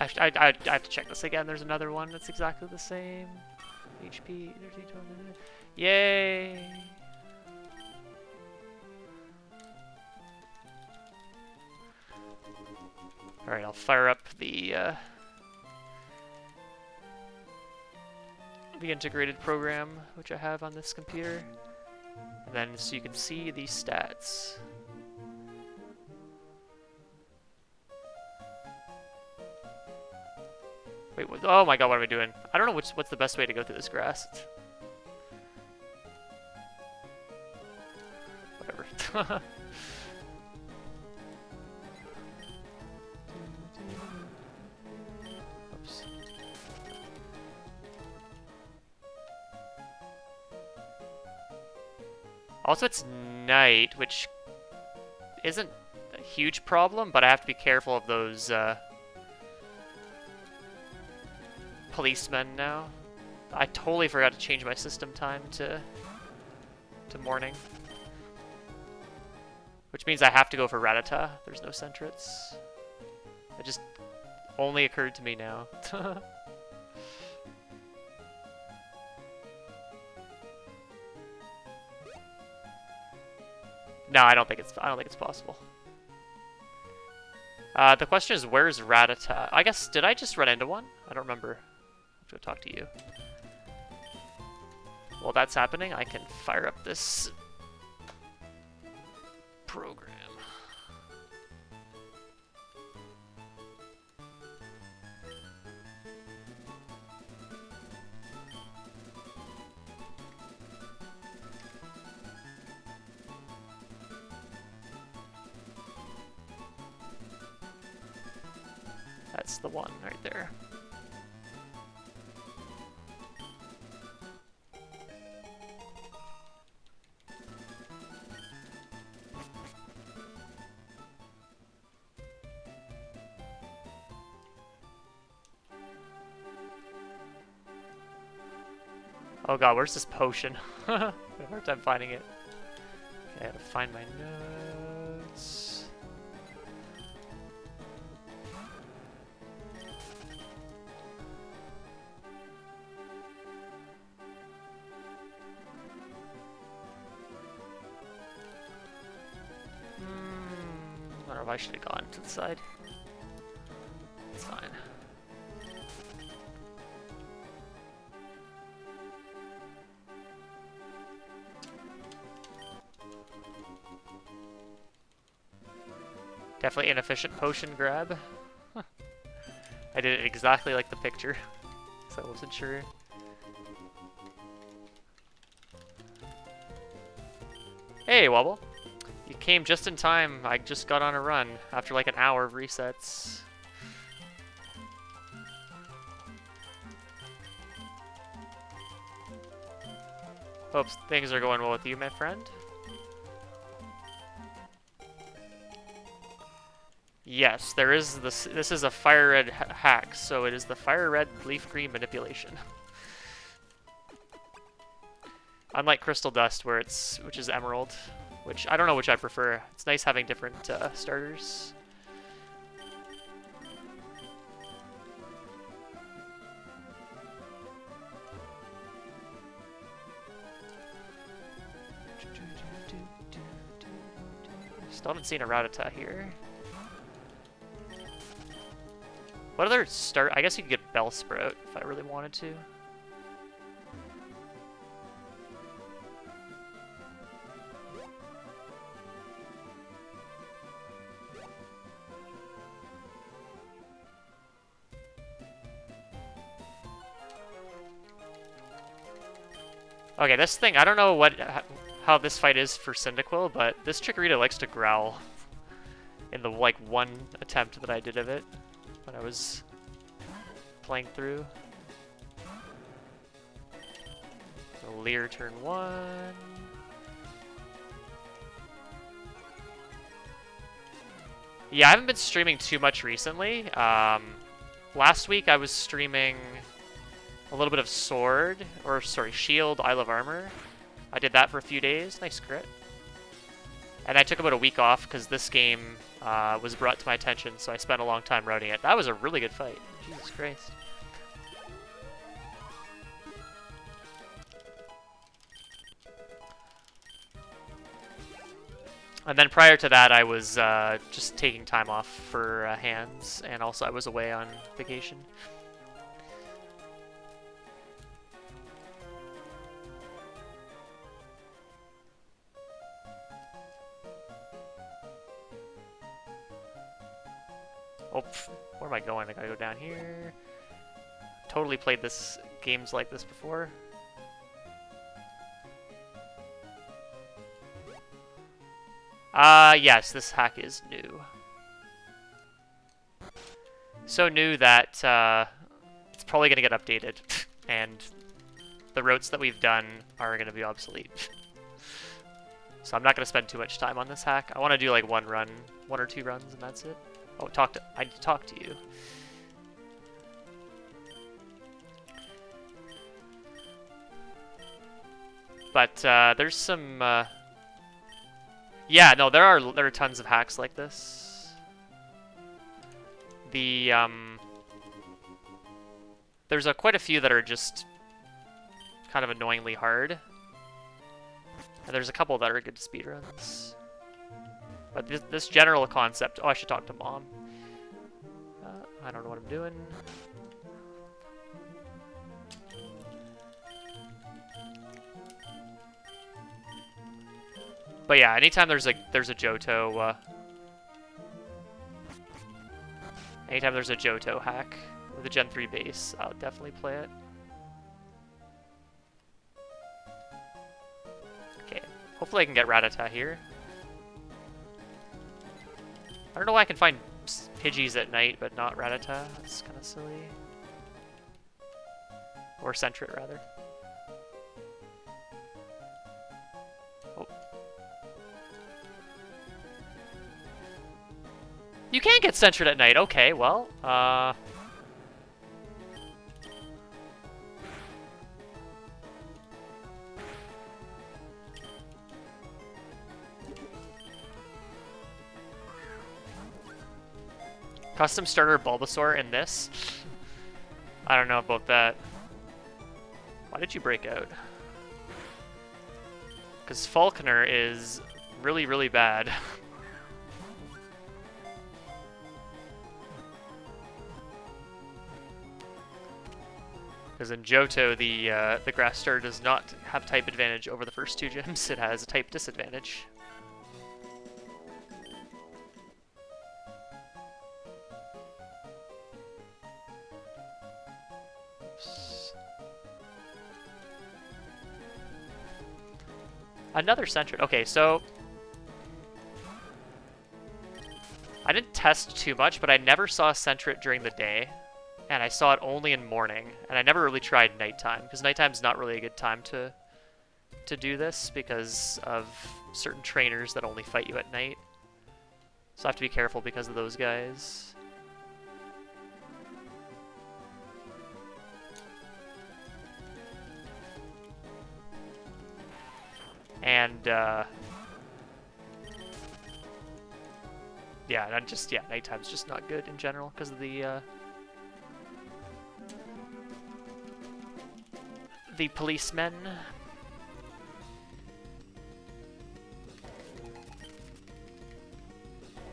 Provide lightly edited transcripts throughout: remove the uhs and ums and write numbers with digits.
Actually, I have to check this again. There's another one that's exactly the same. HP 13, 12, yay! Alright, I'll fire up the integrated program, which I have on this computer. And then so you can see the stats. Wait, what, oh my god, what am I doing? I don't know what's the best way to go through this grass. Whatever. Oops. Also, it's night, which isn't a huge problem, but I have to be careful of those policemen now. I totally forgot to change my system time to morning. Which means I have to go for Rattata. There's no Sentrets. It just only occurred to me now. No, I don't think it's possible. The question is, where's Rattata? I guess, did I just run into one? I don't remember. Go talk to you. While that's happening, I can fire up this program. That's the one right there. Oh god, where's this potion? I have a hard time finding it. Okay, I gotta find my notes. I don't know if I should have gone to the side. It's fine. Definitely inefficient potion grab. I did it exactly like the picture, so I wasn't sure. Hey, Wobble. You came just in time. I just got on a run after like an hour of resets. Hope things are going well with you, my friend. Yes, there is this. This is a fire red hack, so it is the fire red leaf green manipulation. Unlike crystal dust, which is emerald, which I don't know which I prefer. It's nice having different starters. Still haven't seen a Rattata here. What other start? I guess you could get Bellsprout if I really wanted to. Okay, this thing, I don't know how this fight is for Cyndaquil, but this Chikorita likes to growl in the like one attempt that I did of it when I was playing through. Leer turn 1. Yeah, I haven't been streaming too much recently. Last week I was streaming a little bit of Shield, Isle of Armor. I did that for a few days. Nice crit. And I took about a week off because this game was brought to my attention, so I spent a long time routing it. That was a really good fight. Jesus Christ. And then prior to that, I was just taking time off for hands, and also I was away on vacation. Oh, where am I going? I gotta go down here. Totally played games like this before. Yes, this hack is new. So new that it's probably gonna get updated, and the routes that we've done are gonna be obsolete. So I'm not gonna spend too much time on this hack. I want to do like one or two runs, and that's it. Oh, I need to talk to you. But there's some. Yeah, no, there are tons of hacks like this. There's quite a few that are just kind of annoyingly hard, and there's a couple that are good speedruns. But this general concept. Oh, I should talk to Mom. I don't know what I'm doing. But yeah, anytime there's a Johto, anytime there's a Johto hack with a Gen 3 base, I'll definitely play it. Okay, hopefully I can get Rattata here. I don't know why I can find Pidgeys at night, but not Rattata. That's kind of silly. Or Sentret, rather. Oh. You can get Sentret at night. Okay, well, custom starter Bulbasaur in this? I don't know about that. Why did you break out? Because Falconer is really, really bad. Because in Johto, the Grass Star does not have type advantage over the first two gyms. It has a type disadvantage. Another Sentret. Okay, so I didn't test too much, but I never saw a Sentret during the day, and I saw it only in morning, and I never really tried nighttime, because nighttime's not really a good time to do this because of certain trainers that only fight you at night. So I have to be careful because of those guys. And, yeah, nighttime's just not good in general because of the policemen.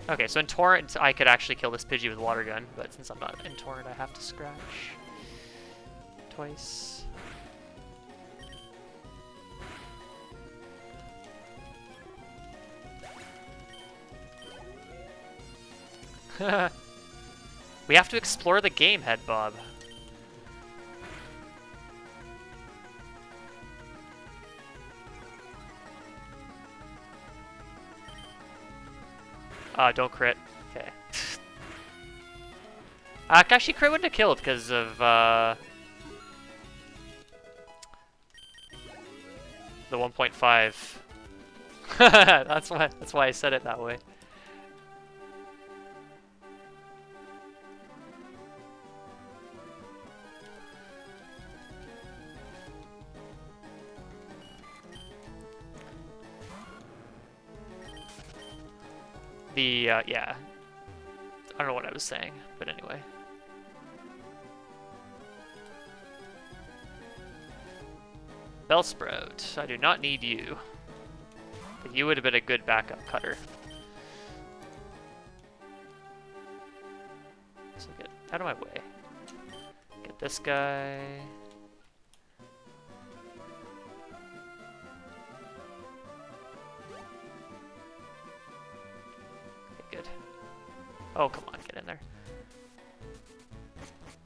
Okay, so in Torrent, I could actually kill this Pidgey with Water Gun, but since I'm not in Torrent, I have to scratch twice. We have to explore the game, Head Bob. Don't crit. Okay. Actually, crit wouldn't have killed because of the 1.5. That's why I said it that way. the, yeah. I don't know what I was saying, but anyway. Bellsprout, I do not need you. But you would have been a good backup cutter. So get out of my way. Get this guy. Okay, good. Oh, come on, get in there.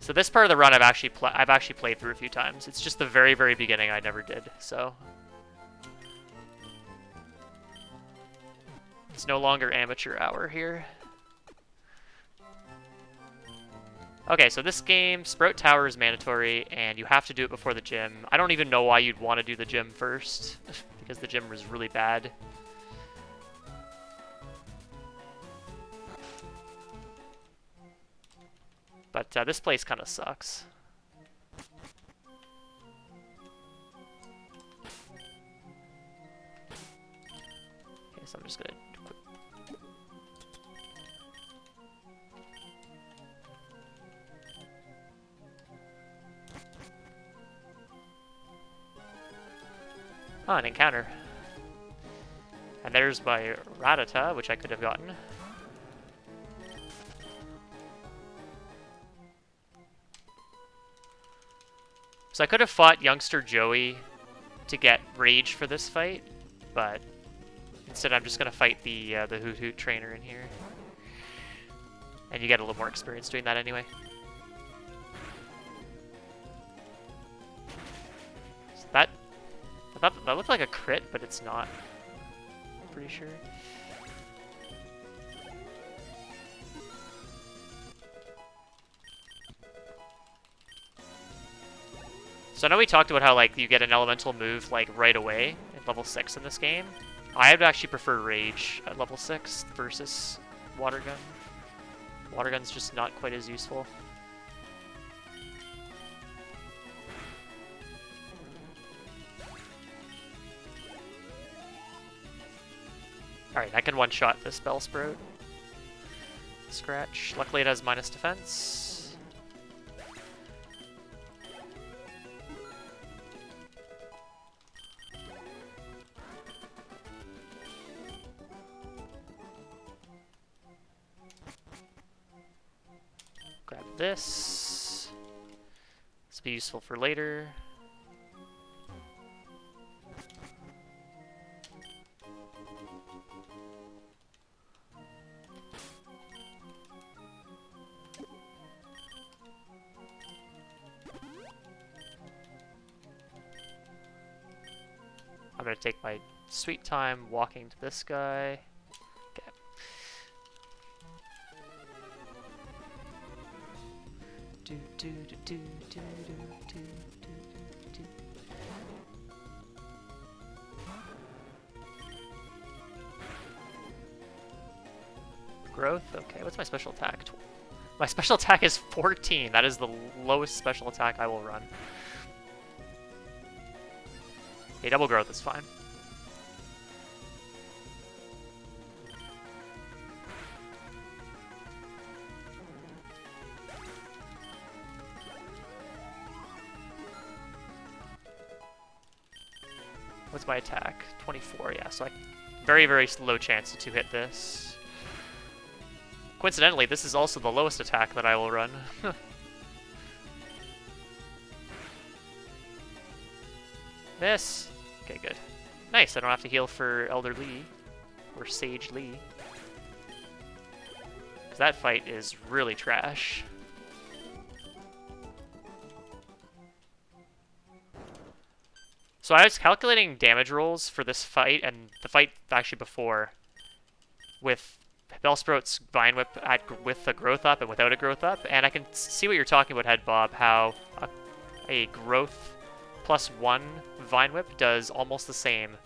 So this part of the run I've actually played through a few times. It's just the very, very beginning I never did, so. It's no longer amateur hour here. Okay, so this game, Sprout Tower is mandatory, and you have to do it before the gym. I don't even know why you'd want to do the gym first, because the gym was really bad. But this place kind of sucks. Okay, so I'm just gonna quit. Oh, an encounter. And there's my Rattata, which I could have gotten. So I could have fought youngster Joey to get Rage for this fight, but instead I'm just gonna fight the Hoot Hoot trainer in here. And you get a little more experience doing that anyway. So that looked like a crit, but it's not. I'm pretty sure. So I know we talked about how like you get an elemental move like right away at level 6 in this game. I would actually prefer Rage at level 6 versus Water Gun. Water Gun's just not quite as useful. Alright, I can one-shot this Bellsprout. Scratch. Luckily it has minus defense. Grab this. This will be useful for later. I'm going to take my sweet time walking to this guy. Okay. Growth? Okay, what's my special attack? My special attack is 14. That is the lowest special attack I will run. Okay, double growth is fine. What's my attack? 24, yeah, so very, very low chance to hit this. Coincidentally, this is also the lowest attack that I will run. Miss! Okay, good. Nice, I don't have to heal for Elder Lee. Or Sage Lee. Because that fight is really trash. So I was calculating damage rolls for this fight, and the fight actually before, with Bellsprout's Vine Whip with a growth up and without a growth up, and I can see what you're talking about, Head Bob, how a growth +1 Vine Whip does almost the same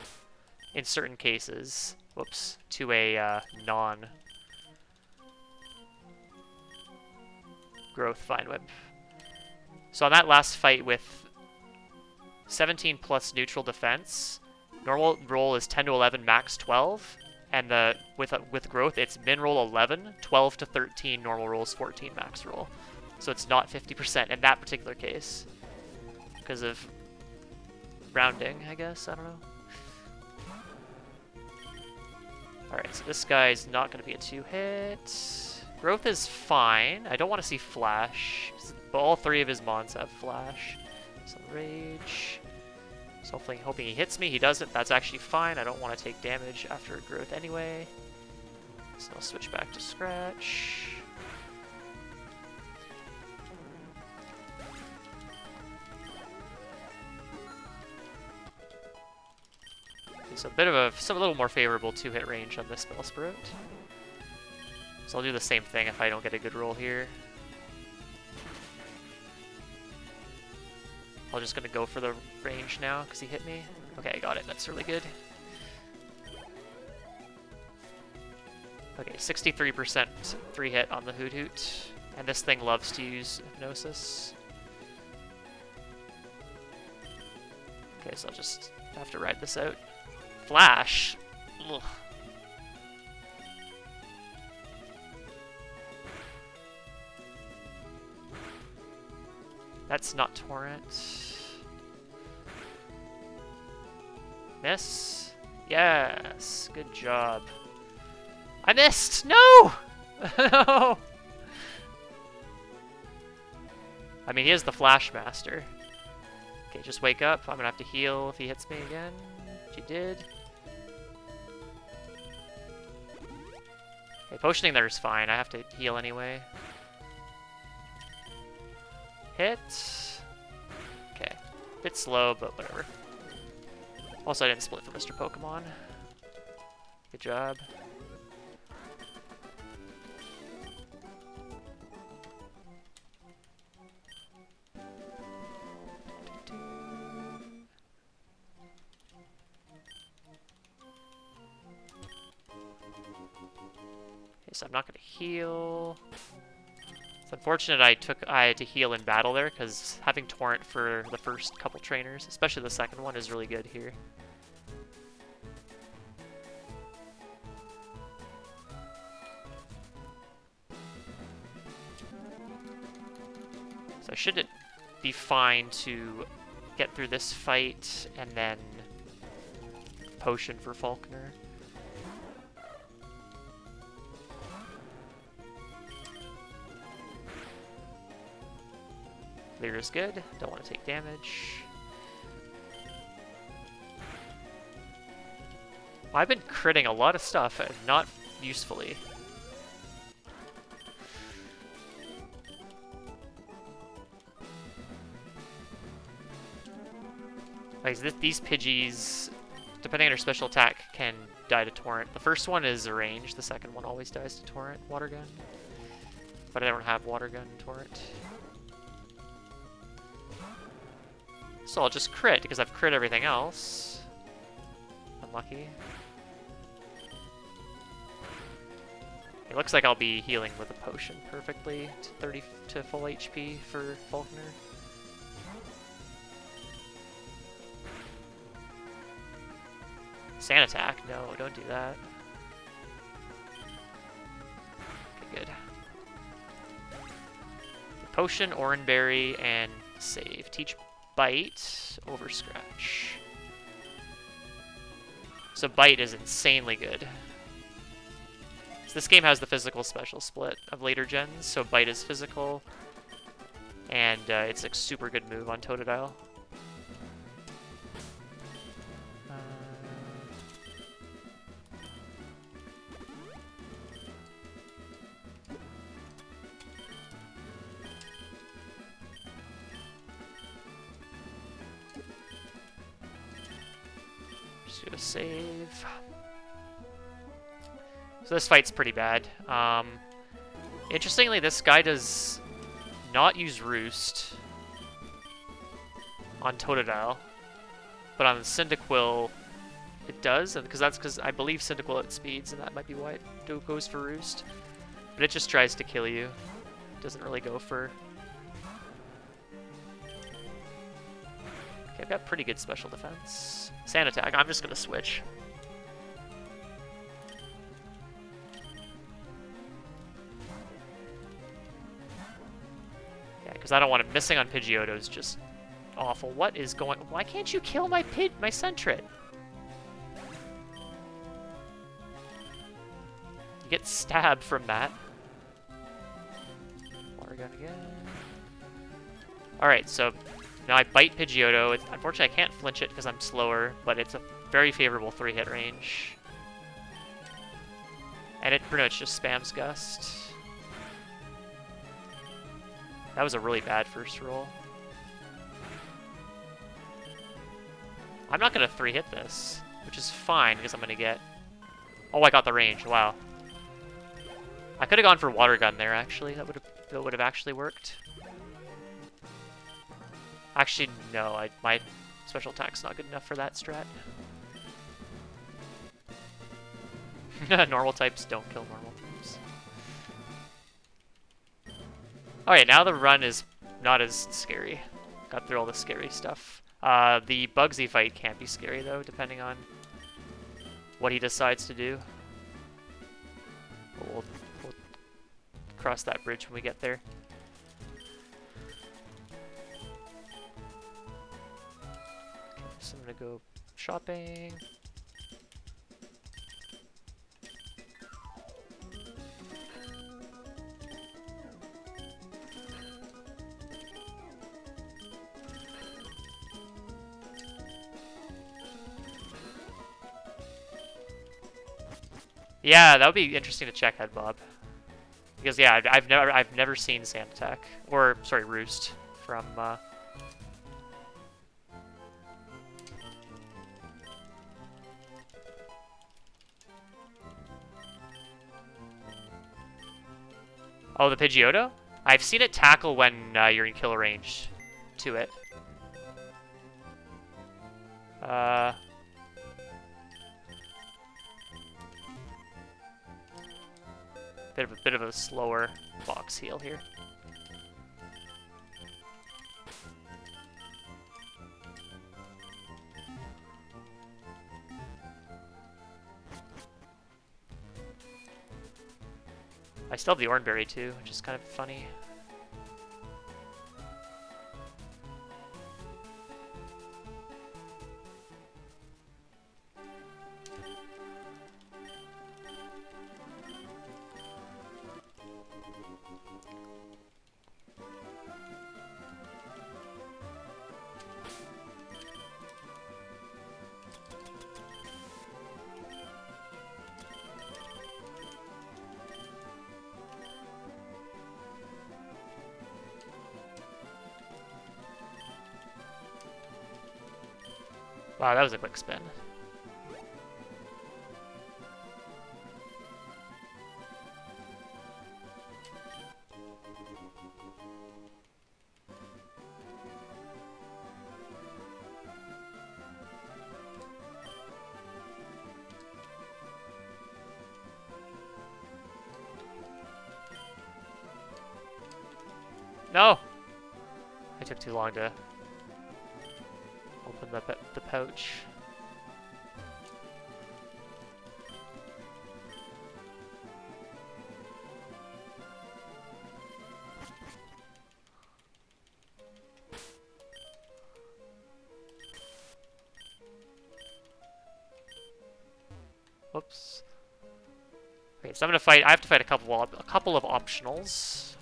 in certain cases. Whoops, to a non-growth Vine Whip. So on that last fight with 17 plus neutral defense, normal roll is 10 to 11, max 12. And with growth, it's min roll 11, 12 to 13 normal rolls, 14 max roll. So it's not 50% in that particular case. Because of rounding, I guess. I don't know. Alright, so this guy's not going to be a 2-hit. Growth is fine. I don't want to see Flash. But all 3 of his mons have Flash. So Rage. So hoping he hits me. He doesn't. That's actually fine. I don't want to take damage after growth anyway. So I'll switch back to Scratch. So a little more favorable 2-hit range on this Bellsprout. So I'll do the same thing if I don't get a good roll here. I'm just gonna go for the range now because he hit me. Okay, I got it. That's really good. Okay, 63% 3-hit on the Hoot Hoot. And this thing loves to use Hypnosis. Okay, so I'll just have to ride this out. Flash! Ugh. That's not Torrent. Miss? Yes, good job. I missed! No! No! I mean, he is the Flash Master. Okay, just wake up. I'm gonna have to heal if he hits me again. Which he did. Okay, potioning there is fine. I have to heal anyway. Hit. Okay. Bit slow, but whatever. Also, I didn't split for Mr. Pokemon. Good job. Okay, so I'm not gonna heal. It's unfortunate I had to heal in battle there, because having Torrent for the first couple trainers, especially the second one, is really good here. So I should be fine to get through this fight and then potion for Falconer. Clear is good. Don't want to take damage. Well, I've been critting a lot of stuff and not usefully. Like these Pidgeys, depending on their special attack, can die to Torrent. The first one is a range. The second one always dies to Torrent. Water Gun. But I don't have Water Gun and Torrent. So I'll just crit, because I've crit everything else. Unlucky. It looks like I'll be healing with a potion perfectly to 30 to full HP for Falconer. Sand attack? No, don't do that. Okay, good. Potion, Oranberry, and save. Teach Bite over Scratch. So Bite is insanely good. So this game has the physical special split of later gens, so Bite is physical, and it's a super good move on Totodile. Do a save. So this fight's pretty bad. Interestingly, this guy does not use Roost on Totodile, but on Cyndaquil it does, and because I believe Cyndaquil outspeeds, and that might be why it goes for Roost. But it just tries to kill you. It doesn't really go for. Okay, I've got pretty good special defense. Sand attack. I'm just gonna switch. Because I don't want him missing on Pidgeotto is just awful. What is going... Why can't you kill my Sentret? You get stabbed from that. Water gun again. Alright, so now I bite Pidgeotto. Unfortunately, I can't flinch it because I'm slower, but it's a very favorable 3-hit range. And it pretty much just spams Gust. That was a really bad first roll. I'm not going to 3-hit this, which is fine because I'm going to get... Oh, I got the range. Wow. I could have gone for Water Gun there, actually. That would have actually worked. Actually, no. My special attack's not good enough for that strat. Normal types don't kill normal types. Alright, now the run is not as scary. Got through all the scary stuff. The Bugsy fight can't be scary, though, depending on what he decides to do. We'll cross that bridge when we get there. Okay, so I'm gonna go shopping. Yeah, that would be interesting to check, Head Bob. Because yeah, I've never seen Sand Attack, or sorry, Roost from. Oh, the Pidgeotto? I've seen it tackle when you're in kill range to it. Bit of a slower box heal here. I still have the Oranberry too, which is kind of funny. Wow, that was a quick spin. No! I took too long to open the pouch. Whoops. Okay, so I'm gonna fight. I have to fight a couple of optionals.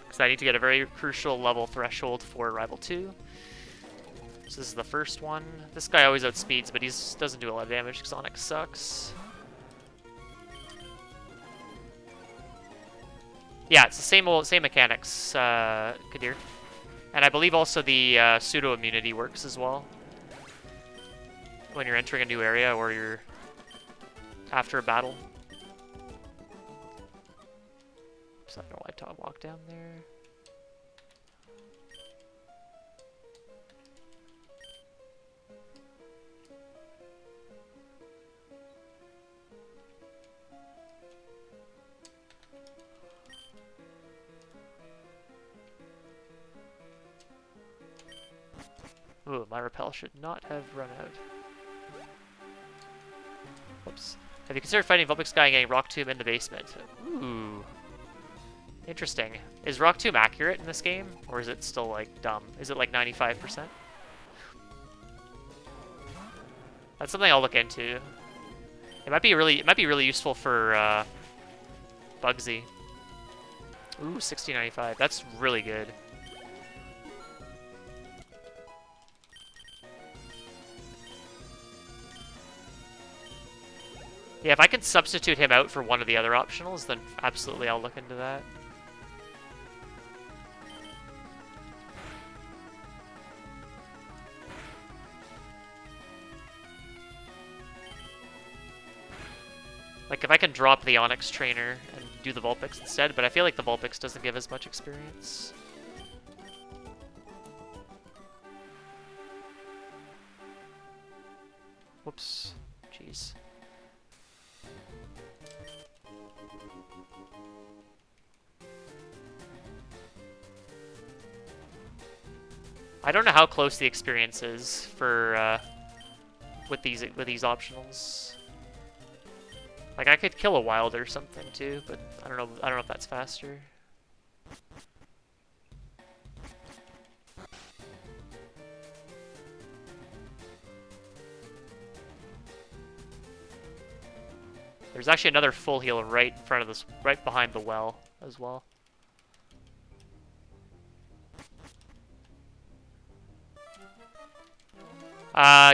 Because I need to get a very crucial level threshold for Rival 2. So this is the first one. This guy always outspeeds, but he doesn't do a lot of damage because Onyx sucks. Yeah, it's the same mechanics, Kadir. And I believe also the pseudo immunity works as well. When you're entering a new area or you're after a battle. So I don't know why I walk down there. Ooh, my repel should not have run out. Whoops. Have you considered fighting Vulpix guy and getting Rock Tomb in the basement? Ooh. Interesting. Is Rock Tomb accurate in this game, or is it still like dumb? Is it like 95%? That's something I'll look into. It might be really useful for Bugsy. Ooh, 1695. That's really good. Yeah, if I can substitute him out for one of the other optionals, then absolutely I'll look into that. Like, if I can drop the Onyx Trainer and do the Vulpix instead, but I feel like the Vulpix doesn't give as much experience. Whoops. Jeez. I don't know how close the experience is for with these optionals. Like, I could kill a wild or something too, but I don't know if that's faster. There's actually another full heal right in front of this, right behind the well as well.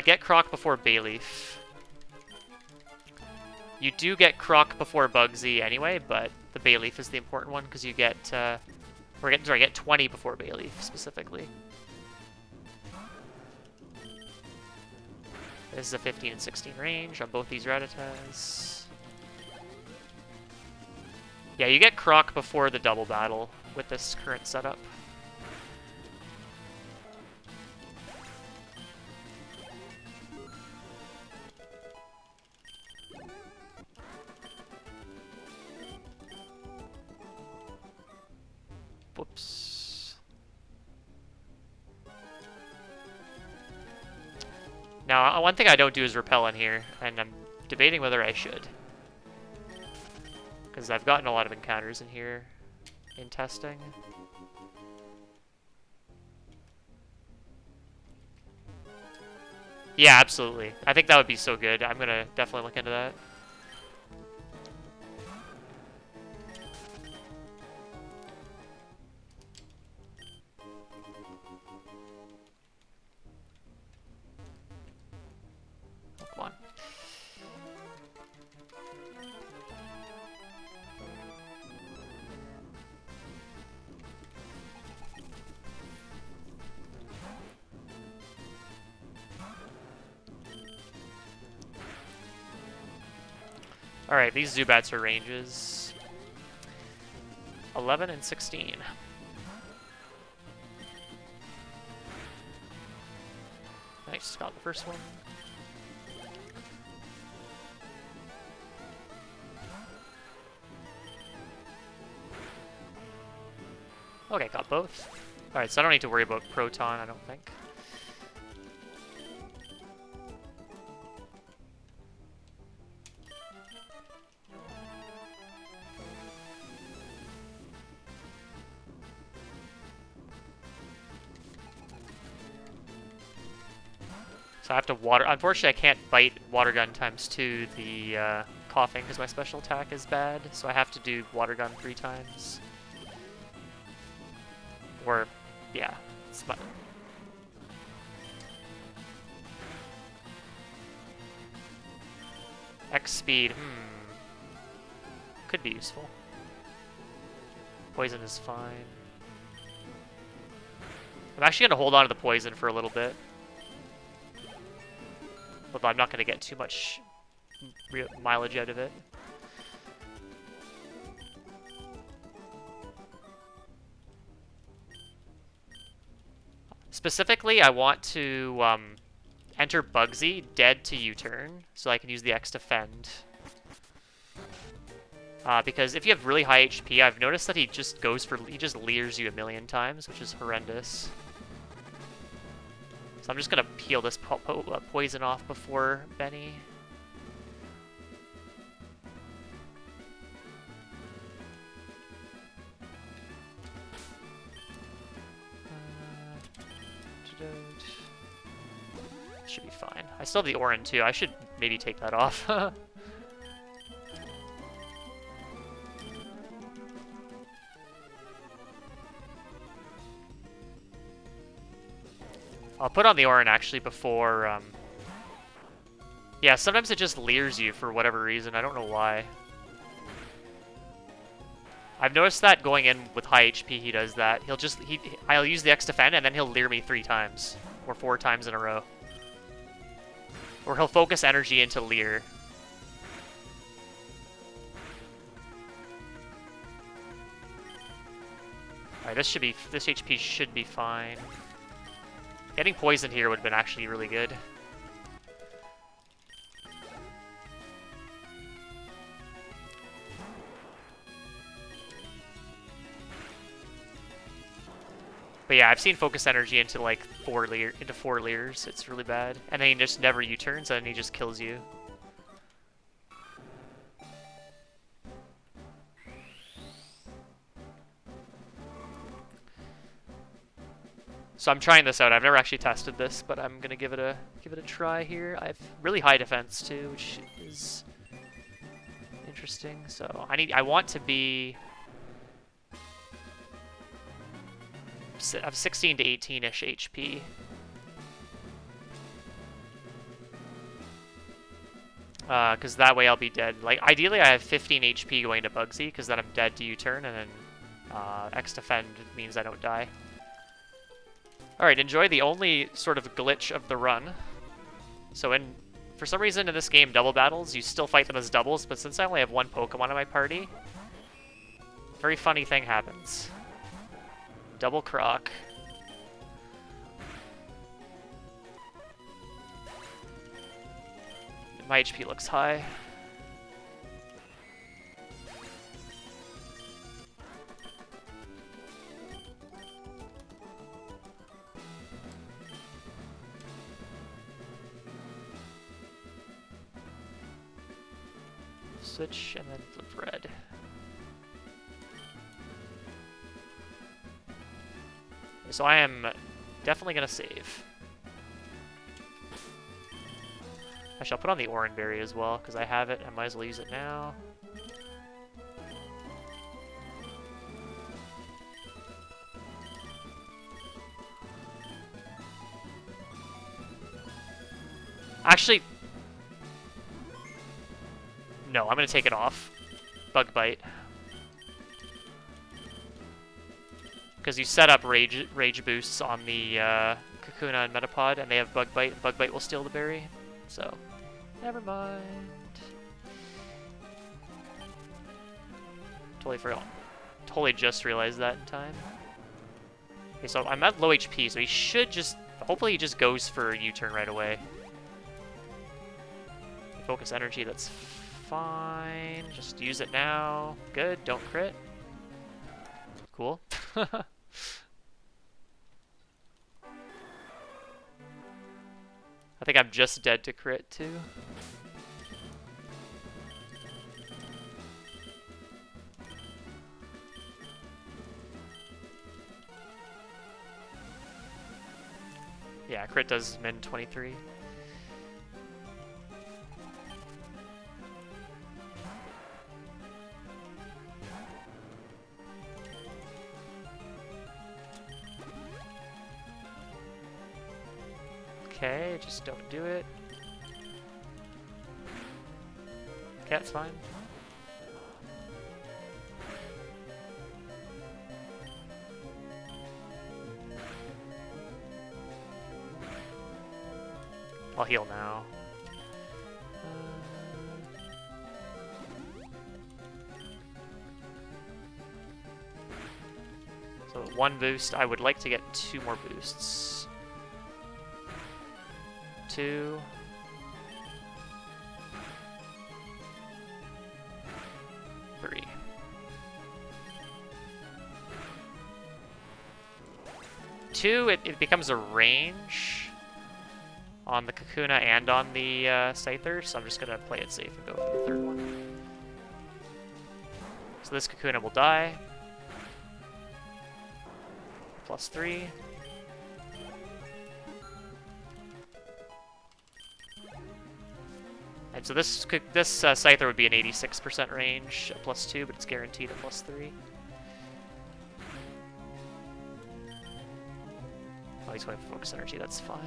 Get Croc before Bayleaf. You do get Croc before Bugsy anyway, but the Bayleaf is the important one because you get, get 20 before Bayleaf specifically. This is a 15 and 16 range on both these Rattatas. Yeah, you get Croc before the double battle with this current setup. Whoops. Now, one thing I don't do is repel in here, and I'm debating whether I should. Because I've gotten a lot of encounters in here in testing. Yeah, absolutely. I think that would be so good. I'm gonna definitely look into that. Oh, come on. Alright, these Zubats are ranges 11 and 16. Nice, got the first one. Okay, got both. Alright, so I don't need to worry about Proton, I don't think. So I have to water. Unfortunately, I can't bite Water Gun ×2 the coughing because my special attack is bad. So I have to do Water Gun 3 times. Or, yeah. It's X speed. Could be useful. Poison is fine. I'm actually going to hold on to the poison for a little bit. Although I'm not going to get too much mileage out of it. Specifically, I want to enter Bugsy dead to U-turn, so I can use the X to fend. Because if you have really high HP, I've noticed that he just leers you a million times, which is horrendous. So I'm just gonna peel this poison off before Benny. Should be fine. I still have the Orin too. I should maybe take that off. I'll put on the Orin actually before... Yeah, sometimes it just leers you for whatever reason. I don't know why. I've noticed that going in with high HP, he does that. I'll use the X defend and then he'll leer me 3 times or 4 times in a row. Or he'll focus energy into leer. Alright, this HP should be fine. Getting poisoned here would have been actually really good. But yeah, I've seen focus energy into like 4 leers. It's really bad. And then he just never U-turns and he just kills you. So I'm trying this out. I've never actually tested this, but I'm gonna give it a try here. I have really high defense too, which is interesting. So I want to be of 16 to 18-ish HP. Because that way I'll be dead. Like ideally I have 15 HP going to Bugsy, because then I'm dead to U-turn, and then X defend means I don't die. Alright, enjoy the only sort of glitch of the run. So for some reason in this game, double battles, you still fight them as doubles, but since I only have 1 Pokemon in my party, a very funny thing happens. Double Croc. My HP looks high. Switch and then flip red. So I am definitely going to save. Actually, I'll put on the Oran Berry as well, because I have it. I might as well use it now. Actually, no, I'm going to take it off. Bug Bite. Because you set up rage boosts on the Kakuna and Metapod, and they have Bug Bite. Bug Bite will steal the berry. So, never mind. Totally forgot. Totally just realized that in time. Okay, so I'm at low HP, so he should just... Hopefully he just goes for a U-turn right away. Focus energy, that's fine. Just use it now. Good, don't crit. Cool. I think I'm just dead to crit too. Yeah, crit does min 23. Okay, just don't do it. Okay, that's fine. I'll heal now. So 1 boost. I would like to get 2 more boosts. 2. 3. Two, it becomes a range on the Kakuna and on the Scyther, so I'm just gonna play it safe and go for the 3rd one. So this Kakuna will die. +3. Right, so this Scyther would be an 86% range, a +2, but it's guaranteed a +3. Oh, he's going for Focus Energy, that's fine.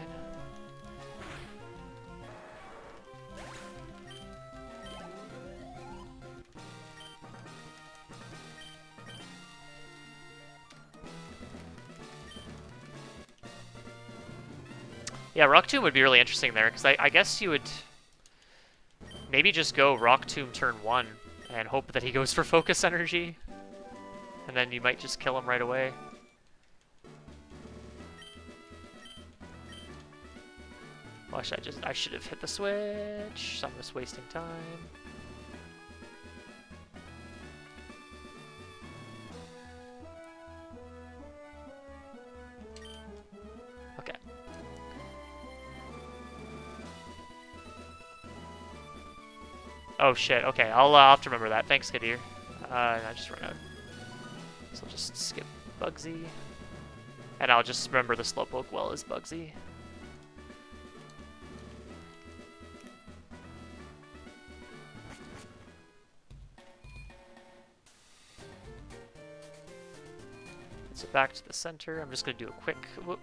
Yeah, Rock Tomb would be really interesting there, because I guess you would maybe just go Rock Tomb turn 1 and hope that he goes for Focus Energy, and then you might just kill him right away. Well, I should have hit the switch, so I'm just wasting time. Okay. Oh shit, okay, I'll have to remember that. Thanks, Kadir. I just ran out. So I'll just skip Bugsy. And I'll just remember the Slowpoke well as Bugsy. So back to the center. I'm just going to do a quick... Whoop.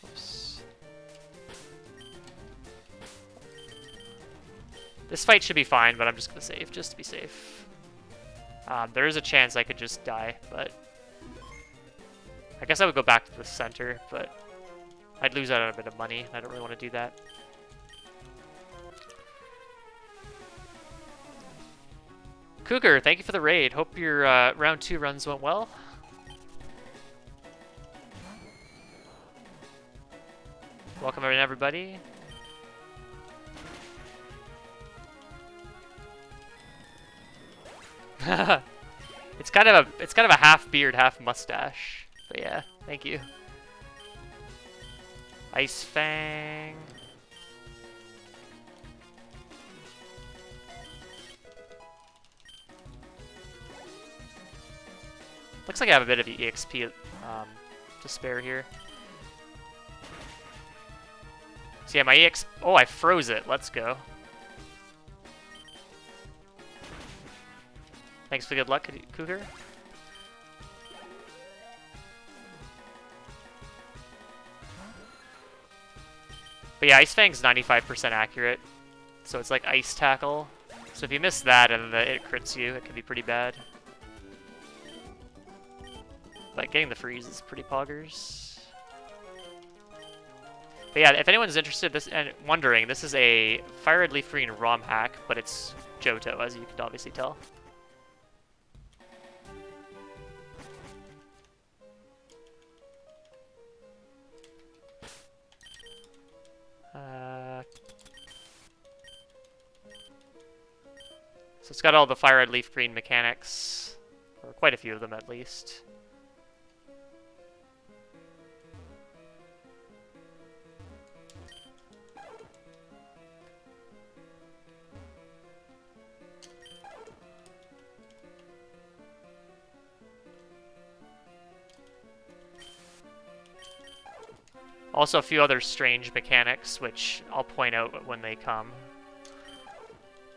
Oops. This fight should be fine, but I'm just going to save, just to be safe. There is a chance I could just die, but I guess I would go back to the center, but I'd lose out on a bit of money. I don't really want to do that. Cougar, thank you for the raid. Hope your round 2 runs went well. Welcome everybody. It's kind of a half beard, half mustache. But yeah, thank you. Ice Fang. Looks like I have a bit of EXP to spare here. So yeah, my EX... Oh, I froze it. Let's go. Thanks for the good luck, Cougar. But yeah, Ice Fang's 95% accurate. So it's like Ice Tackle. So if you miss that and it crits you, it can be pretty bad. But getting the freeze is pretty poggers. But yeah, if anyone's interested and wondering, this is a Fire Red Leaf Green ROM hack, but it's Johto, as you can obviously tell. So it's got all the Fire Red Leaf Green mechanics, or quite a few of them at least. Also a few other strange mechanics, which I'll point out when they come,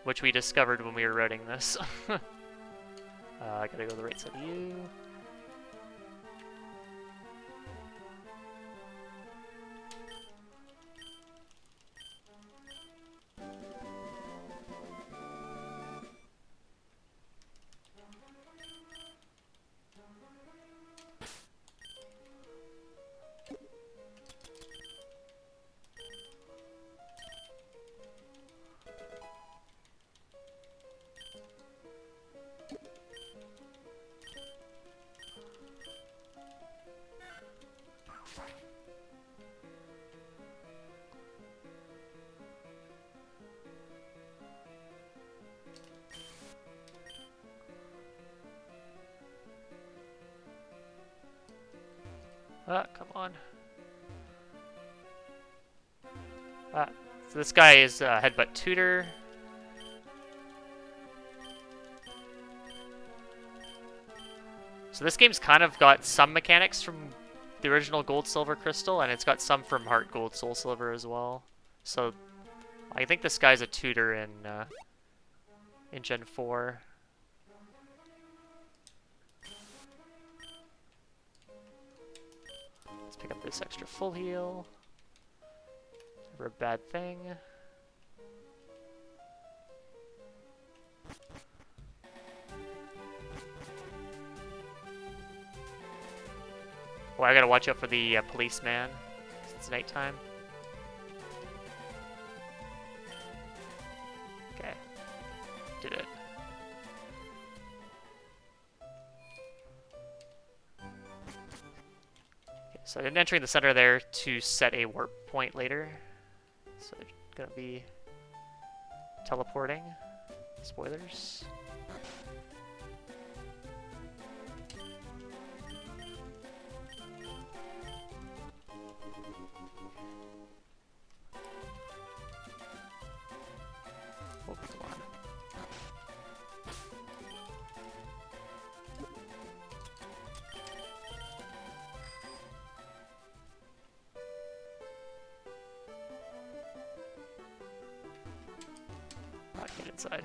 which we discovered when we were writing this. I gotta go to the right side of you. Ah, come on. So this guy is Headbutt Tutor. So this game's kind of got some mechanics from the original Gold, Silver, Crystal, and it's got some from Heart Gold, Soul Silver as well. So I think this guy's a tutor in Gen 4. Let's pick up this extra full heal. Never a bad thing. Oh, I gotta watch out for the policeman. It's nighttime. Okay. Did it. Okay, so I'm entering the center there to set a warp point later. So it's gonna be teleporting. Spoilers. Oh, come on. Get inside.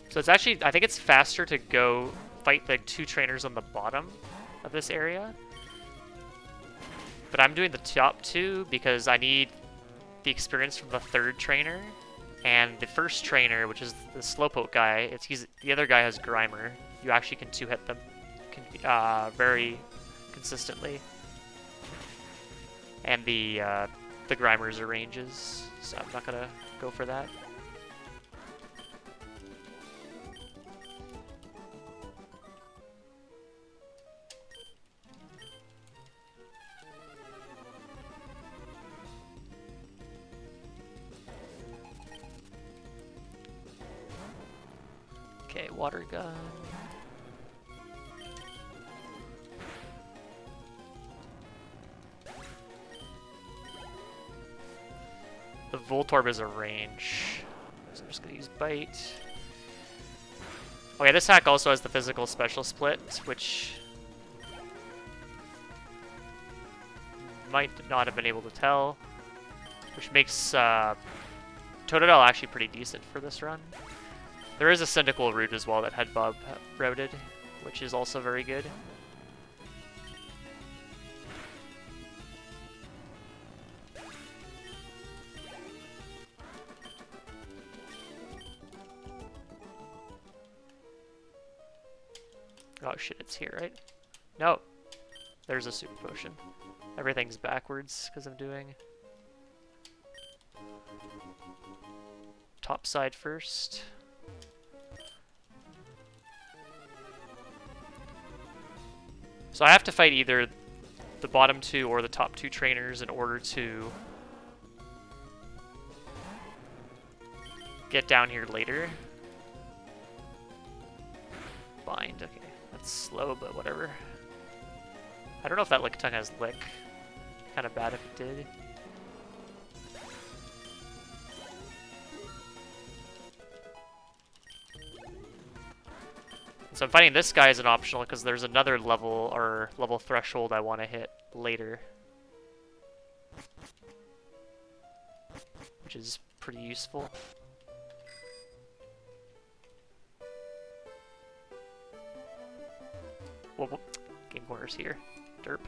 So it's actually, I think it's faster to go fight the 2 trainers on the bottom of this area. But I'm doing the top 2 because I need the experience from the 3rd trainer. And the 1st trainer, which is the Slowpoke guy, the other guy has Grimer. You actually can 2-hit them very consistently. And the Grimers are ranges, so I'm not gonna go for that. Okay, water gun. The Voltorb is a range, so I'm just gonna use Bite. Okay, this hack also has the physical special split, which might not have been able to tell, which makes Totodile actually pretty decent for this run. There is a Cyndaquil route as well that had Bob routed, which is also very good. Oh shit, it's here, right? No. There's a super potion. Everything's backwards because I'm doing top side first. So I have to fight either the bottom 2 or the top 2 trainers in order to get down here later. Bind, okay. That's slow, but whatever. I don't know if that Lickitung has Lick. Kind of bad if it did. So I'm fighting this guy as an optional because there's another level or level threshold I want to hit later, which is pretty useful. Whoa, game corner's here. Derp.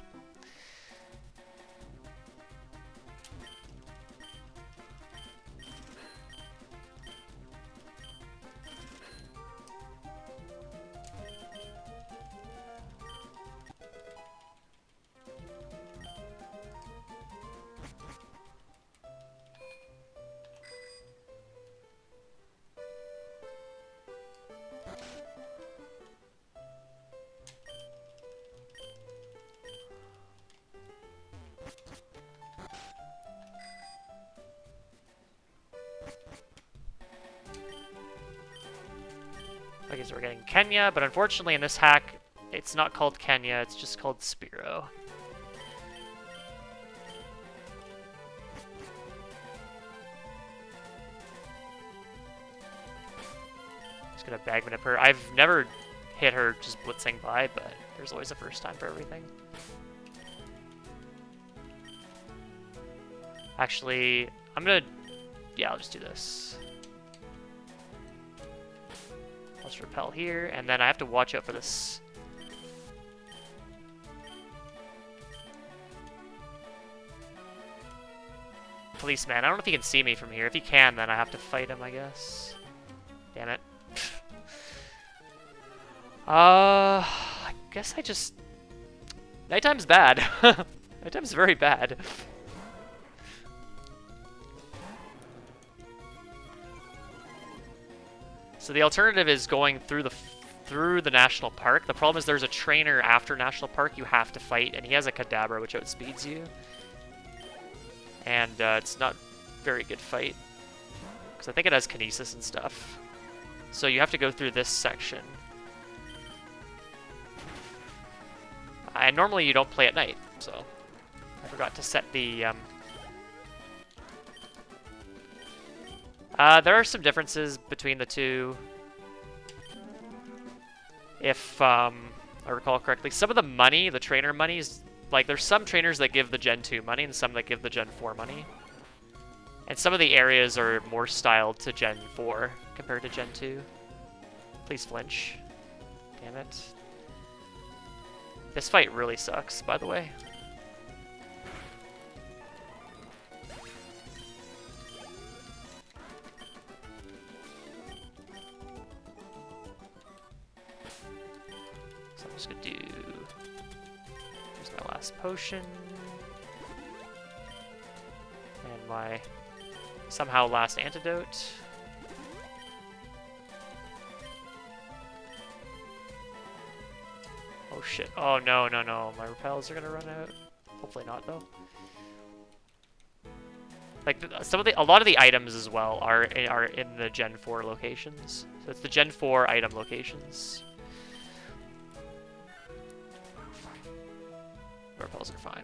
Because we're getting Kenya, but unfortunately in this hack, it's not called Kenya, it's just called Spearow. Just gonna bag manip her. I've never hit her just blitzing by, but there's always a first time for everything. Actually, I'm gonna... yeah, I'll just do this. I'll just repel here, and then I have to watch out for this. Policeman. I don't know if he can see me from here. If he can, then I have to fight him, I guess. Damn it. I guess I just... nighttime's bad. Nighttime's very bad. So the alternative is going through the national park. The problem is there's a trainer after national park you have to fight, and he has a Kadabra which outspeeds you. And it's not a very good fight, because I think it has Kinesis and stuff. So you have to go through this section. And normally you don't play at night, so I forgot to set the... there are some differences between the two. If I recall correctly, some of the money, the trainer money, is like there's some trainers that give the Gen 2 money and some that give the Gen 4 money. And some of the areas are more styled to Gen 4 compared to Gen 2. Please flinch. Damn it. This fight really sucks, by the way. So I'm just gonna do... here's my last potion. And my somehow last antidote. Oh shit. Oh no, no, no. My repels are gonna run out. Hopefully not, though. Like, a lot of the items as well are in the Gen 4 locations. So it's the Gen 4 item locations. Repels are fine.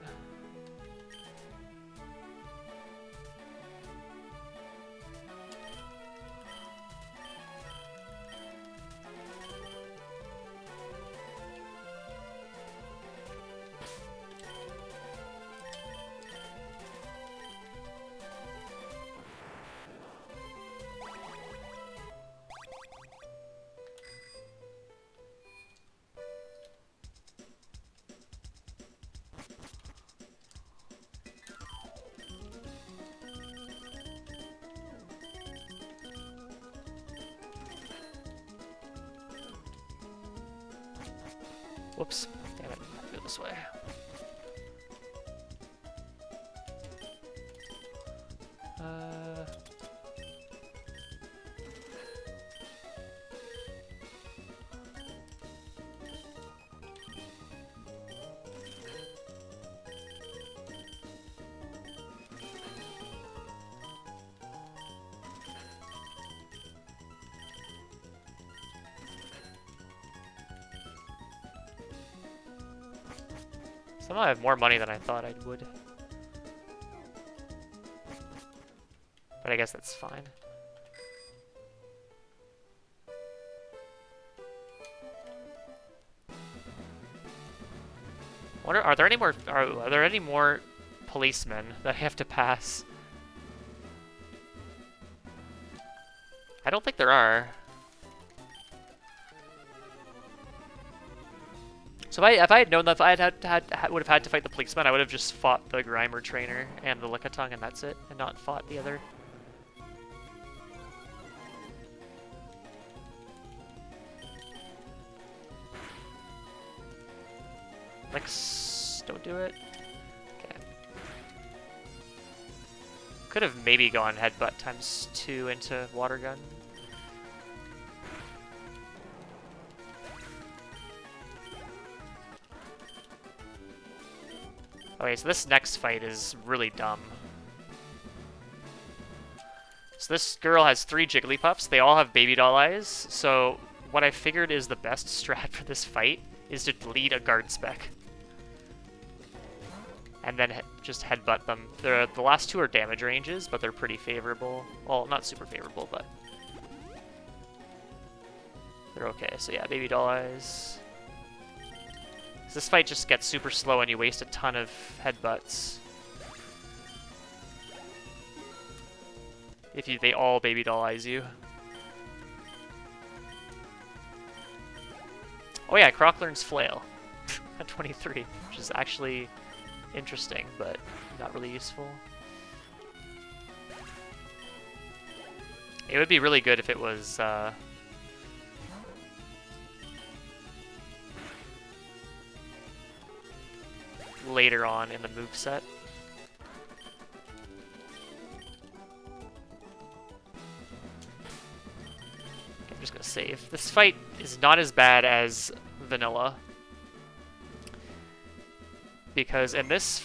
Whoops. Damn it. I have to go this way. Somehow I have more money than I thought I would. But I guess that's fine. Wonder, are there any more policemen that I have to pass? I don't think there are. So if I had known that if I would have had to fight the policeman, I would have just fought the Grimer trainer and the Lickitung, and that's it, and not fought the other. Licks, don't do it. Okay. Could have maybe gone headbutt ×2 into water gun. Okay, so this next fight is really dumb. So this girl has 3 Jigglypuffs. They all have baby doll eyes. So what I figured is the best strat for this fight is to lead a guard spec. And then just headbutt them. The last two are damage ranges, but they're pretty favorable. Well, not super favorable, but they're okay. So yeah, baby doll eyes. This fight just gets super slow and you waste a ton of headbutts. If they all baby doll eyes you. Oh yeah, Croc learns Flail at 23, which is actually interesting, but not really useful. It would be really good if it was later on in the moveset. I'm just gonna save. This fight is not as bad as vanilla, because in this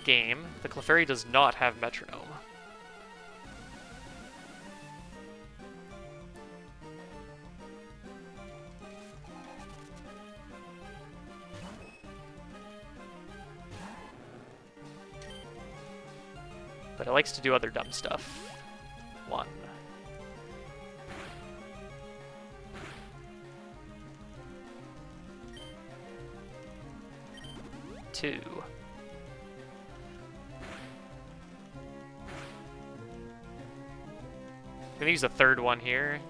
game, the Clefairy does not have metronome. But it likes to do other dumb stuff. 1. 2. I'm gonna use a third one here.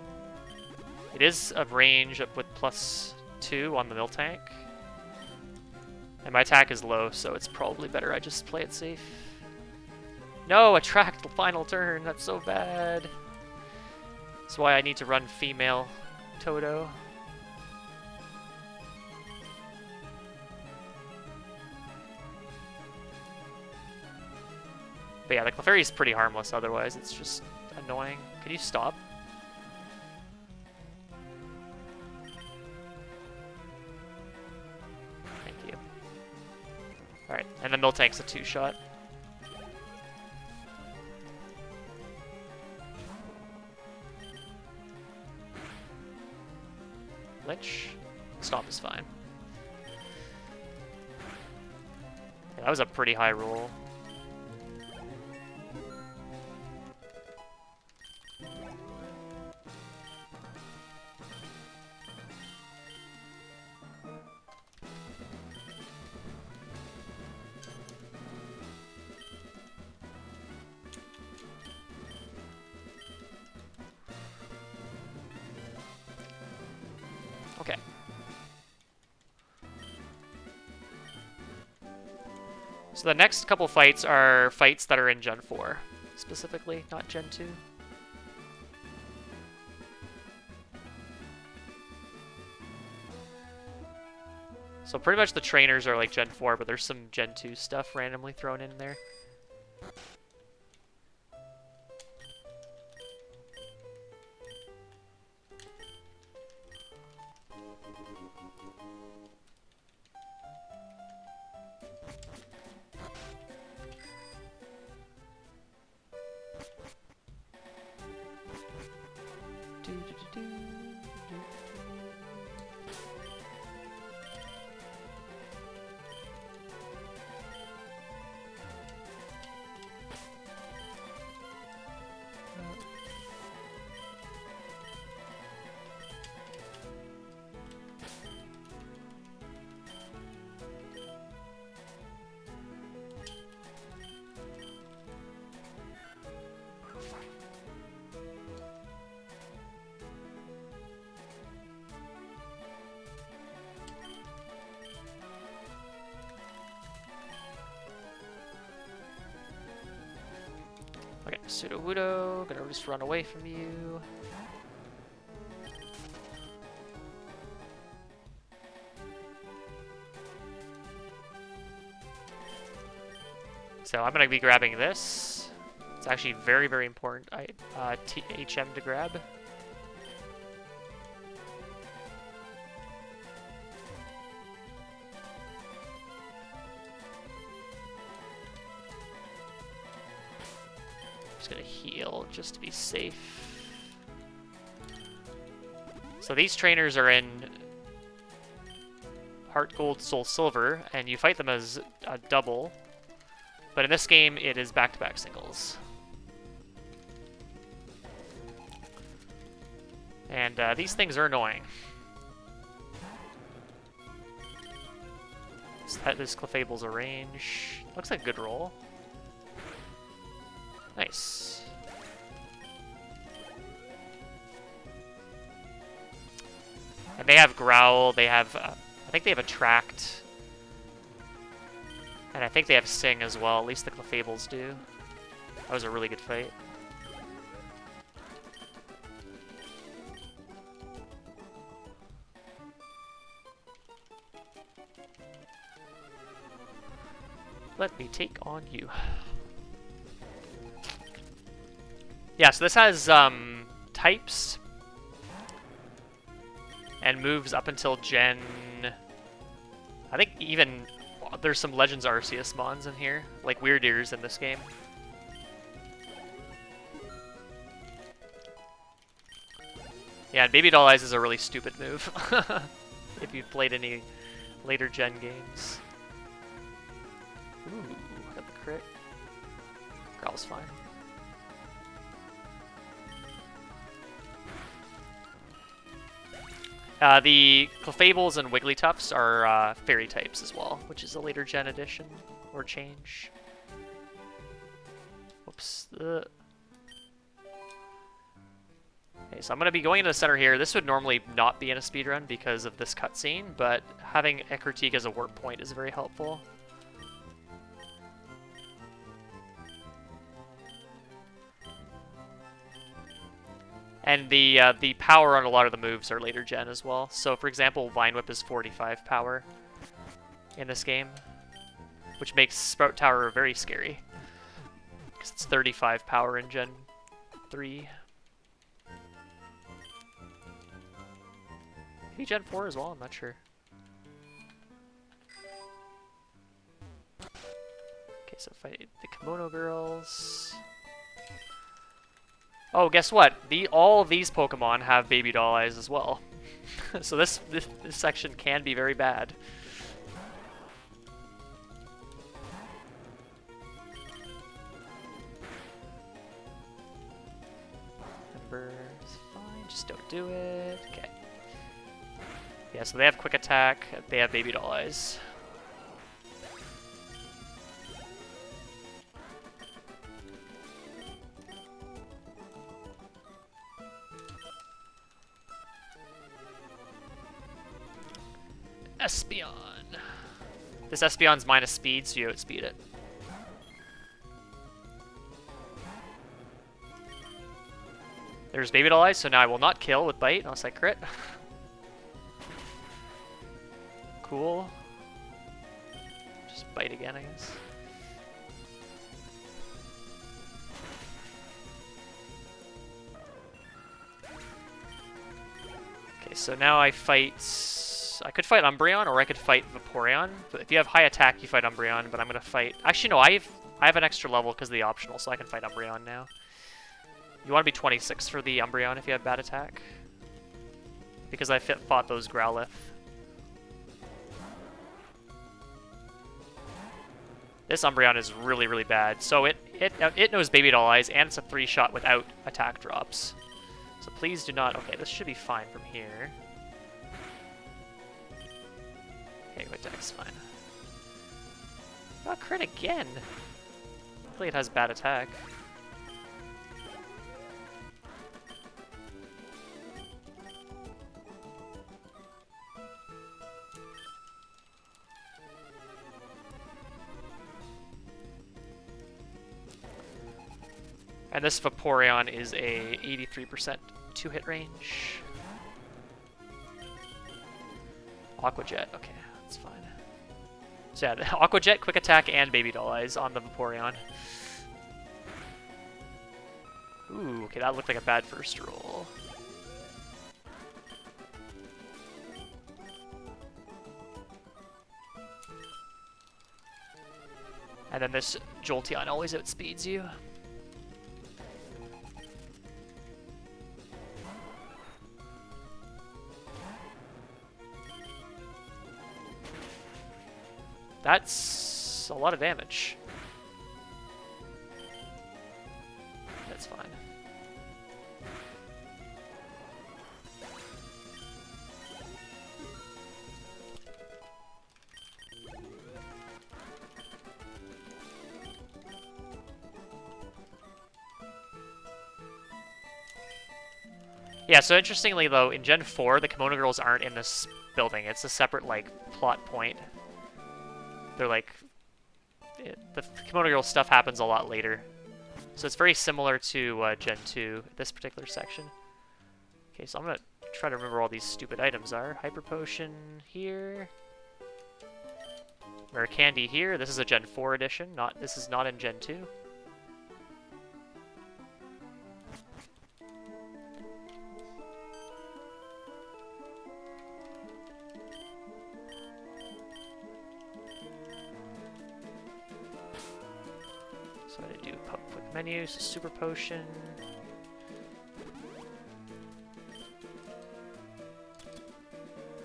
It is of range up with +2 on the Miltank. And my attack is low, so it's probably better I just play it safe. No, attract the final turn. That's so bad. That's why I need to run female Toto. But yeah, the Clefairy is pretty harmless otherwise. It's just annoying. Can you stop? Thank you. Alright, and then Miltank's a 2-shot. Lynch. Stomp is fine. Yeah, that was a pretty high roll. Okay. So the next couple fights are fights that are in Gen 4, specifically, not Gen 2. So pretty much the trainers are like Gen 4, but there's some Gen 2 stuff randomly thrown in there. Okay, Sudowoodo, gonna just run away from you. So I'm gonna be grabbing this. It's actually very, very important HM to grab. Just gonna heal just to be safe. So these trainers are in Heart Gold, Soul Silver, and you fight them as a double. But in this game, it is back-to-back singles. And these things are annoying. This Clefable's a range. Looks like a good roll. Nice. And they have Growl, they have, I think they have Attract. And I think they have Sing as well, at least the Clefables do. That was a really good fight. Let me take on you. Yeah, so this has types and moves up until Gen... I think even there's some Legends Arceus mons in here, like Weird Ears in this game. Yeah, and Baby Doll Eyes is a really stupid move if you've played any later gen games. Ooh, got the crit. Growl's fine. The Clefables and Wigglytuffs are fairy types as well, which is a later gen addition or change. Whoops. Okay, so I'm going to be going into the center here. This would normally not be in a speedrun because of this cutscene, but having a critique as a warp point is very helpful. And the power on a lot of the moves are later gen as well. So for example, Vine Whip is 45 power in this game, which makes Sprout Tower very scary because it's 35 power in Gen 3. Maybe Gen 4 as well, I'm not sure. Okay, so fight the Kimono Girls. Oh, guess what? All of these Pokemon have Baby Doll Eyes as well. So this section can be very bad. Ember is fine, just don't do it. Okay. Yeah, so they have Quick Attack, they have Baby Doll Eyes. Espeon. This Espeon's minus speed, so you outspeed it. There's Baby Doll Eyes, so now I will not kill with Bite unless I crit. Cool. Just Bite again, I guess. Okay, so now I could fight Umbreon, or I could fight Vaporeon. But if you have high attack, you fight Umbreon, but I'm going to fight... Actually, no, I have an extra level because of the optional, so I can fight Umbreon now. You want to be 26 for the Umbreon if you have bad attack. Because I fought those Growlithe. This Umbreon is really, really bad. So it knows Baby Doll Eyes, and it's a 3-shot without attack drops. So please do not... Okay, this should be fine from here. Okay, Quick Attack's fine. Oh, crit again! Hopefully it has bad attack. And this Vaporeon is a 83% 2-hit range. Aqua Jet, okay, that's fine. So yeah, Aqua Jet, Quick Attack, and Baby Doll Eyes on the Vaporeon. Ooh, okay, that looked like a bad first roll. And then this Jolteon always outspeeds you. That's a lot of damage. That's fine. Yeah, so interestingly though, in Gen 4, the Kimono Girls aren't in this building. It's a separate, like, plot point. They're like... the Kimono Girls stuff happens a lot later. So it's very similar to Gen 2, this particular section. Okay, so I'm gonna try to remember all these stupid items are. Hyper Potion here. Rare Candy here. This is a Gen 4 edition. This is not in Gen 2. So I do quick menus, Super Potion.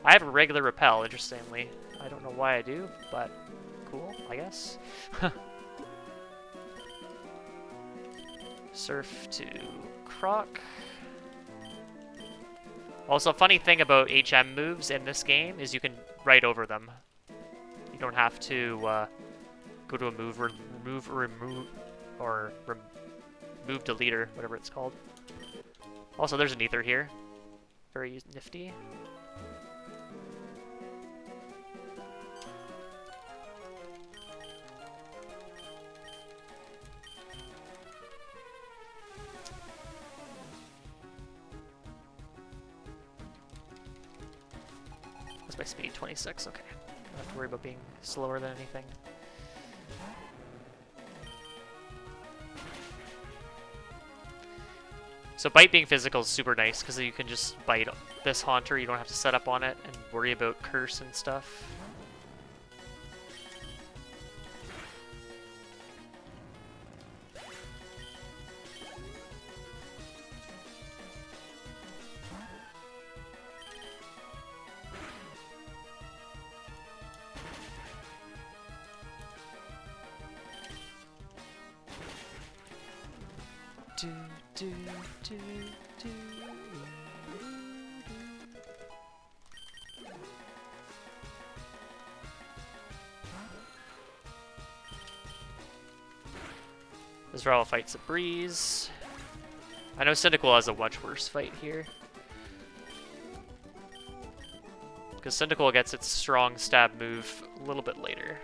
I have a regular repel, interestingly. I don't know why I do, but cool, I guess. Surf to Croc. Also, funny thing about HM moves in this game is you can write over them. You don't have to go to a move deleter, whatever it's called. Also, there's an ether here. Very nifty. What's my speed? 26, okay. Don't have to worry about being slower than anything. So bite being physical is super nice because you can just bite this Haunter. You don't have to set up on it and worry about curse and stuff. Israel fights a breeze. I know Cyndaquil has a much worse fight here. Because Cyndaquil gets its strong stab move a little bit later.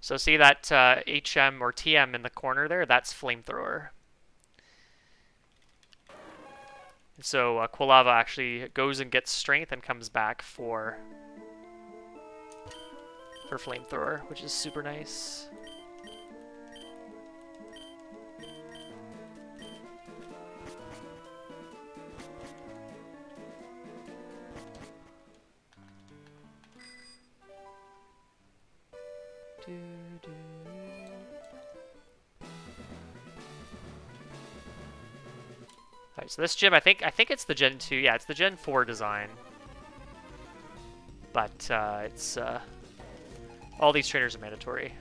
So see that HM or TM in the corner there? That's Flamethrower. So Quilava actually goes and gets Strength and comes back for Flamethrower, which is super nice. Alright, so this gym, I think it's the Gen 2. Yeah, it's the Gen 4 design. But it's all these trainers are mandatory.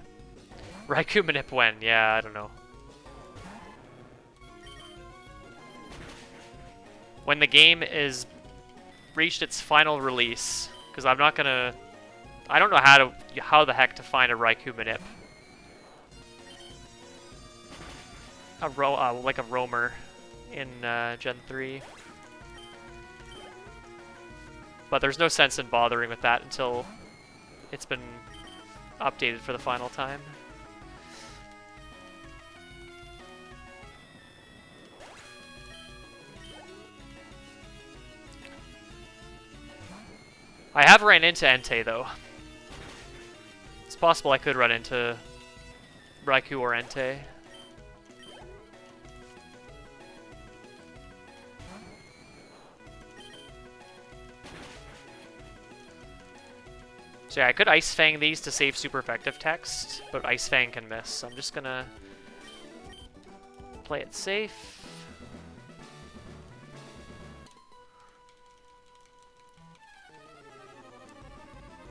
Raikou Manip when? Yeah, I don't know. When the game is reached its final release, because I'm not gonna. I don't know how the heck to find a Raikou Manip. Like a roamer in Gen 3. But there's no sense in bothering with that until it's been updated for the final time. I have ran into Entei though. It's possible I could run into Raikou or Entei. So yeah, I could Ice Fang these to save super effective text, but Ice Fang can miss, so I'm just gonna play it safe.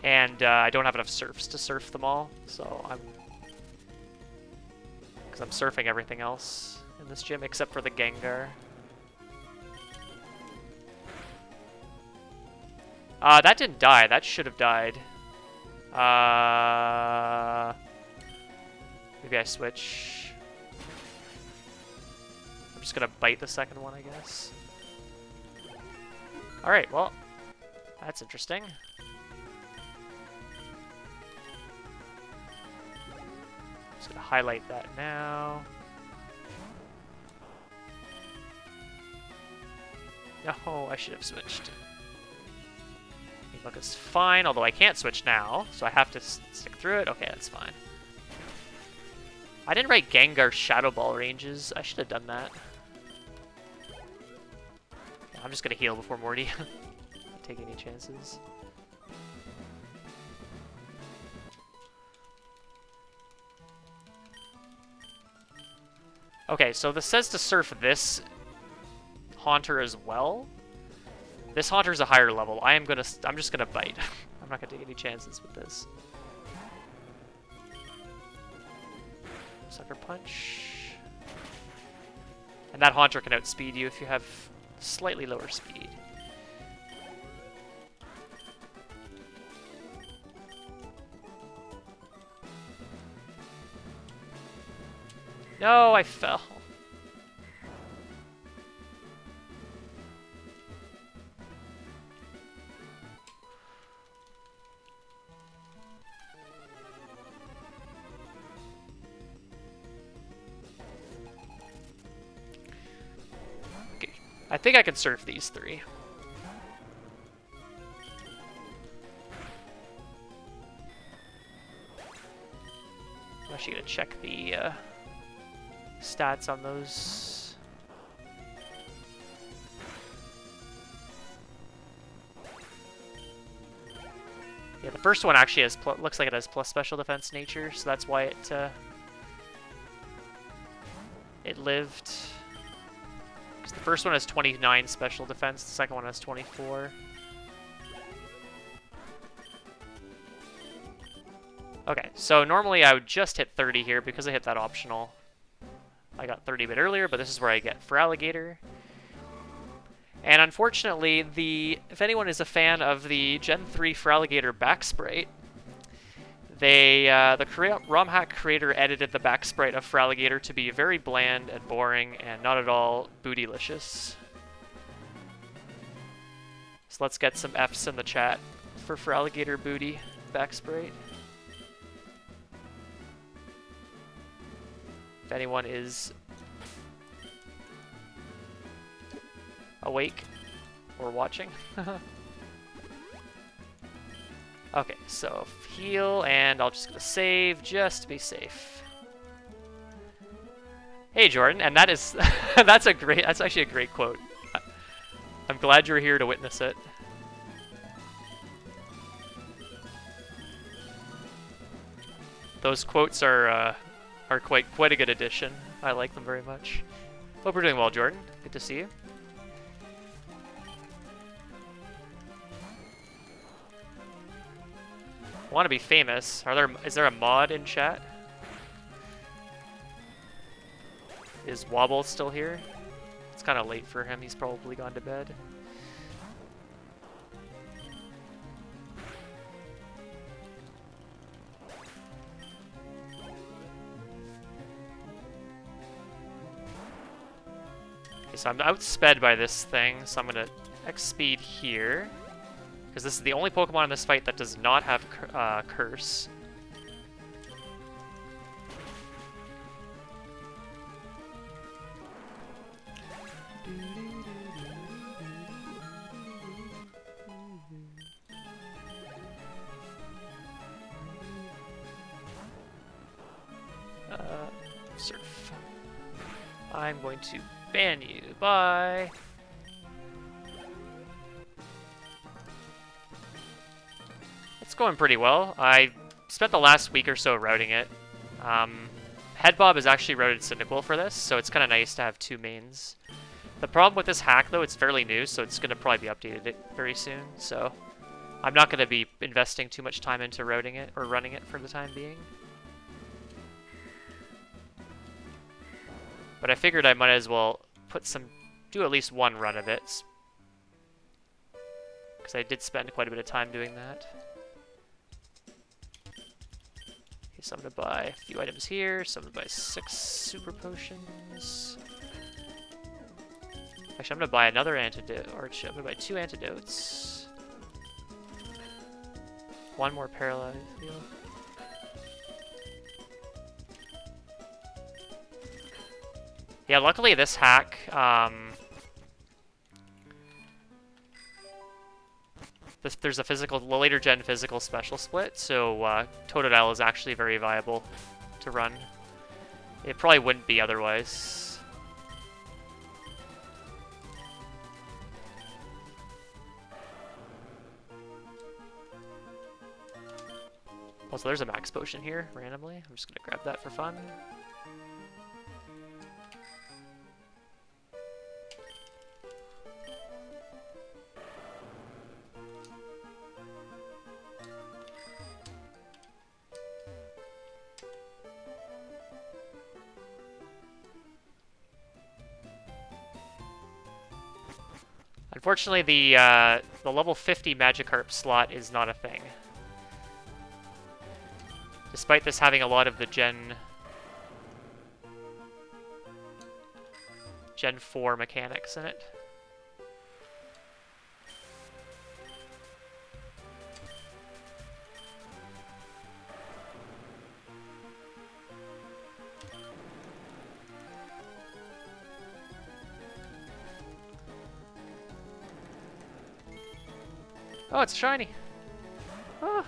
And I don't have enough surfs to surf them all, so because I'm surfing everything else in this gym except for the Gengar. That didn't die. That should have died. Maybe I switch. I'm just gonna bite the second one, I guess. Alright, well, that's interesting. Just gonna highlight that now. No, I should have switched. Look, it's fine, although I can't switch now, so I have to stick through it. Okay, that's fine. I didn't write Gengar Shadow Ball ranges. I should have done that. Yeah, I'm just gonna heal before Morty. Not take any chances. Okay, so this says to surf this Haunter as well. This Haunter's a higher level. I'm just gonna bite. I'm not gonna take any chances with this. Sucker Punch. And that Haunter can outspeed you if you have slightly lower speed. No, I fell. Okay, I think I can surf these three. I'm actually gonna check the stats on those. Yeah, the first one actually has looks like it has plus special defense nature, so that's why it lived. Because the first one has 29 special defense, the second one has 24. Okay, so normally I would just hit 30 here because I hit that optional. I got 30 a bit earlier, but this is where I get for Alligator. And unfortunately, if anyone is a fan of the Gen 3 for Alligator back sprite, the ROM hack creator edited the back sprite of Feraligatr to be very bland and boring and not at all bootylicious. So let's get some Fs in the chat for Feraligatr booty back sprite. If anyone is awake or watching. Okay, so heal, and I'll just gonna save just to be safe. Hey Jordan, and that is that's actually a great quote. I'm glad you're here to witness it. Those quotes are quite a good addition. I like them very much. Hope we're doing well, Jordan. Good to see you. Want to be famous? Is there a mod in chat? Is Wobble still here? It's kind of late for him. He's probably gone to bed. Okay, so I'm outsped by this thing, so I'm gonna X-speed here. Because this is the only Pokemon in this fight that does not have Curse. Surf. I'm going to ban you. Bye. going pretty well. I spent the last week or so routing it. Headbob is actually routed Cyndaquil for this, so it's kind of nice to have two mains. The problem with this hack, though, it's fairly new, so it's going to probably be updated very soon, so I'm not going to be investing too much time into routing it or running it for the time being. But I figured I might as well do at least one run of it, because I did spend quite a bit of time doing that. Okay, so I'm going to buy a few items here, so I'm going to buy 6 super potions. Actually, I'm going to buy another antidote, or I'm going to buy 2 antidotes. 1 more paralyze heal. Yeah, luckily this hack, there's a later gen physical special split, so Totodile is actually very viable to run. It probably wouldn't be otherwise. Also, there's a max potion here, randomly. I'm just gonna grab that for fun. Unfortunately, the level 50 Magikarp slot is not a thing. Despite this having a lot of the Gen 4 mechanics in it. Oh, it's shiny. Oh.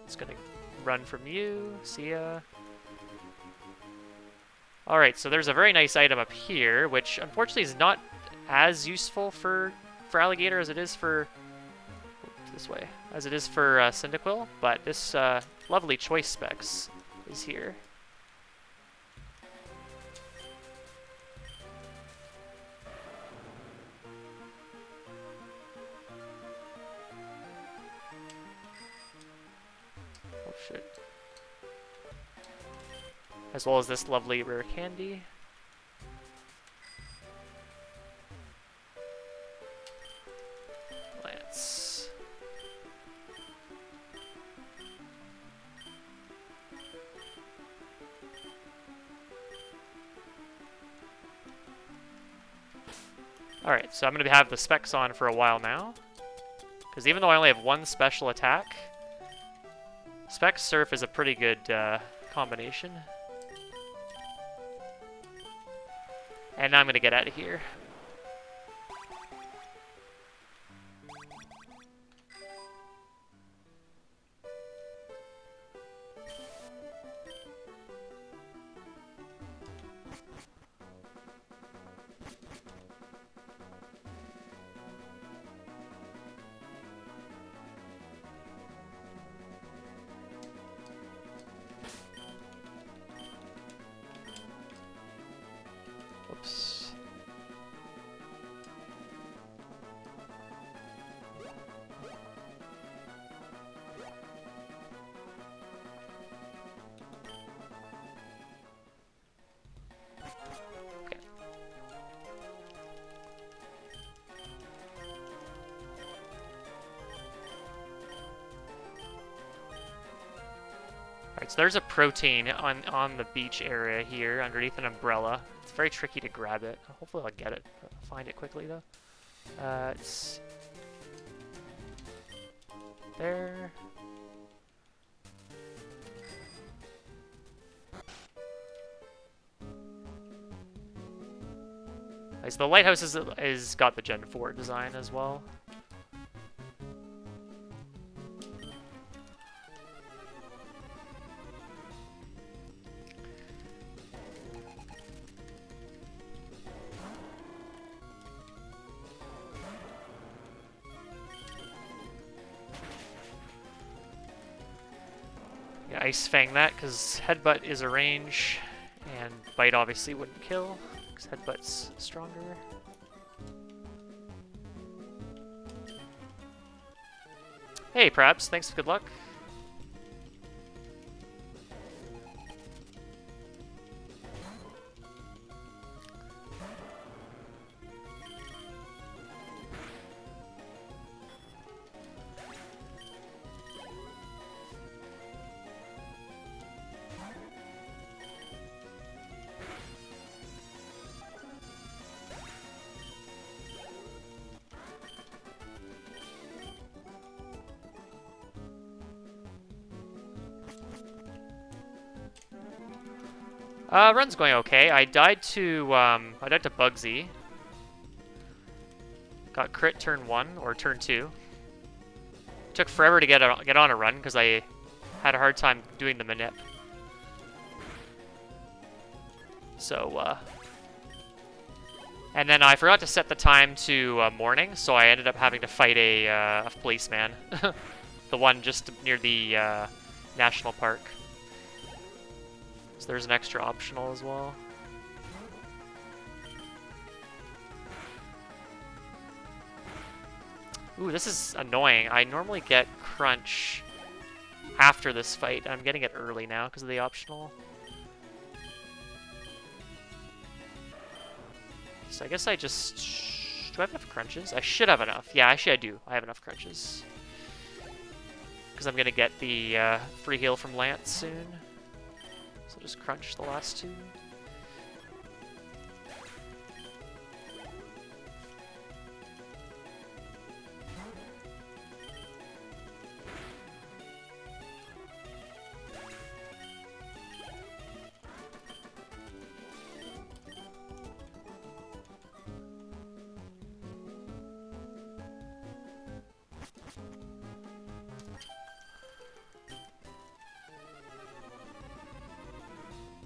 It's gonna run from you. See ya. Alright, so there's a very nice item up here, which unfortunately is not as useful for Alligator as it is for Cyndaquil, but this lovely choice specs is here. Oh shit. As well as this lovely rare candy. Lance. Alright, so I'm going to have the specs on for a while now. Because even though I only have one special attack, Spec Surf is a pretty good combination. And now I'm going to get out of here. Whoops. Okay. Alright, so there's a protein on the beach area here underneath an umbrella. It's very tricky to grab it. Hopefully I'll get it. I'll find it quickly though. It's there. Right, so the lighthouse is got the Gen 4 design as well. Ice Fang that, because Headbutt is a range, and Bite obviously wouldn't kill, because Headbutt's stronger. Hey, Prabs, thanks, good luck. Run's going okay. I died to Bugsy. Got crit turn 1 or turn 2. Took forever to get on a run because I had a hard time doing the manip. So and then I forgot to set the time to morning, so I ended up having to fight a policeman, the one just near the national park. So there's an extra optional as well. Ooh, this is annoying. I normally get Crunch after this fight. I'm getting it early now because of the optional. So I guess I just... Do I have enough Crunches? I should have enough. Yeah, actually I do. I have enough Crunches. Because I'm going to get the free heal from Lance soon. So just crunch the last 2.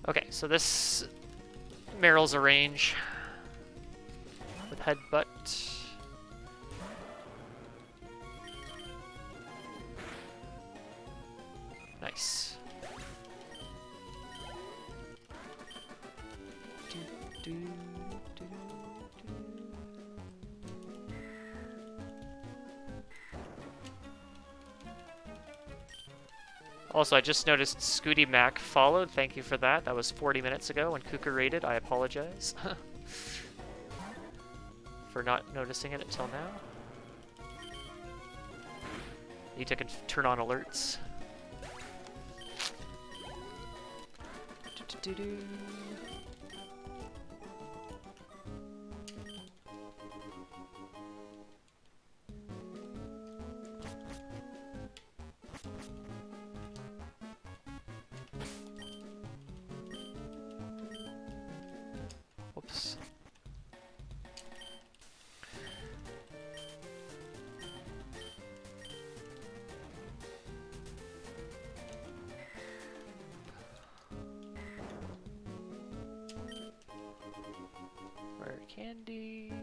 Okay, so this Meryl's a range with Headbutt. Nice. Also, I just noticed Scooty Mac followed. Thank you for that. That was 40 minutes ago when Kuka raided. I apologize for not noticing it until now. Need to turn on alerts. Whoops. Rare candy.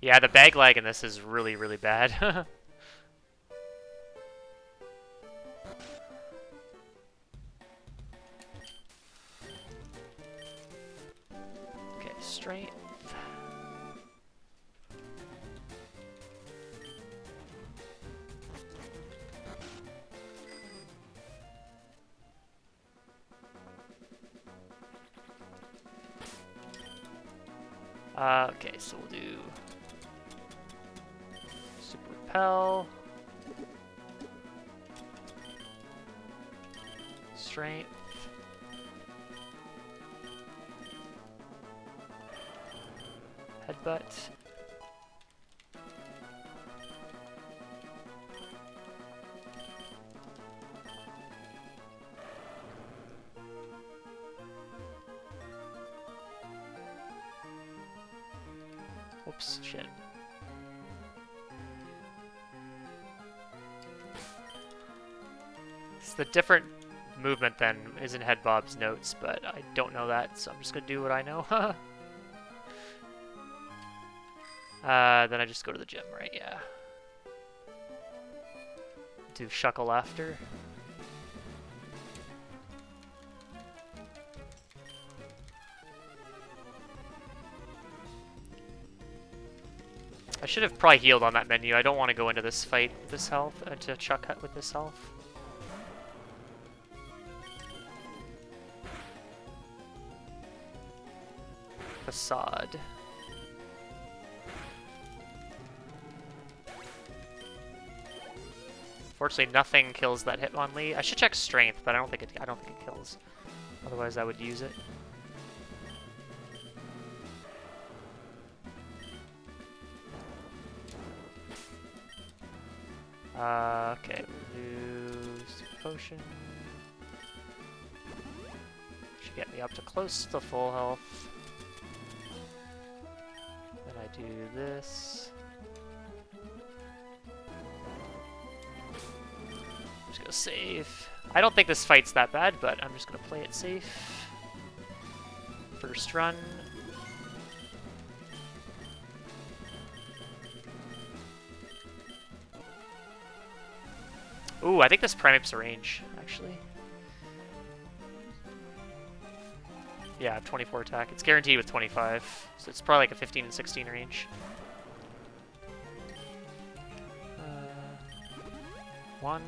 Yeah, the bag lag in this is really, really bad. Okay, strength. Okay, so we'll do Super Repel, Strength, Headbutt, whoops, shit. It's the different movement then is in Head Bob's notes, but I don't know that, so I'm just gonna do what I know. Then I just go to the gym, right? Yeah. Do Shuckle after. I should have probably healed on that menu. I don't want to go into this fight with this health, to Chuck Hut with this health. Facade. Fortunately, nothing kills that Hitmonlee. I should check Strength, but I don't think it kills. Otherwise, I would use it. Okay, we'll do Super Potion. Should get me up to close to full health. Then I do this. Just gonna save. I don't think this fight's that bad, but I'm just gonna play it safe. First run. Ooh, I think this Primeape's a range, actually. Yeah, I have 24 attack. It's guaranteed with 25, so it's probably like a 15 and 16 range. 1.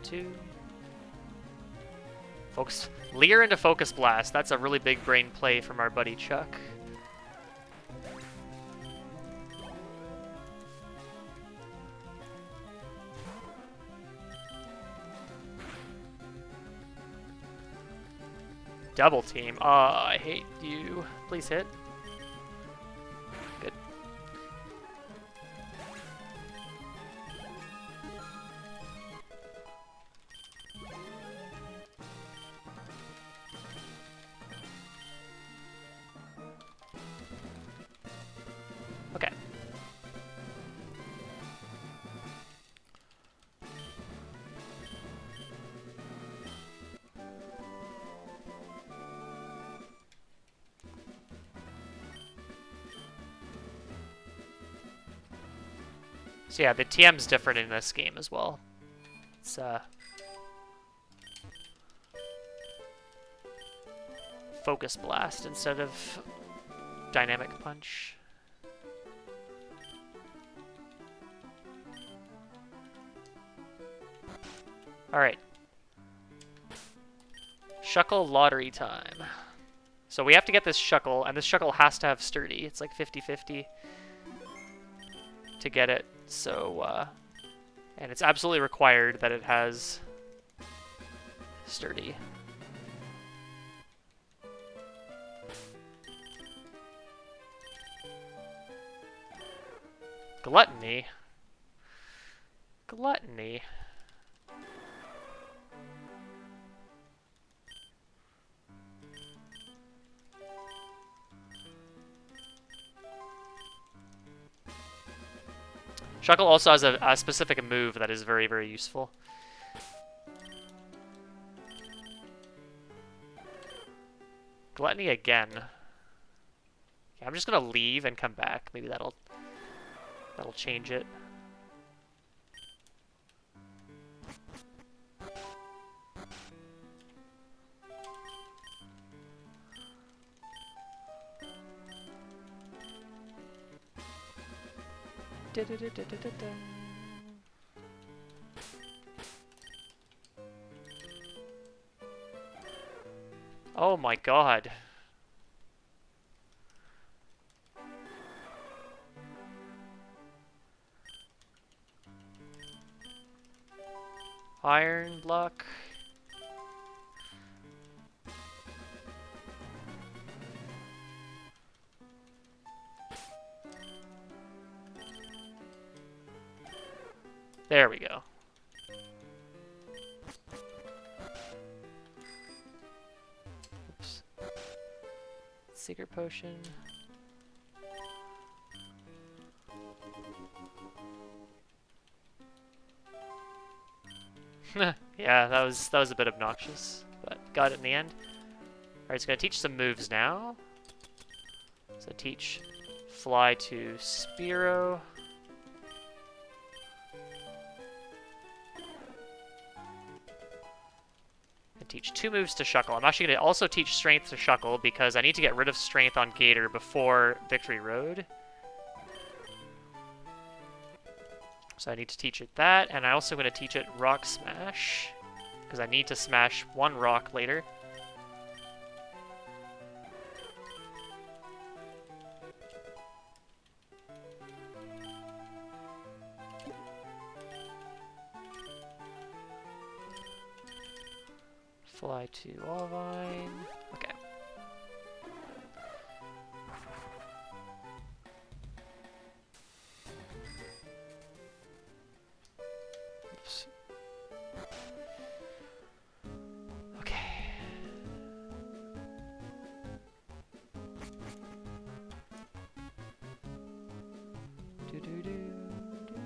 2. Focus. Leer into Focus Blast. That's a really big brain play from our buddy Chuck. Double team. Oh, I hate you. Please hit. Good. Okay. So yeah, the TM's different in this game as well. It's Focus Blast instead of Dynamic Punch. Alright. Shuckle lottery time. So we have to get this Shuckle, and this Shuckle has to have Sturdy. It's like 50-50 to get it. So, and it's absolutely required that it has Sturdy. Gluttony? Gluttony. Shuckle also has a specific move that is very, very useful. Gluttony again. Yeah, I'm just gonna leave and come back. Maybe that'll change it. Oh my god. Iron Block. There we go. Oops. Secret Potion. Yeah, that was a bit obnoxious, but got it in the end. Alright, it's gonna teach some moves now. So teach fly to Spearow. And teach 2 moves to Shuckle. I'm actually gonna also teach strength to Shuckle because I need to get rid of strength on Gator before Victory Road. So I need to teach it that, and I also going to teach it Rock Smash, because I need to smash 1 rock later. Fly to Olivine. Okay. Oops. Okay. Do do do do do.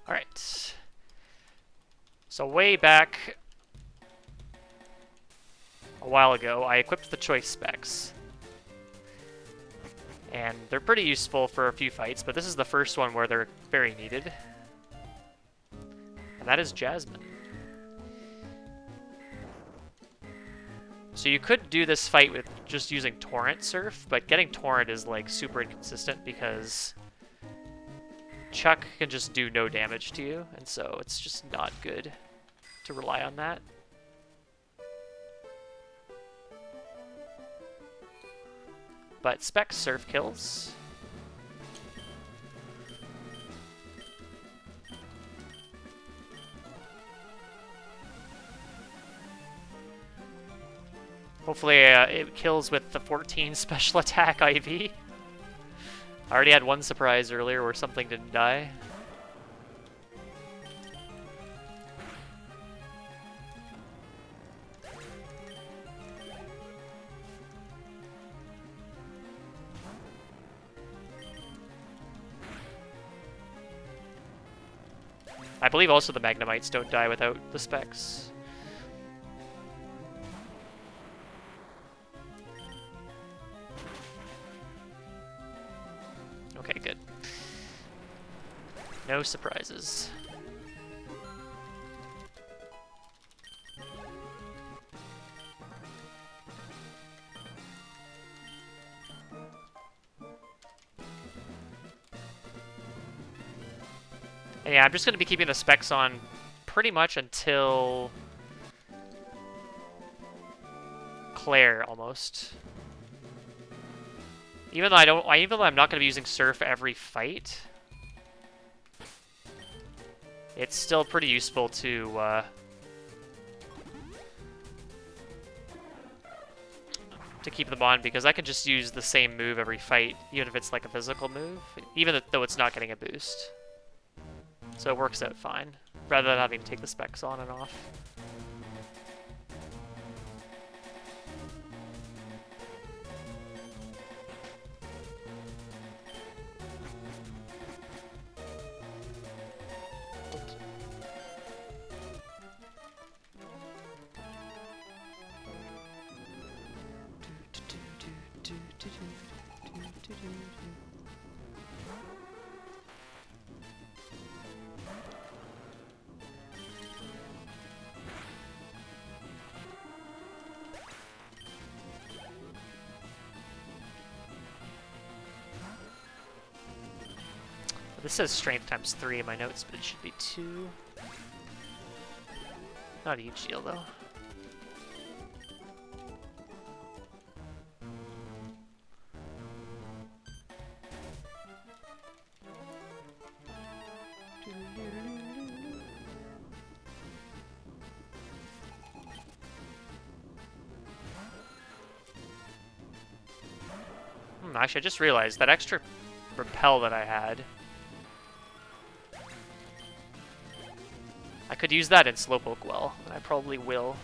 Alright. So way back a while ago, I equipped the choice specs. And they're pretty useful for a few fights, but this is the first one where they're very needed. And that is Jasmine. So you could do this fight with just using Torrent Surf, but getting Torrent is like super inconsistent because Chuck can just do no damage to you, and so it's just not good to rely on that. But Spec Surf kills. Hopefully it kills with the 14 special attack IV. I already had one surprise earlier where something didn't die. I believe also the Magnemites don't die without the specs. Okay, good. No surprises. And yeah, I'm just going to be keeping the specs on pretty much until Claire, almost. Even though I'm not going to be using Surf every fight, it's still pretty useful to keep them on, because I can just use the same move every fight, even if it's like a physical move, even though it's not getting a boost. So it works out fine, rather than having to take the specs on and off. This says strength times 3 in my notes, but it should be 2. Not a huge deal, though. Actually, I just realized that extra repel that I had. I could use that in Slowpoke well, and I probably will.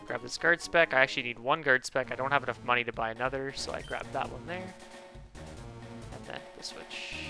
Grab this guard spec. I actually need one guard spec. I don't have enough money to buy another, so I grabbed that one there. And then the switch.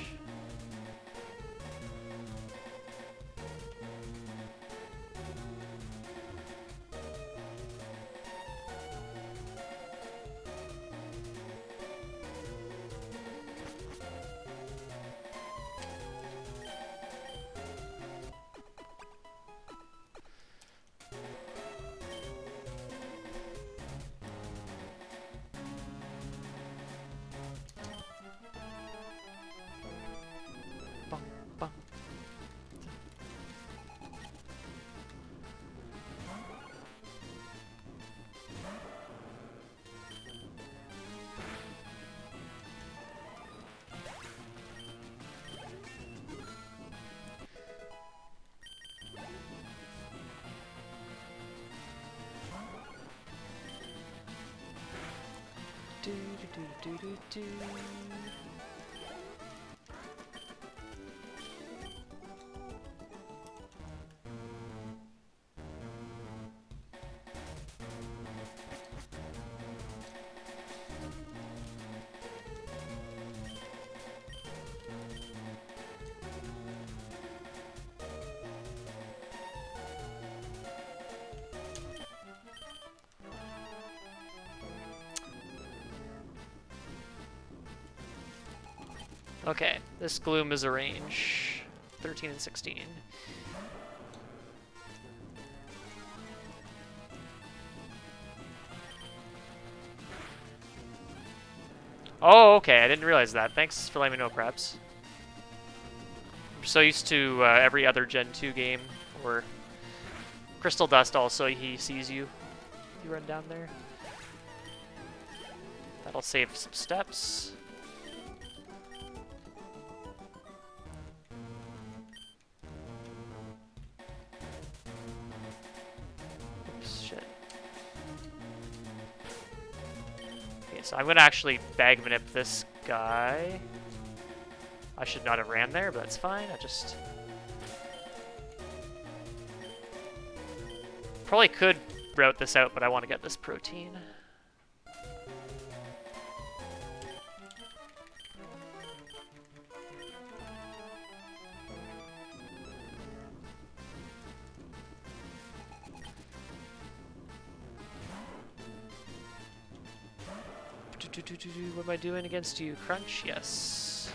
Okay, this Gloom is a range 13 and 16. Oh, okay, I didn't realize that. Thanks for letting me know, Krabs. I'm so used to every other Gen 2 game, or Crystal Dust also, he sees you. You run down there. That'll save some steps. So I'm gonna actually bag manip this guy. I should not have ran there, but that's fine. I just probably could route this out, but I want to get this protein. What am I doing against you? Crunch? Yes.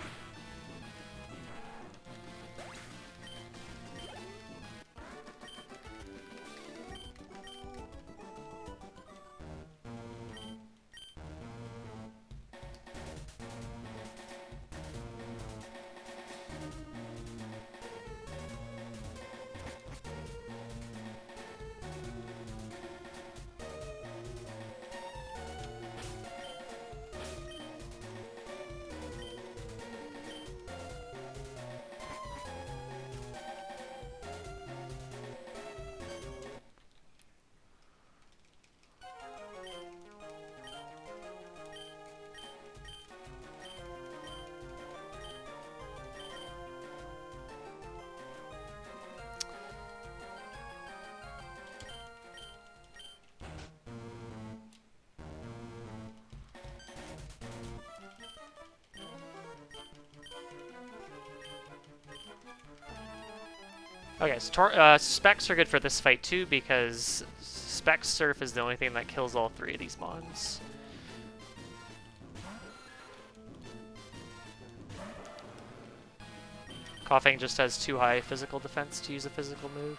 Okay, so Specs are good for this fight too, because Specs Surf is the only thing that kills all three of these mons. Coughing just has too high physical defense to use a physical move.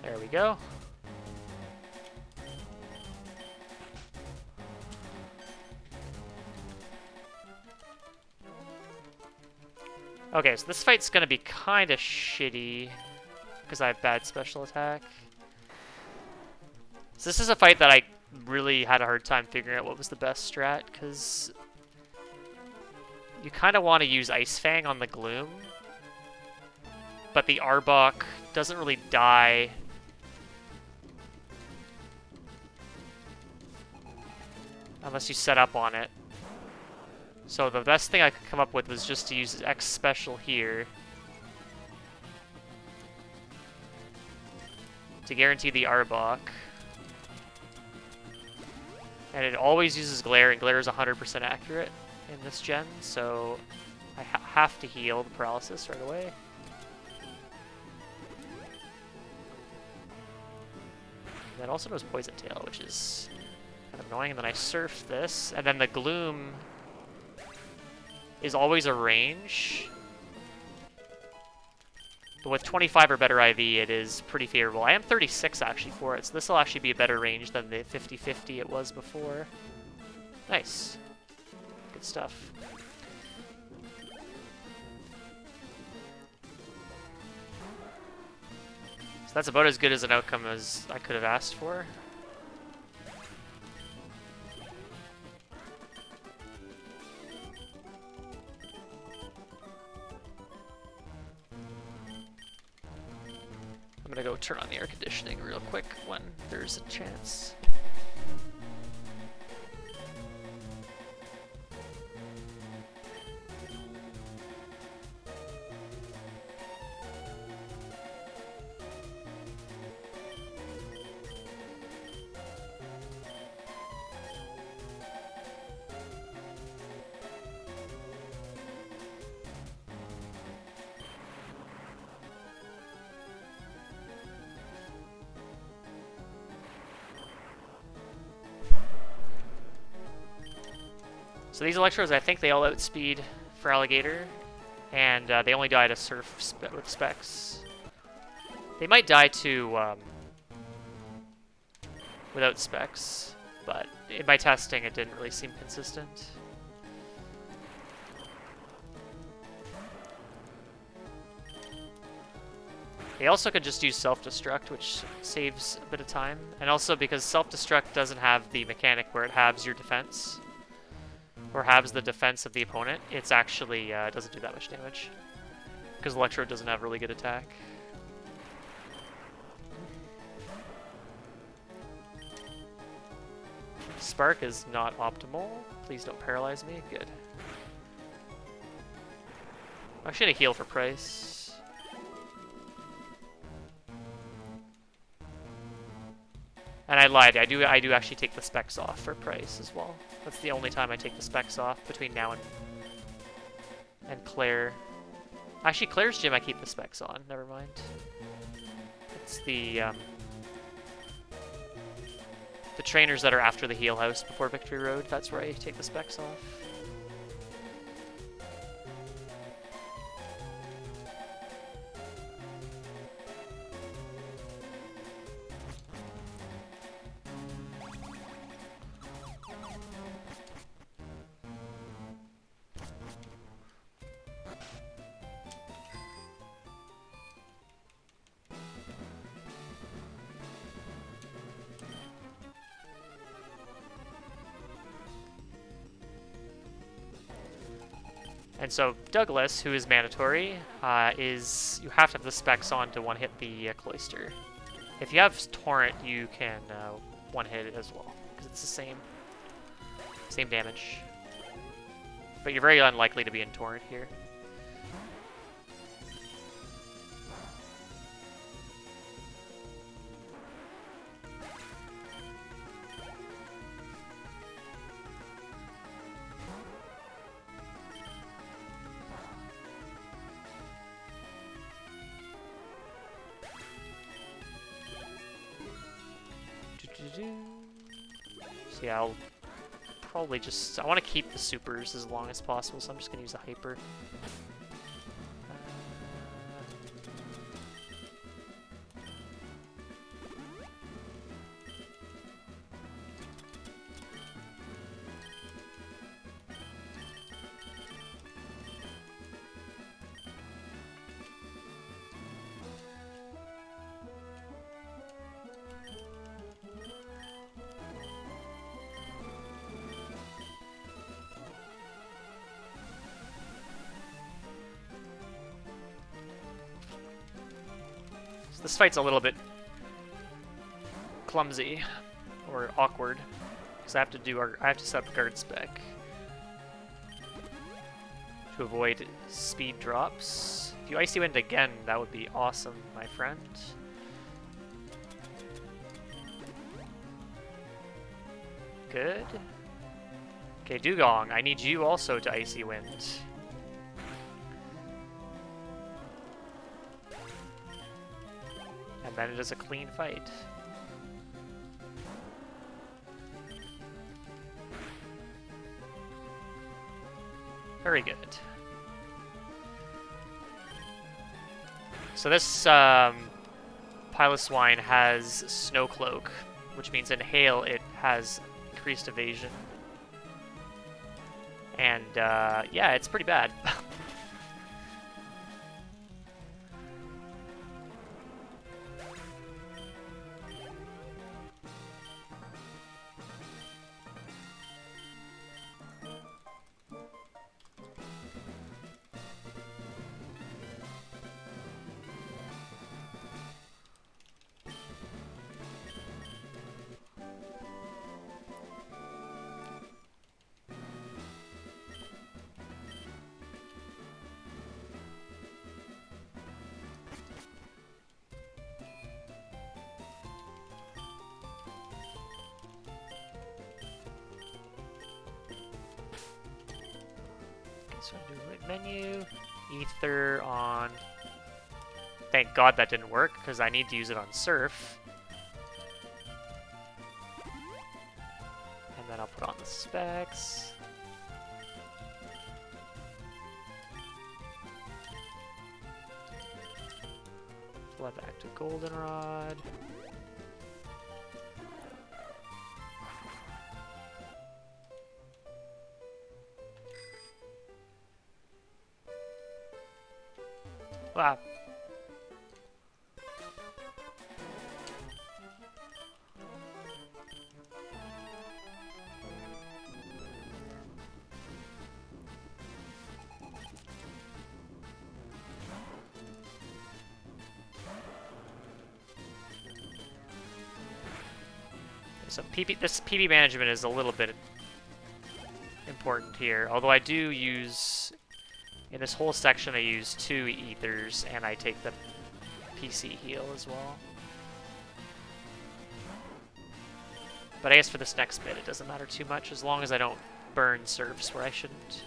There we go. Okay, so this fight's gonna be kind of shitty because I have bad special attack. So this is a fight that I really had a hard time figuring out what was the best strat, because you kind of want to use Ice Fang on the Gloom, but the Arbok doesn't really die. Unless you set up on it. So the best thing I could come up with was just to use X special here to guarantee the Arbok. And it always uses Glare, and Glare is 100% accurate in this gen, so I have to heal the paralysis right away. And that also knows Poison Tail, which is kind of annoying. And then I surf this, and then the Gloom is always a range. But with 25 or better IV, it is pretty favorable. I am 36 actually for it, so this will actually be a better range than the 50-50 it was before. Nice. Good stuff. So that's about as good as an outcome as I could have asked for. I'm gonna go turn on the air conditioning real quick when there's a chance. So these Electros, I think they all outspeed for Alligator, and they only die to Surf with Specs. They might die to without Specs, but in my testing it didn't really seem consistent. They also could just use Self-Destruct, which saves a bit of time, and also because Self-Destruct doesn't have the mechanic where it halves your defense, or halves the defense of the opponent, it's actually doesn't do that much damage. Because Electro doesn't have really good attack. Spark is not optimal. Please don't paralyze me. Good. I'm actually gonna heal for price. And I lied. I do actually take the Specs off for price as well. That's the only time I take the Specs off between now and Claire. Actually, Claire's gym I keep the Specs on. Never mind. It's the trainers that are after the heal house before Victory Road. That's where I take the Specs off. And so Douglas, who is mandatory, is you have to have the specs on to one-hit the Cloister. If you have Torrent, you can one-hit it as well, because it's the same damage. But you're very unlikely to be in Torrent here. So yeah, I'll probably just... I want to keep the supers as long as possible, so I'm just going to use a hyper. So this fight's a little bit clumsy or awkward because I have to set up guard spec to avoid speed drops. If you Icy Wind again, that would be awesome, my friend. Good. Okay, Dugong, I need you also to Icy Wind. And then it is a clean fight. Very good. So this Pile of Swine has Snow Cloak, which means in Hail it has increased evasion. And yeah, it's pretty bad. So do menu, Ether on... Thank God that didn't work, because I need to use it on Surf. And then I'll put on the specs. Fly back to Goldenrod. Wow. So this PB management is a little bit important here, although I do use... In this whole section, I use 2 ethers, and I take the PC heal as well. But I guess for this next bit, it doesn't matter too much, as long as I don't burn surfs where I shouldn't.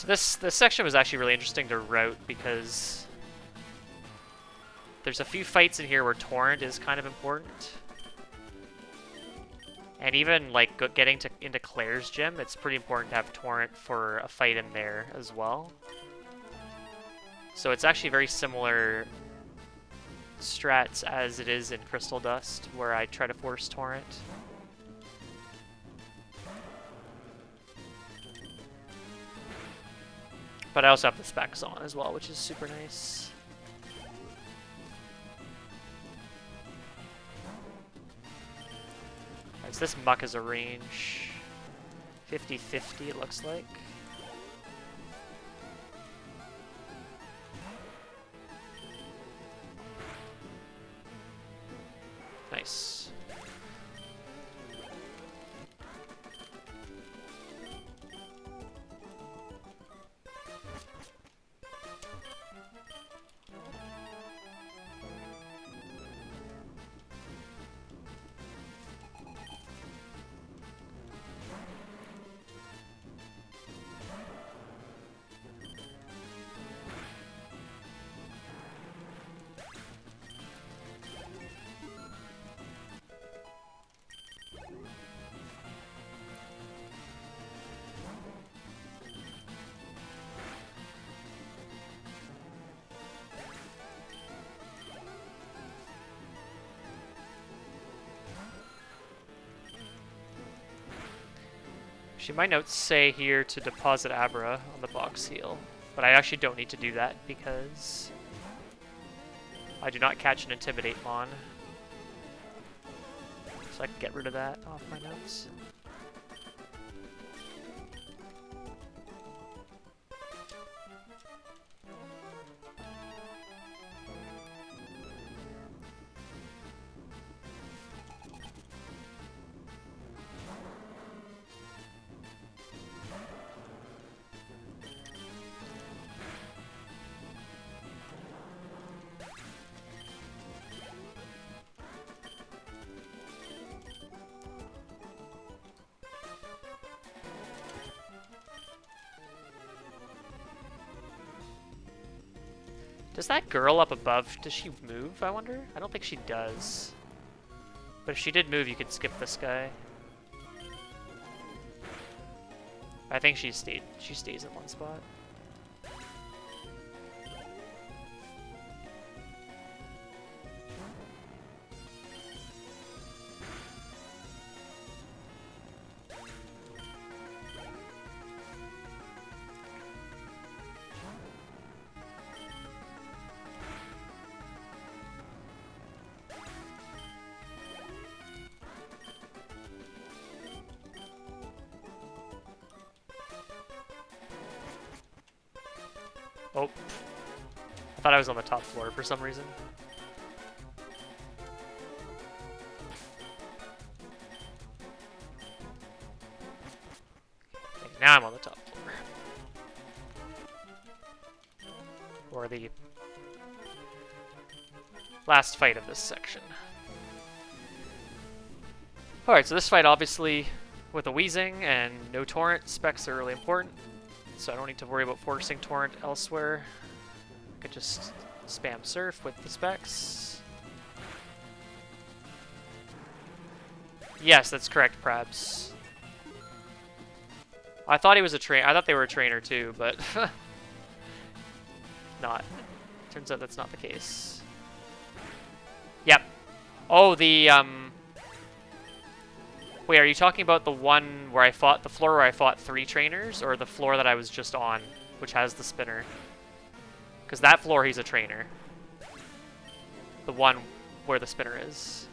So this section was actually really interesting to route because there's a few fights in here where Torrent is kind of important. And even like getting into Claire's gym, it's pretty important to have Torrent for a fight in there as well. So it's actually very similar strats as it is in Crystal Dust, where I try to force Torrent. But I also have the specs on as well, which is super nice. Alright, so this muck is a range 50-50, it looks like. Nice. My notes say here to deposit Abra on the box heel, but I actually don't need to do that because I do not catch an Intimidate Mon. So I can get rid of that off my notes. Does that girl up above, does she move, I wonder? I don't think she does. But if she did move, you could skip this guy. I think she stays in one spot. Oh, I thought I was on the top floor for some reason. Okay, now I'm on the top floor. Or the last fight of this section. Alright, so this fight obviously with a Wheezing and no Torrent, specs are really important. So I don't need to worry about forcing Torrent elsewhere. I could just spam Surf with the specs. Yes, that's correct, Prabs. I thought he was a trainer. I thought they were a trainer too, but not. Turns out that's not the case. Yep. Oh, the Wait, are you talking about the one where I fought, the floor where I fought 3 trainers, or the floor that I was just on, which has the spinner? Because that floor, he's a trainer. The one where the spinner is.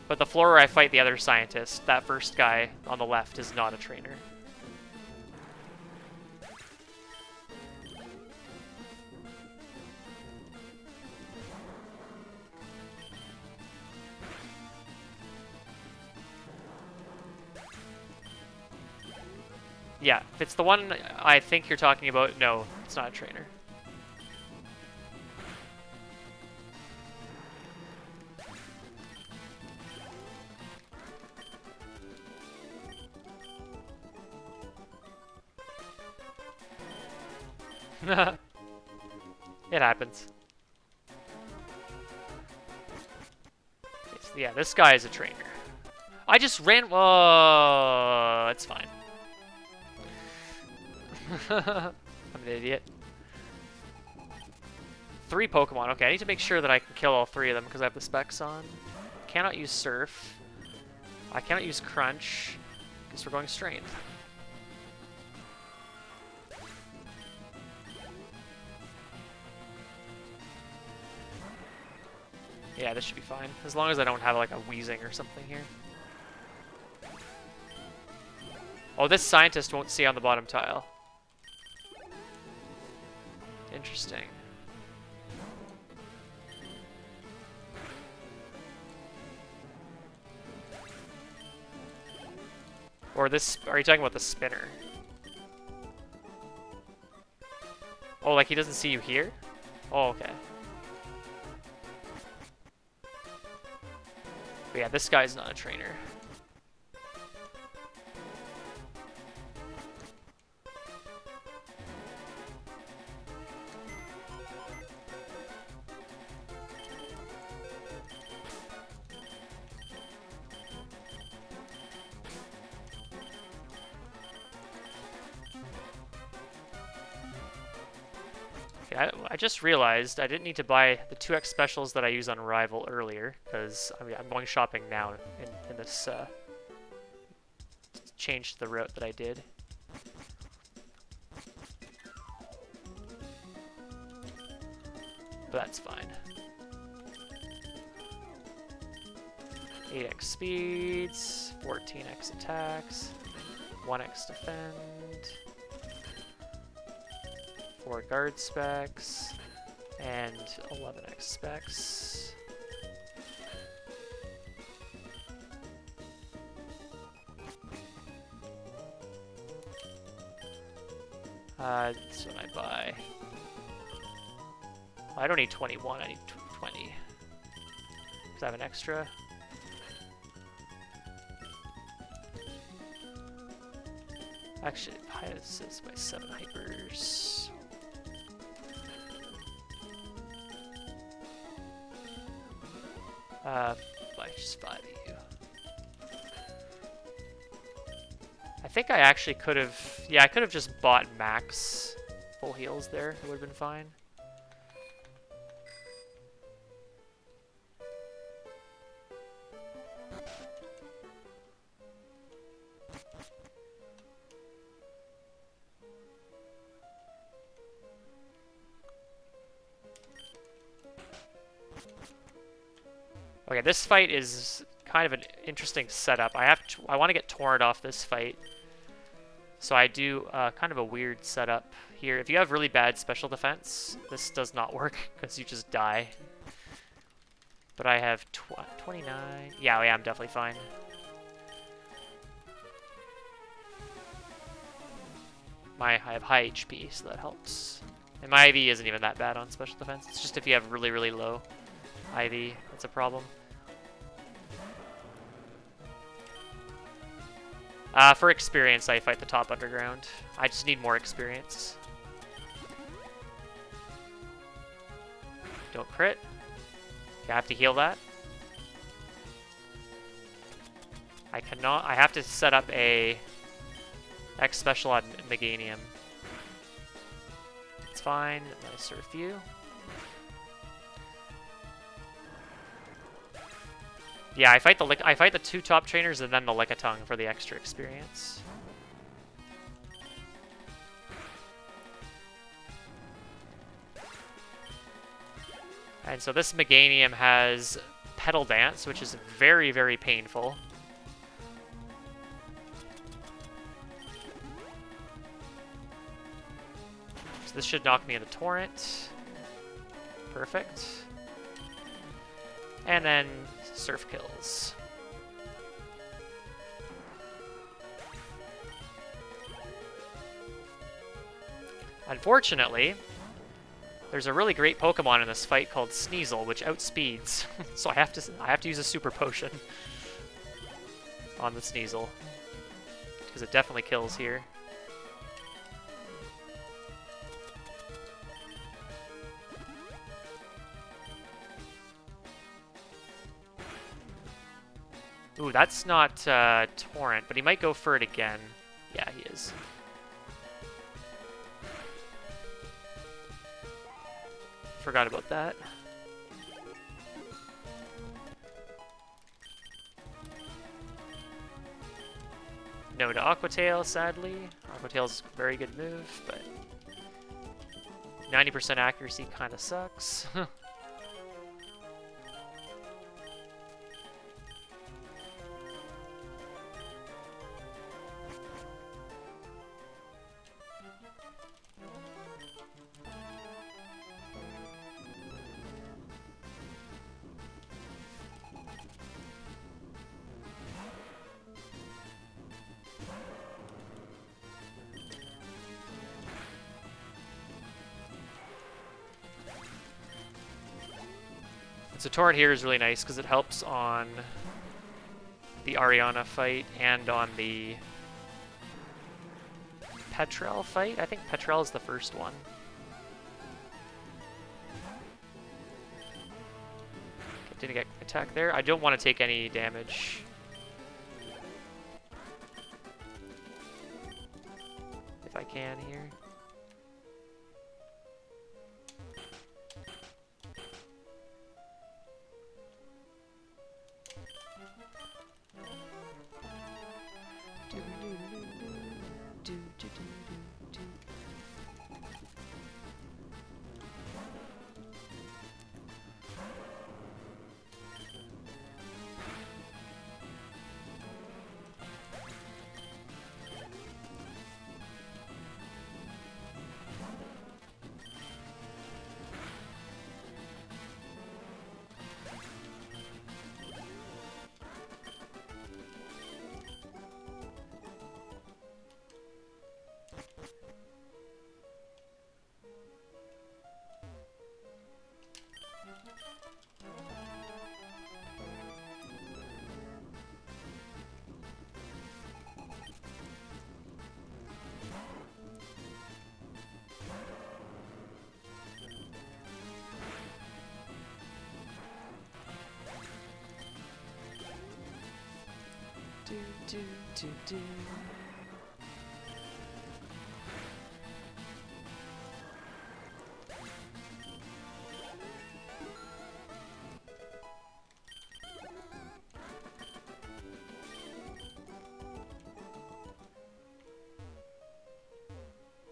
But the floor where I fight the other scientist, that first guy on the left, is not a trainer. Yeah, if it's the one I think you're talking about, no, it's not a trainer. It happens. Yeah, this guy is a trainer. I just ran. Oh, it's fine. I'm an idiot. 3 Pokemon. Okay, I need to make sure that I can kill all 3 of them because I have the specs on. Cannot use Surf. I cannot use Crunch because we're going Strength. Yeah, this should be fine. As long as I don't have like a Wheezing or something here. Oh, this scientist won't see on the bottom tile. Interesting. Or this, are you talking about the spinner? Oh, like he doesn't see you here? Oh, okay. But yeah, this guy's not a trainer. I just realized I didn't need to buy the 2x specials that I use on Rival earlier, because I mean, I'm going shopping now in this change the route that I did. But that's fine. 8x speeds, 14x attacks, 1x defend. 4 guard specs, and 11x specs. That's what I buy. I don't need 21, I need 20. Because I have an extra. Actually, this is by 7 hypers. By just 5 of you. I think I actually could have... Yeah, I could have just bought max full heals there. It would have been fine. Okay, this fight is kind of an interesting setup. I want to get Torrent off this fight. So I do kind of a weird setup here. If you have really bad special defense, this does not work because you just die. But I have 29. Yeah, I'm definitely fine. I have high HP, so that helps. And my IV isn't even that bad on special defense. It's just if you have really, really low IV, that's a problem. For experience, I fight the top underground. I just need more experience. Don't crit. Okay, I have to heal that. I cannot. I have to set up a X special on Meganium. It's fine. I surf you. Yeah, I fight the 2 top trainers and then the Lickitung for the extra experience. And so this Meganium has Petal Dance, which is very, very painful. So this should knock me into Torrent. Perfect. And then Surf kills. Unfortunately, there's a really great Pokemon in this fight called Sneasel, which outspeeds. So I have to use a Super Potion on the Sneasel because it definitely kills here. Ooh, that's not Torrent, but he might go for it again. Yeah, he is. Forgot about that. No to Aqua Tail, sadly. Aqua Tail's a very good move, but 90% accuracy kind of sucks. So Torrent here is really nice because it helps on the Ariana fight and on the Petrel fight. I think Petrel is the first one. Didn't get attacked there. I don't want to take any damage. If I can here.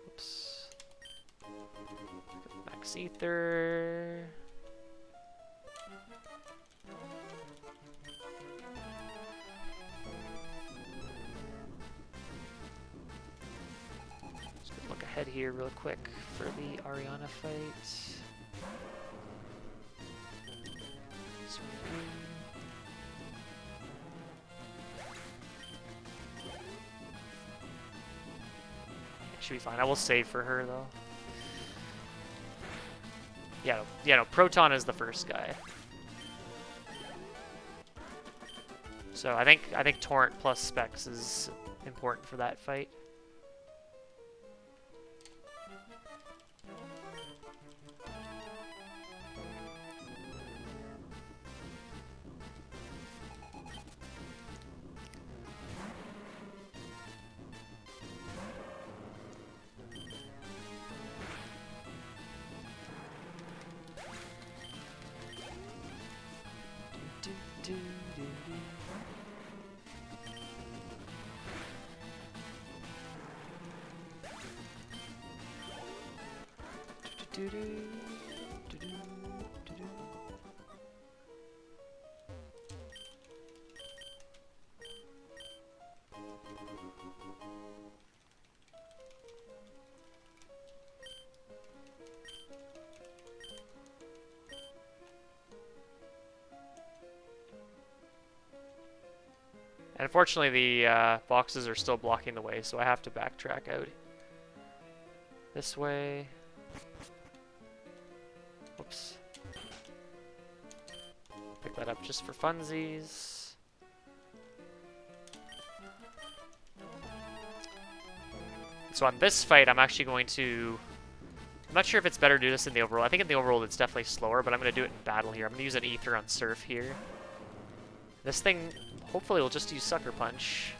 Oops. Max Ether. Head here real quick for the Ariana fight. Should be fine. I will save for her though. Yeah, no, Proton is the first guy. So I think Torrent plus Specs is important for that fight. And unfortunately, the boxes are still blocking the way, so I have to backtrack out this way. Whoops. Pick that up just for funsies. So on this fight, I'm actually going to... I'm not sure if it's better to do this in the overworld. I think in the overworld it's definitely slower, but I'm going to do it in battle here. I'm going to use an Ether on Surf here. This thing hopefully we'll just use Sucker Punch.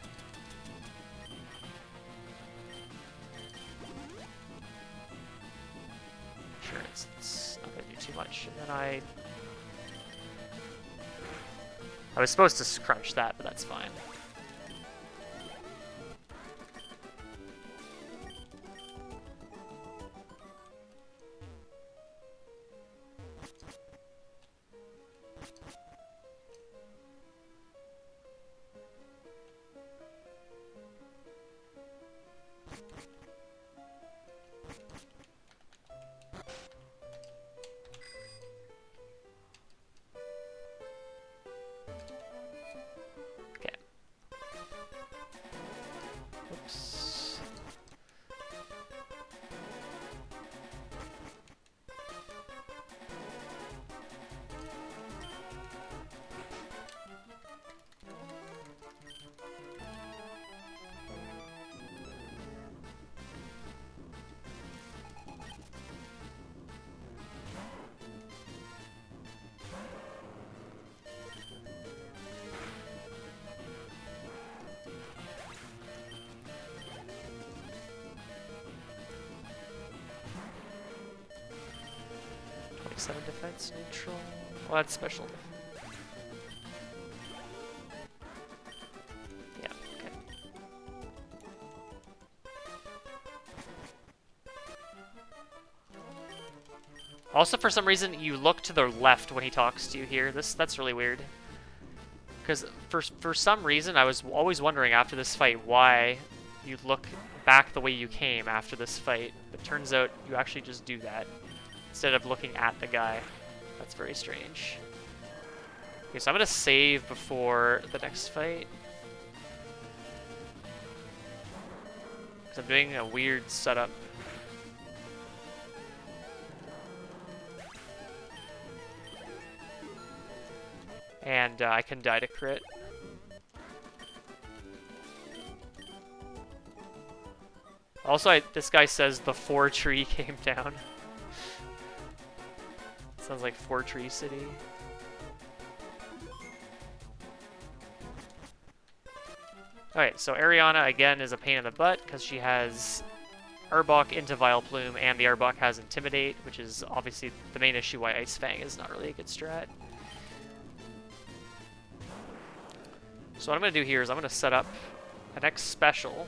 Sure, it's not gonna do too much. And then I was supposed to crunch that, but that's fine. Oops. Seven defense, neutral. Well, that's special. Yeah, okay. Also, for some reason, you look to the left when he talks to you here. That's really weird. Because for some reason, I was always wondering after this fight why you look back the way you came after this fight. But turns out you actually just do that instead of looking at the guy. That's very strange. Okay, so I'm gonna save before the next fight. Because I'm doing a weird setup. And I can die to crit. Also, this guy says the 4 tree came down. Sounds like 4 Tree City. Alright, so Ariana again is a pain in the butt because she has Arbok into Vileplume and the Arbok has Intimidate, which is obviously the main issue why Ice Fang is not really a good strat. So what I'm going to do here is I'm going to set up an X special.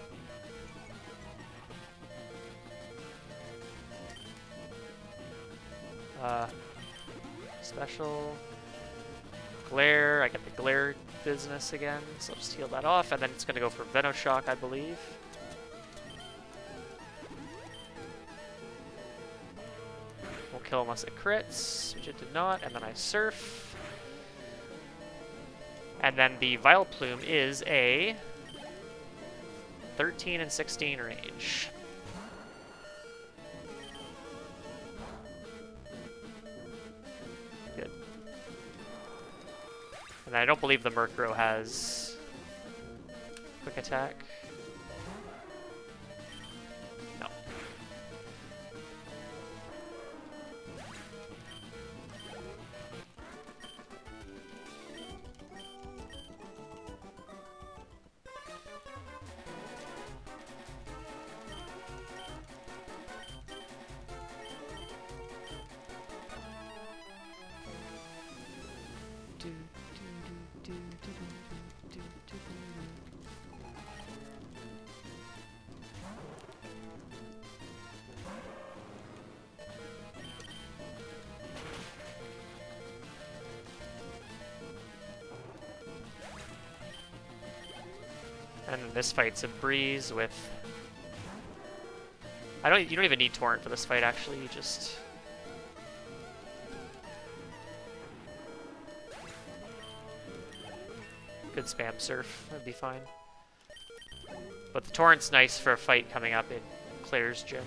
Special. Glare. I get the Glare business again, so I'll just heal that off, and then it's going to go for Venoshock, I believe. Won't kill unless it crits, which it did not, and then I Surf. And then the Vileplume is a 13 and 16 range. Good. And I don't believe the Murkrow has quick attack. No. And this fight's a breeze with... You don't even need Torrent for this fight, actually. You just... Good spam Surf, that'd be fine. But the Torrent's nice for a fight coming up in Claire's gym.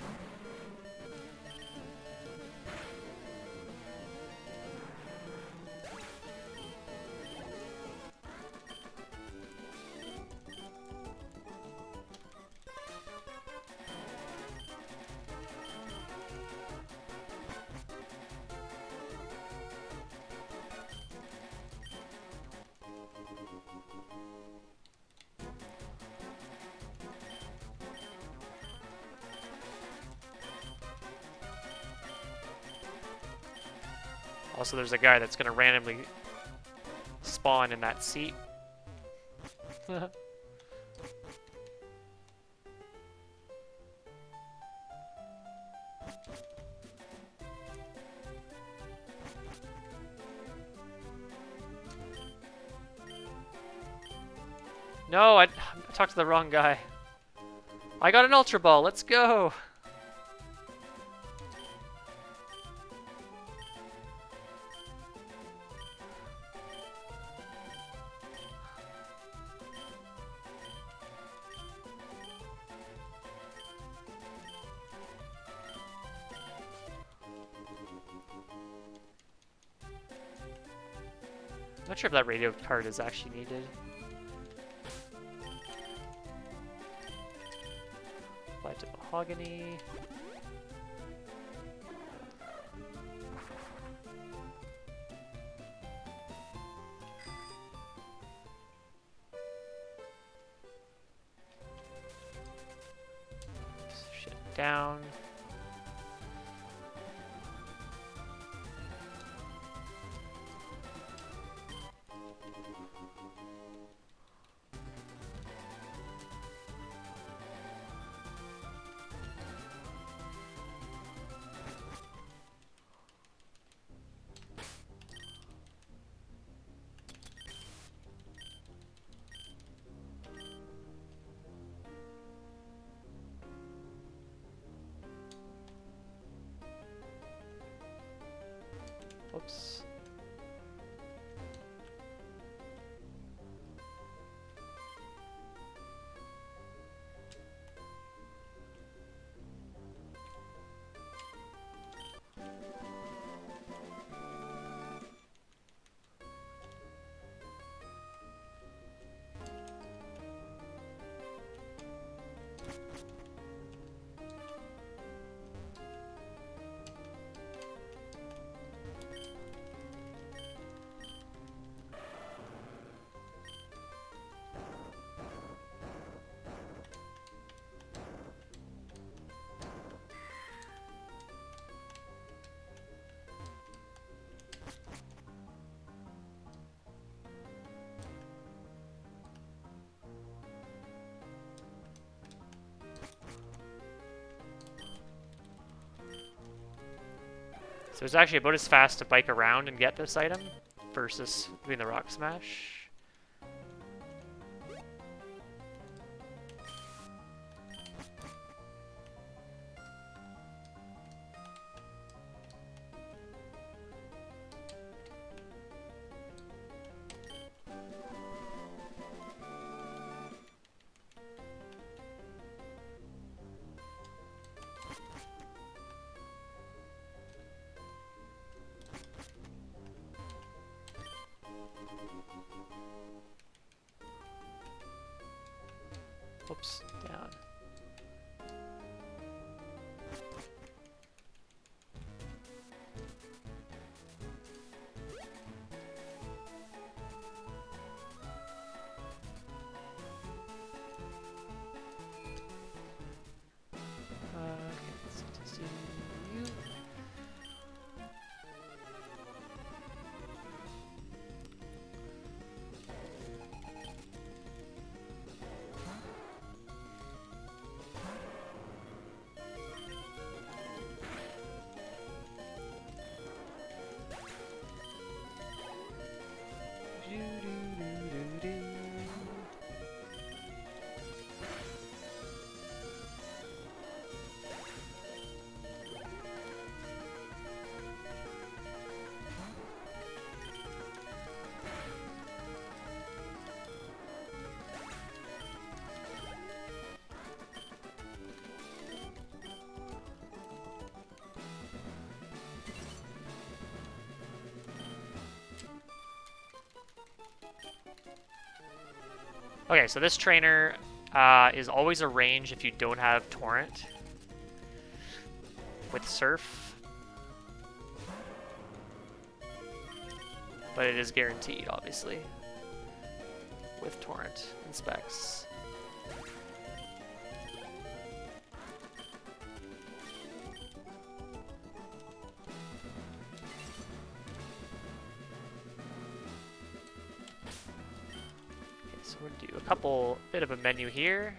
Also, there's a guy that's gonna randomly spawn in that seat. No, I talked to the wrong guy. I got an Ultra Ball, let's go! I'm not sure if that radio card is actually needed. Apply to mahogany. Shit down. Whoops. So it's actually about as fast to bike around and get this item versus doing the rock smash. Oops, down. Let's see you. Okay, so this trainer is always a range if you don't have Torrent with Surf. But it is guaranteed, obviously, with Torrent and Specs. bit of a menu here.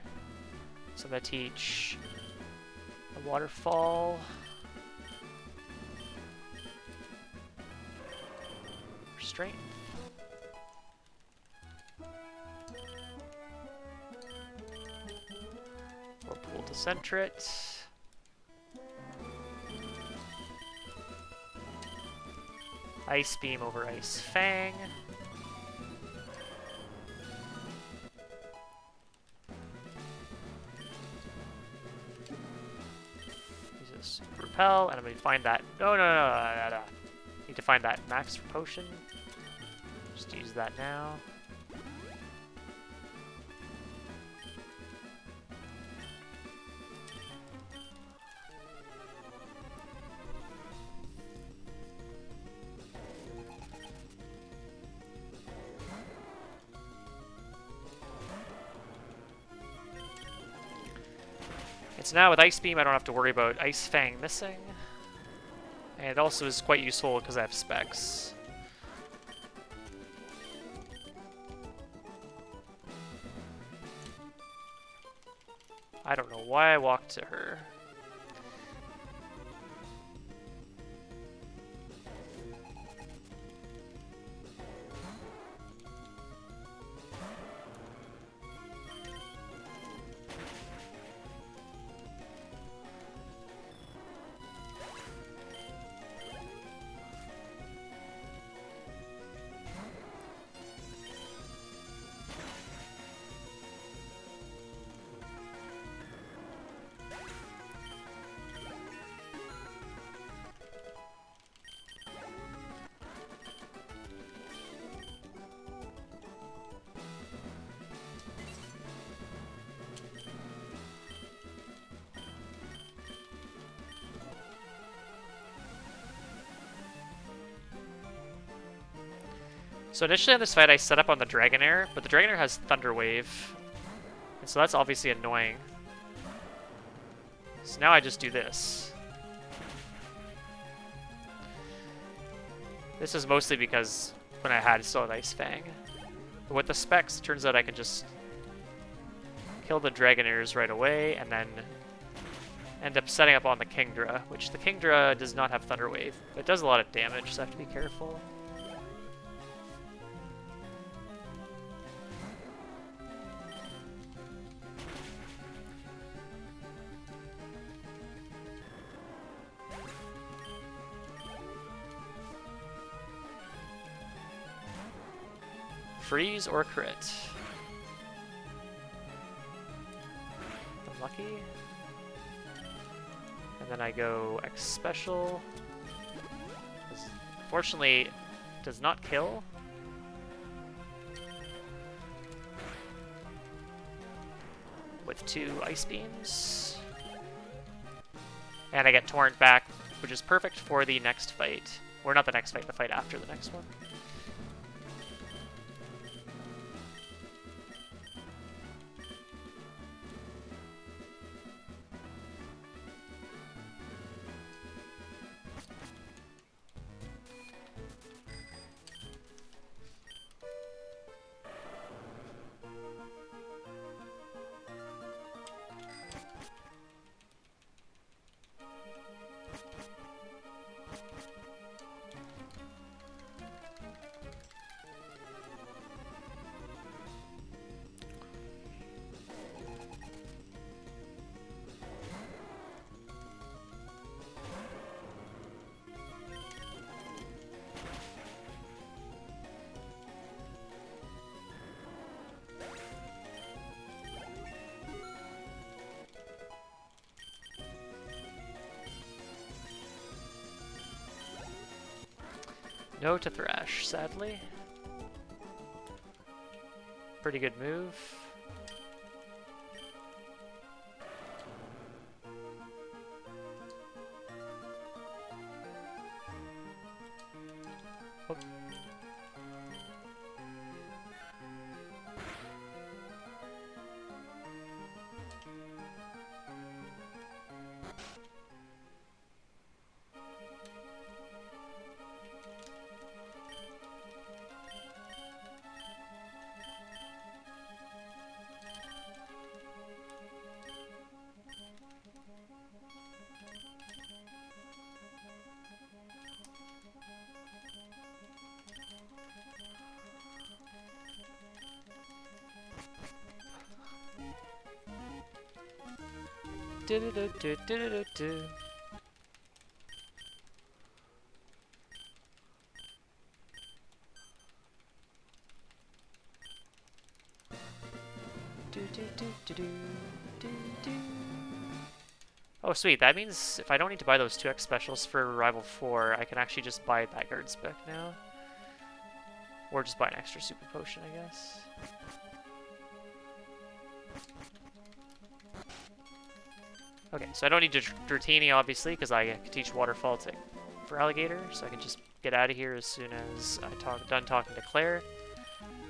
So I'm going to teach a waterfall. Strength. Whirlpool to center it. Ice Beam over Ice Fang. Use this repel, and I'm going to find that. No. Need to find that max potion. Just use that now. So now with Ice Beam, I don't have to worry about Ice Fang missing. And it also is quite useful because I have specs. I don't know why I walked to her. So initially on this fight I set up on the Dragonair, but the Dragonair has Thunder Wave, and so that's obviously annoying. So now I just do this. This is mostly because when I had still an Ice Fang. But with the specs, it turns out I can just kill the Dragonairs right away, and then end up setting up on the Kingdra, which the Kingdra does not have Thunder Wave. But it does a lot of damage, so I have to be careful. Freeze or crit. Unlucky. And then I go X special. Fortunately, it does not kill. With 2 Ice Beams. And I get Torrent back, which is perfect for the next fight. Or not the next fight, the fight after the next one. No to Thrash, sadly. Pretty good move. Oh. Oh, sweet. That means if I don't need to buy those 2x specials for Rival 4, I can actually just buy that guard spec now. Or just buy an extra super potion, I guess. Okay, so I don't need Dratini, obviously, because I can teach Waterfall for Alligator, so I can just get out of here as soon as I'm done talking to Claire.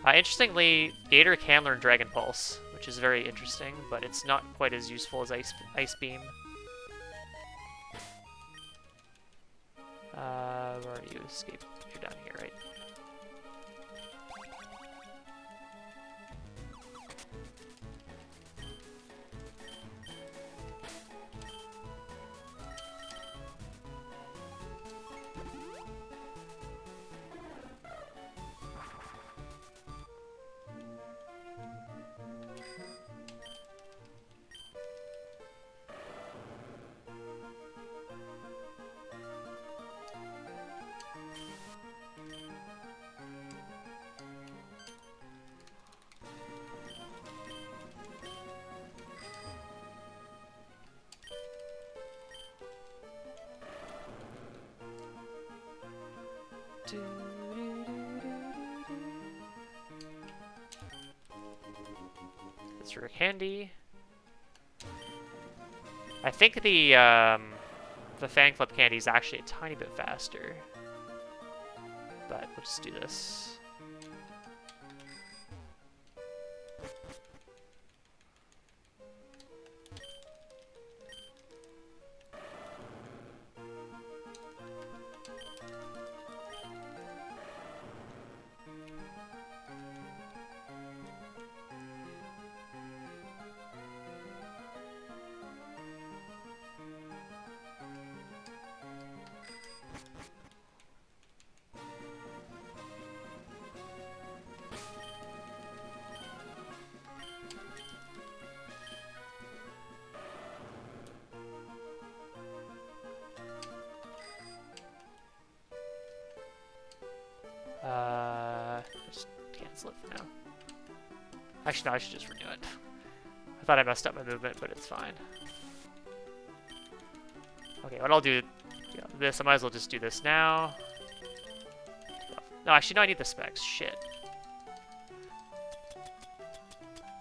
Interestingly, Gator can learn Dragon Pulse, which is very interesting, but it's not quite as useful as Ice Beam. Where are you? Escape. You're down here, right? That's for candy. I think the Fang Flip candy is actually a tiny bit faster, but we'll just do this. Just cancel it for now. Actually, no, I should just renew it. I thought I messed up my movement, but it's fine. Okay, what I'll do, this, I might as well just do this now. No, actually, no, I need the specs. Shit.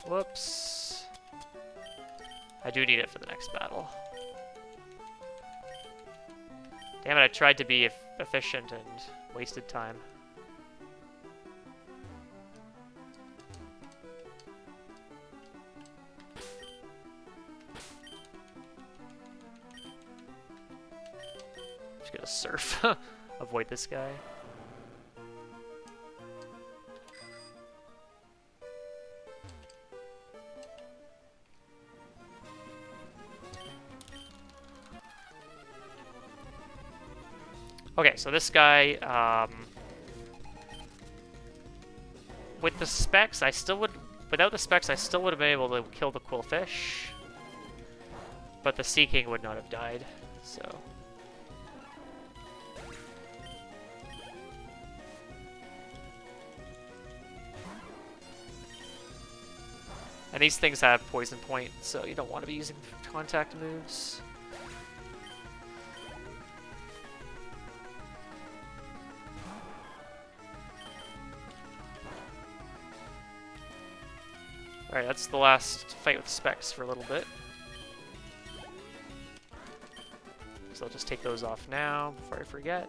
Whoops. I do need it for the next battle. Damn it, I tried to be efficient and wasted time. Just gonna surf. Avoid this guy. Okay, so this guy, with the specs, I still would, without the specs, I still would have been able to kill the Quillfish, but the Sea King would not have died, so. And these things have poison point, so you don't want to be using contact moves. Alright, that's the last fight with specs for a little bit. So I'll just take those off now before I forget.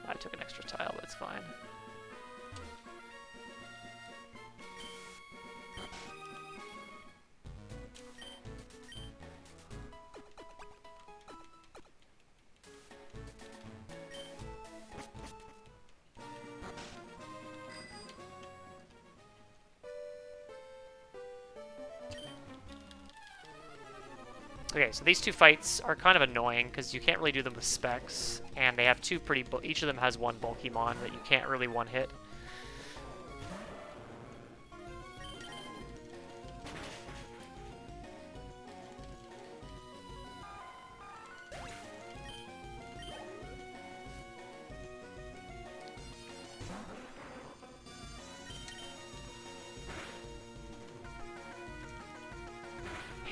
I took an extra tile, but it's fine. Okay, so these two fights are kind of annoying because you can't really do them with specs, and they have two pretty. Each of them has one bulky mon that you can't really one hit.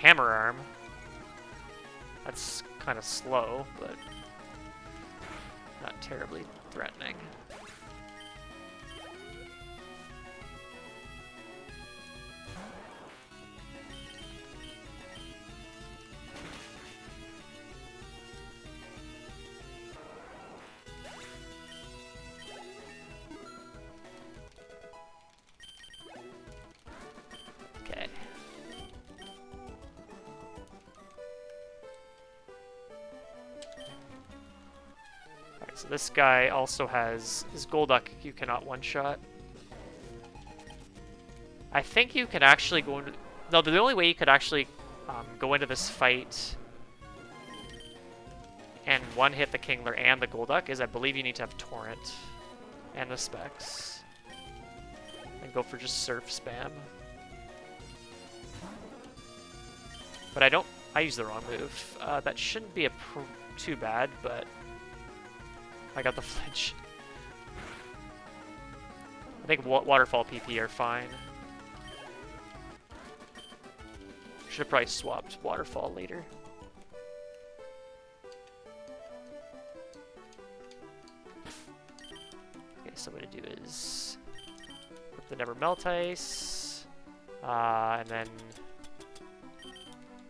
Hammer arm. That's kind of slow, but not terribly threatening. Okay. So this guy also has his Golduck you cannot one-shot. I think you can actually go into... No, the only way you could actually go into this fight and one-hit the Kingler and the Golduck is I believe you need to have Torrent and the specs. And go for just Surf spam. But I used the wrong move. That shouldn't be too bad, but... I got the flinch. I think Waterfall PP are fine. Should have probably swapped Waterfall later. Okay, so what to do is put the Never Melt Ice, and then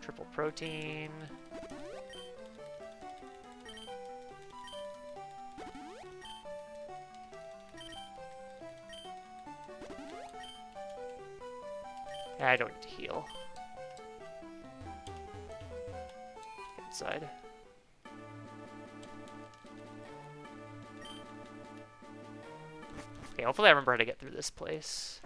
triple protein. I don't need to heal. Inside. Okay, hopefully I remember how to get through this place.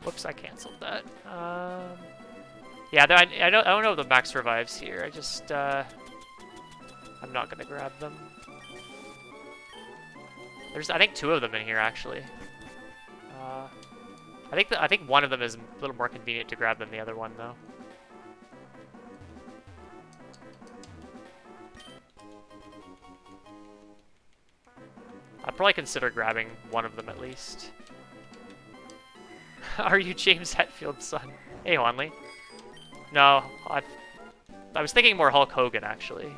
Whoops, I canceled that. Yeah, I don't know if the max revives here. I just I'm not gonna grab them. There's I think two of them in here actually. I think one of them is a little more convenient to grab than the other one though. I'd probably consider grabbing one of them at least. Are you James Hetfield's son? Hey, Honley. No, I was thinking more Hulk Hogan, actually.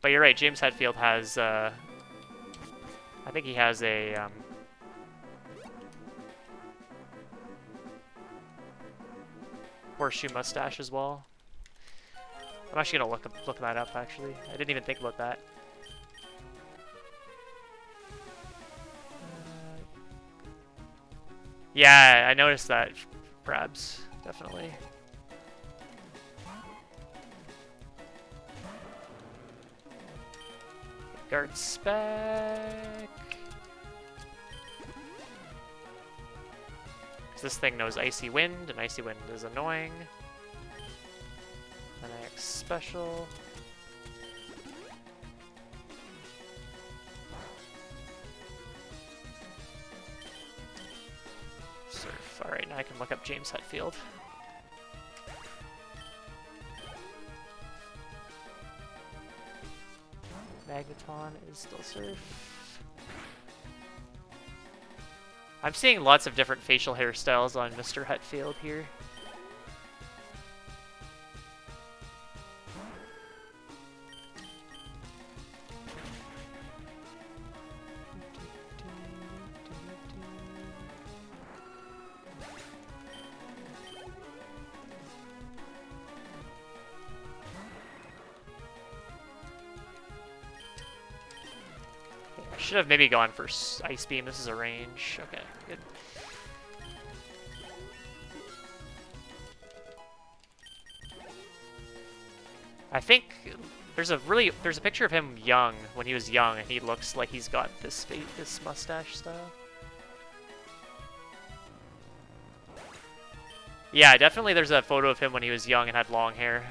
But you're right, James Hetfield has, I think he has a, horseshoe mustache as well. I'm actually gonna look that up, actually. I didn't even think about that. Yeah, I noticed that, Crabs, definitely. Guard spec. This thing knows Icy Wind, and Icy Wind is annoying. Then I X special. Surf. Alright, now I can look up James Hetfield. Magneton is still Surf. I'm seeing lots of different facial hairstyles on Mr. Hetfield here. Should have maybe gone for Ice Beam. This is a range. Okay, good. I think there's a picture of him young, when he was young, and he looks like he's got this mustache style. Yeah, definitely there's a photo of him when he was young and had long hair.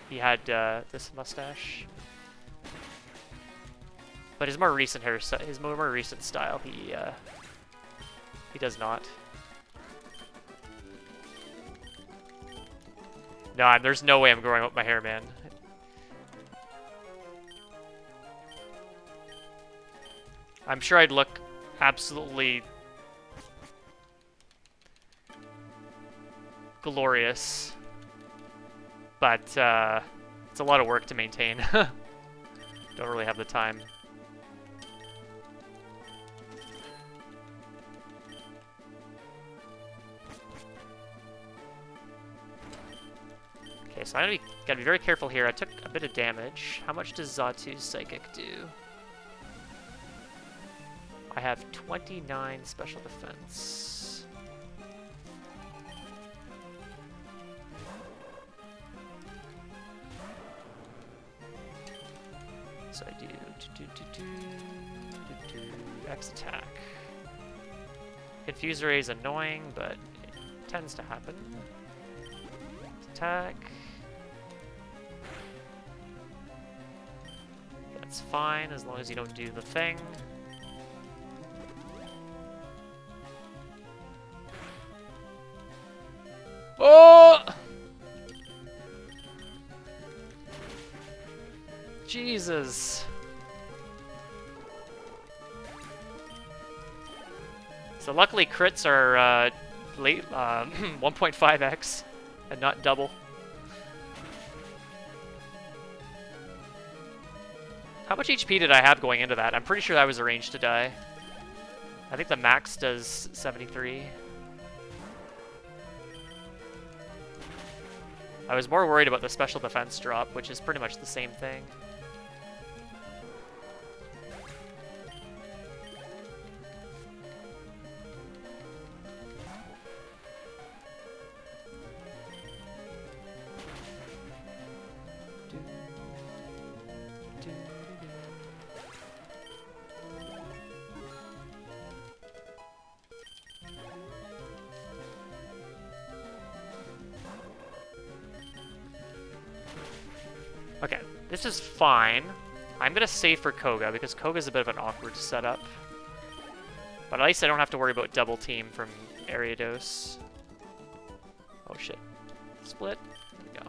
He had this mustache. But his more recent his more recent style, he does not. No, there's no way I'm growing up my hair, man. I'm sure I'd look absolutely glorious, but it's a lot of work to maintain. Don't really have the time. Okay, so gotta be very careful here. I took a bit of damage. How much does Zatu's Psychic do? I have 29 special defense. So I do X attack. Confuse Ray is annoying, but it tends to happen. Attack. That's fine as long as you don't do the thing. Oh! Jesus. So luckily crits are late 1.5x and not double. How much HP did I have going into that? I'm pretty sure I was arranged to die. I think the max does 73. I was more worried about the special defense drop, which is pretty much the same thing. Okay, this is fine. I'm gonna save for Koga, because Koga's a bit of an awkward setup. But at least I don't have to worry about double team from Ariados. Oh shit. Split. There we go.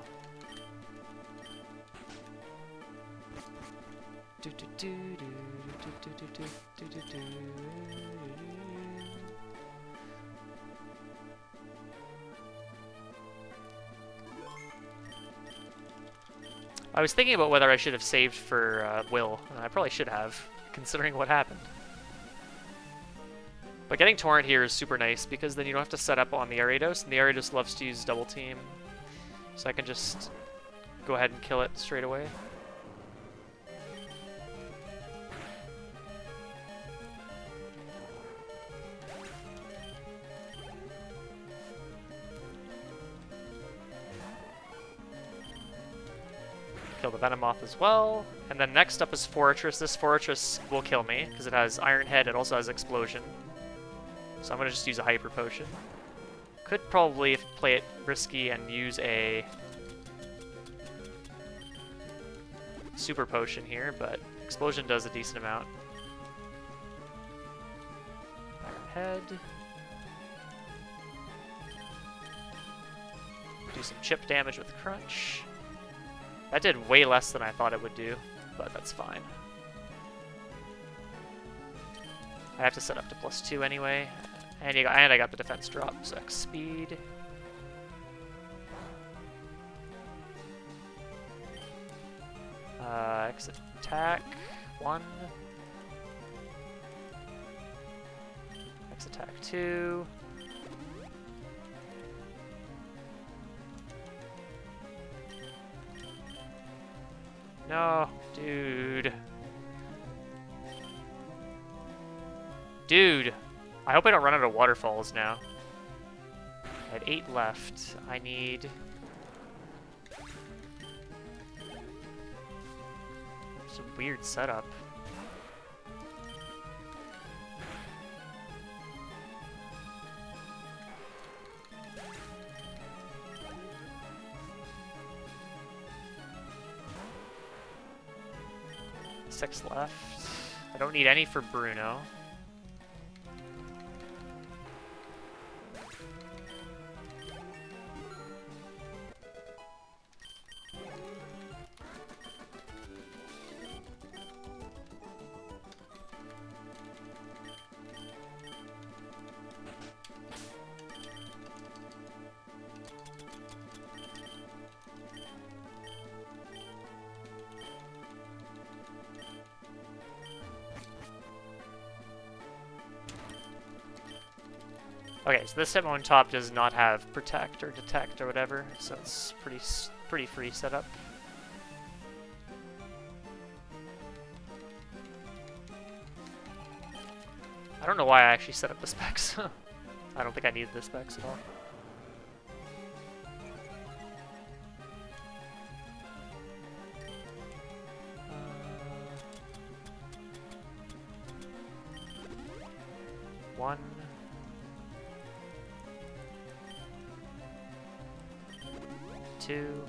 I was thinking about whether I should have saved for Will. I probably should have, considering what happened. But getting Torrent here is super nice, because then you don't have to set up on the Ariados, and the Ariados loves to use double team. So I can just go ahead and kill it straight away. Kill the Venomoth as well. And then next up is Fortress. This Fortress will kill me, because it has Iron Head, it also has Explosion. So I'm going to just use a Hyper Potion. Could probably play it risky and use a Super Potion here, but Explosion does a decent amount. Iron Head. Do some chip damage with Crunch. That did way less than I thought it would do, but that's fine. I have to set up to +2 anyway, and I got the defense drop, so X speed. X attack, 1. X attack, 2. No, dude. Dude, I hope I don't run out of waterfalls now. I had 8 left. I need... It's a weird setup. Six left. I don't need any for Bruno. Okay, so this Hitmon top does not have Protect or Detect or whatever, so it's pretty free setup. I don't know why I actually set up the specs. I don't think I needed the specs at all. One. 2.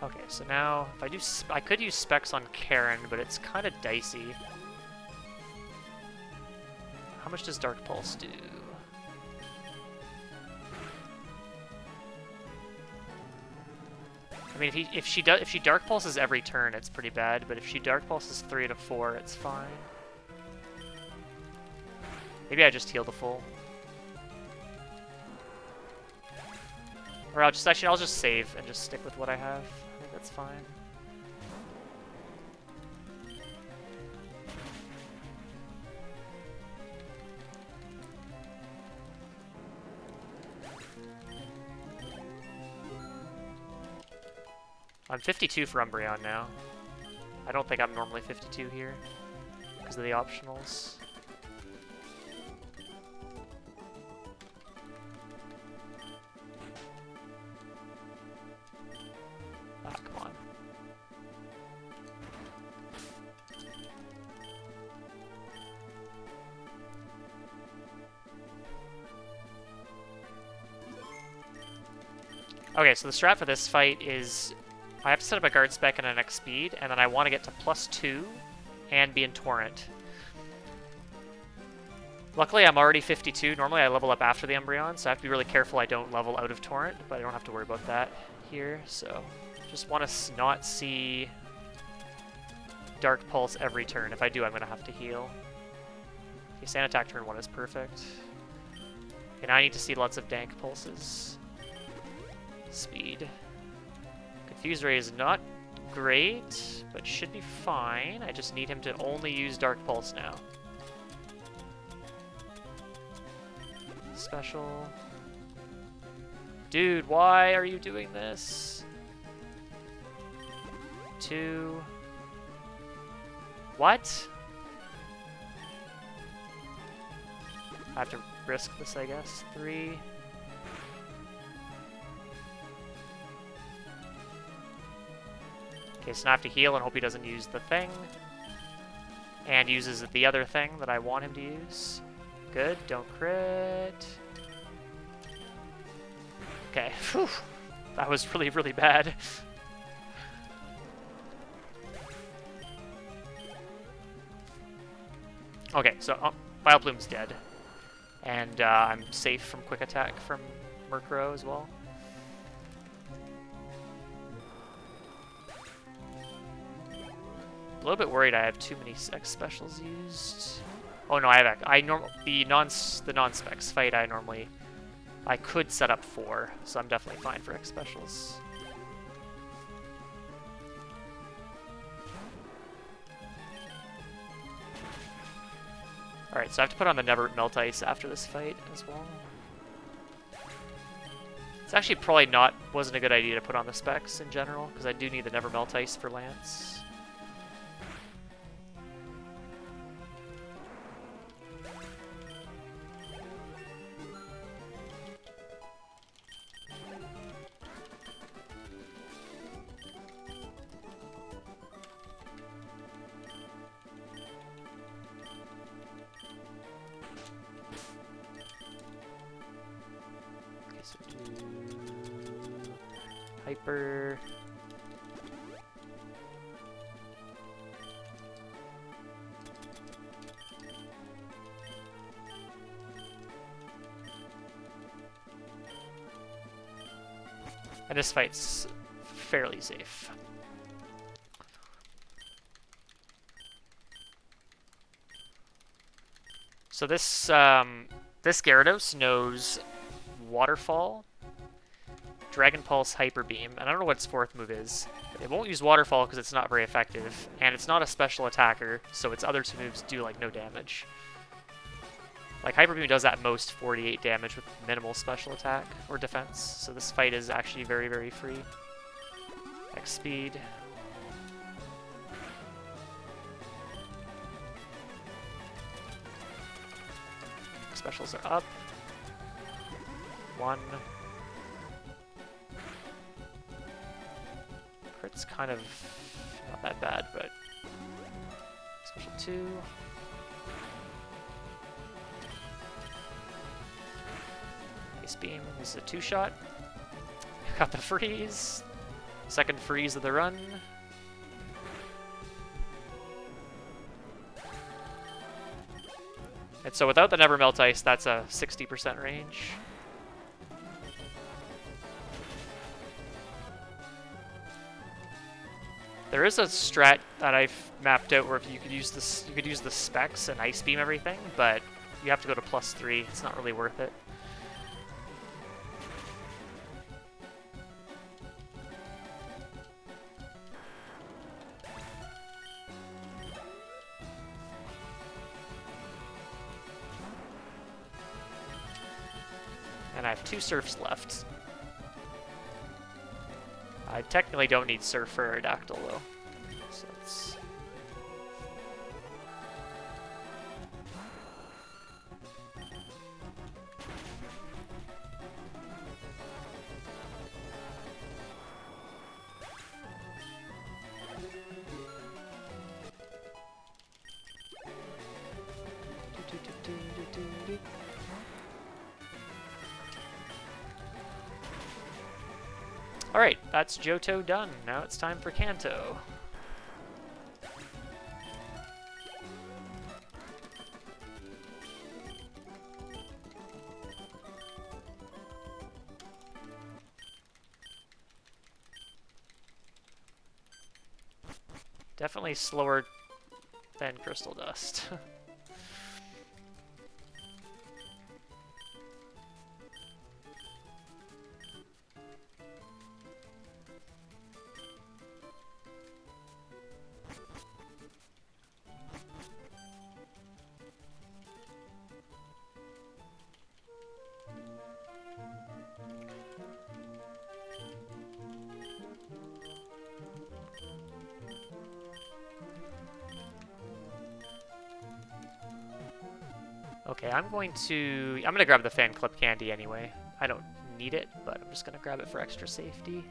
Okay, so now if I do, I could use specs on Karen, but it's kind of dicey. How much does Dark Pulse do? I mean, if she Dark Pulses every turn, it's pretty bad. But if she Dark Pulses 3 to 4, it's fine. Maybe I just heal the full. Or I'll just save and just stick with what I have. I think that's fine. I'm 52 for Umbreon now. I don't think I'm normally 52 here because of the optionals. Ah, come on. Okay, so the strat for this fight is I have to set up a guard spec and an X speed, and then I want to get to +2 and be in Torrent. Luckily, I'm already 52. Normally, I level up after the Umbreon, so I have to be really careful I don't level out of Torrent, but I don't have to worry about that here. So, just want to not see Dark Pulse every turn. If I do, I'm going to have to heal. Okay, Sand Attack turn 1 is perfect. Okay, now I need to see lots of Dank Pulses. Speed. Confuse Ray is not great, but should be fine. I just need him to only use Dark Pulse now. Special. Dude, why are you doing this? 2. What? I have to risk this, I guess. 3. Okay, so now I have to heal and hope he doesn't use the thing. And uses the other thing that I want him to use. Good, don't crit. Okay, Whew. That was really, really bad. Okay, so Vileplume's dead. And I'm safe from quick attack from Murkrow as well. A little bit worried I have too many X specials used. Oh no, I have the non-specs fight I could set up 4, so I'm definitely fine for X specials. Alright, so I have to put on the Never Melt Ice after this fight as well. It's actually probably wasn't a good idea to put on the specs in general, because I do need the Never Melt Ice for Lance. Hyper. And this fight's fairly safe. So this Gyarados knows Waterfall, Dragon Pulse, Hyper Beam, and I don't know what its 4th move is. It won't use Waterfall because it's not very effective, and it's not a special attacker, so its other 2 moves do like no damage. Like Hyper Beam does at most 48 damage with minimal special attack or defense, so this fight is actually very, very free. X speed. Specials are up. 1. Crit's kind of not that bad, but special 2. Ice Beam is a 2-shot. Got the freeze. Second freeze of the run. And so without the Never Melt Ice, that's a 60% range. There is a strat that I've mapped out where if you could use this, you could use the specs and Ice Beam everything, but you have to go to +3. It's not really worth it. And I have 2 Surfs left. I technically don't need Surf for Aerodactyl though. So it's... Alright, that's Johto done. Now it's time for Kanto. Definitely slower than Crystal Dust. Okay, I'm gonna grab the Fan Clip Candy anyway. I don't need it, but I'm just gonna grab it for extra safety.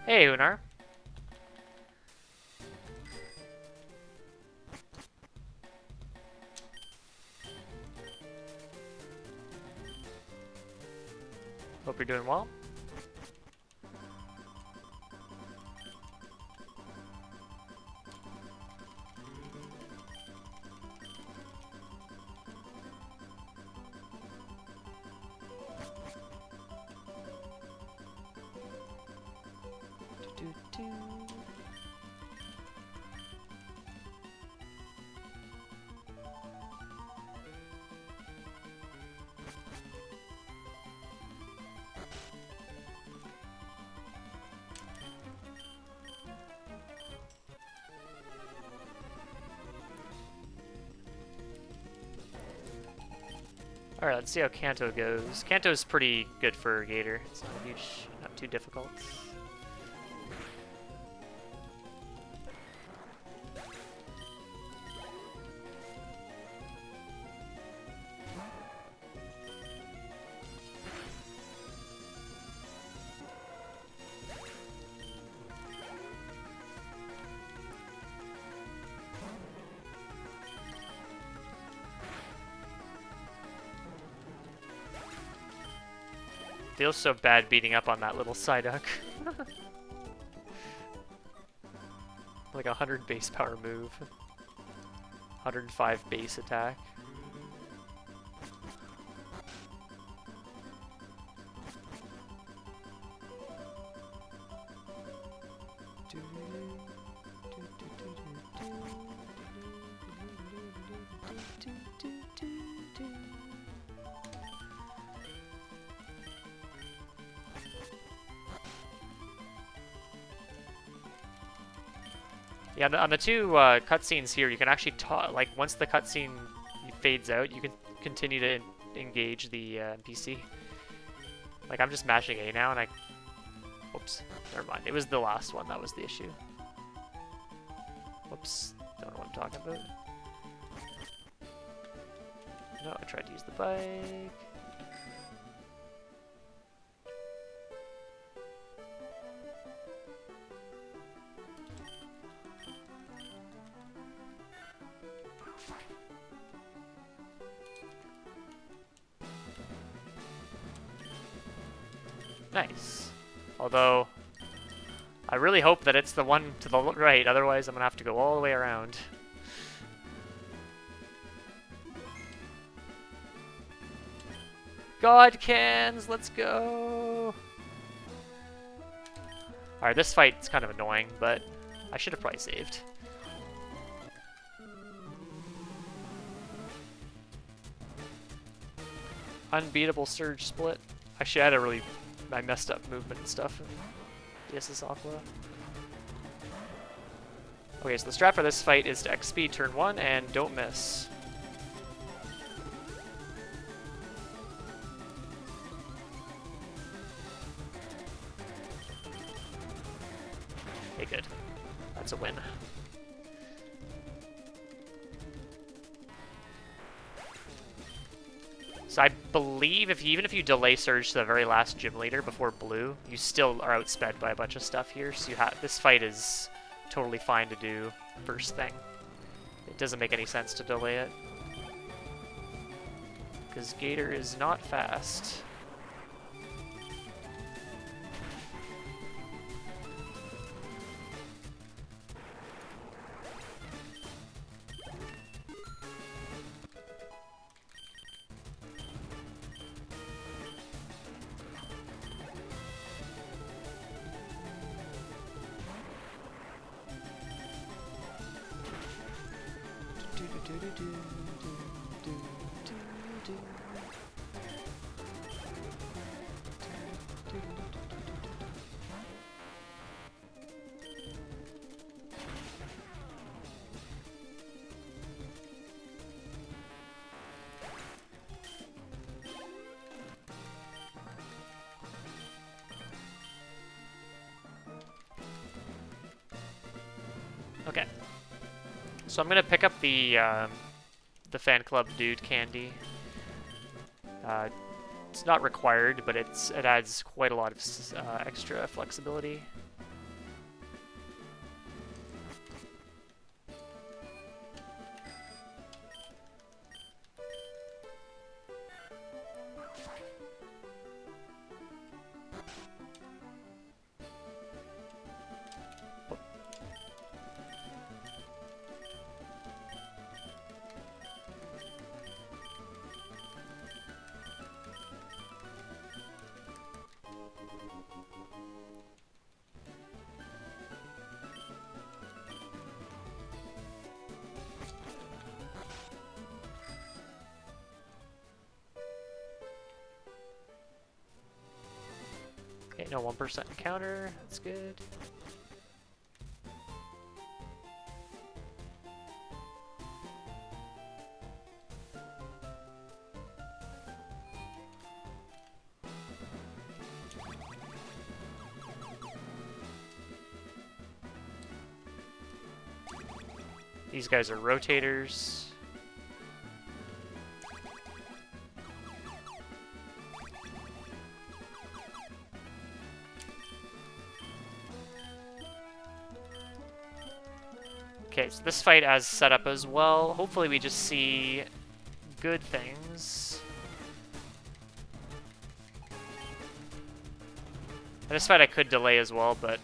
Hey, Unar. Hope you're doing well. Alright, let's see how Kanto goes. Kanto's pretty good for Gator. It's not huge, not too difficult. Feels so bad beating up on that little Psyduck. Like 100 base power move. 105 base attack. Yeah, on the two cutscenes here, you can actually like once the cutscene fades out, you can continue to engage the NPC. Like I'm just mashing A now, and I, whoops, never mind. It was the last one that was the issue. Whoops, don't know what I'm talking about. No, I tried to use the bike. Nice. Although, I really hope that it's the one to the right, otherwise I'm gonna have to go all the way around. God cans, let's go! Alright, this fight's kind of annoying, but I should have probably saved. Unbeatable Surge Split. Actually, I messed up movement and stuff in DSS Aqua. Okay, so the strat for this fight is to X speed turn 1 and don't miss. Okay, good. That's a win. So I believe even if you delay surge to the very last gym leader before blue, you still are outsped by a bunch of stuff here. So this fight is totally fine to do first thing. It doesn't make any sense to delay it. Because Gator is not fast. Okay, so I'm gonna pick up the fan club dude candy. It's not required, but it adds quite a lot of extra flexibility. No 1% encounter. That's good. These guys are rotators. Okay, so this fight as set up as well. Hopefully we just see good things. And this fight I could delay as well, but it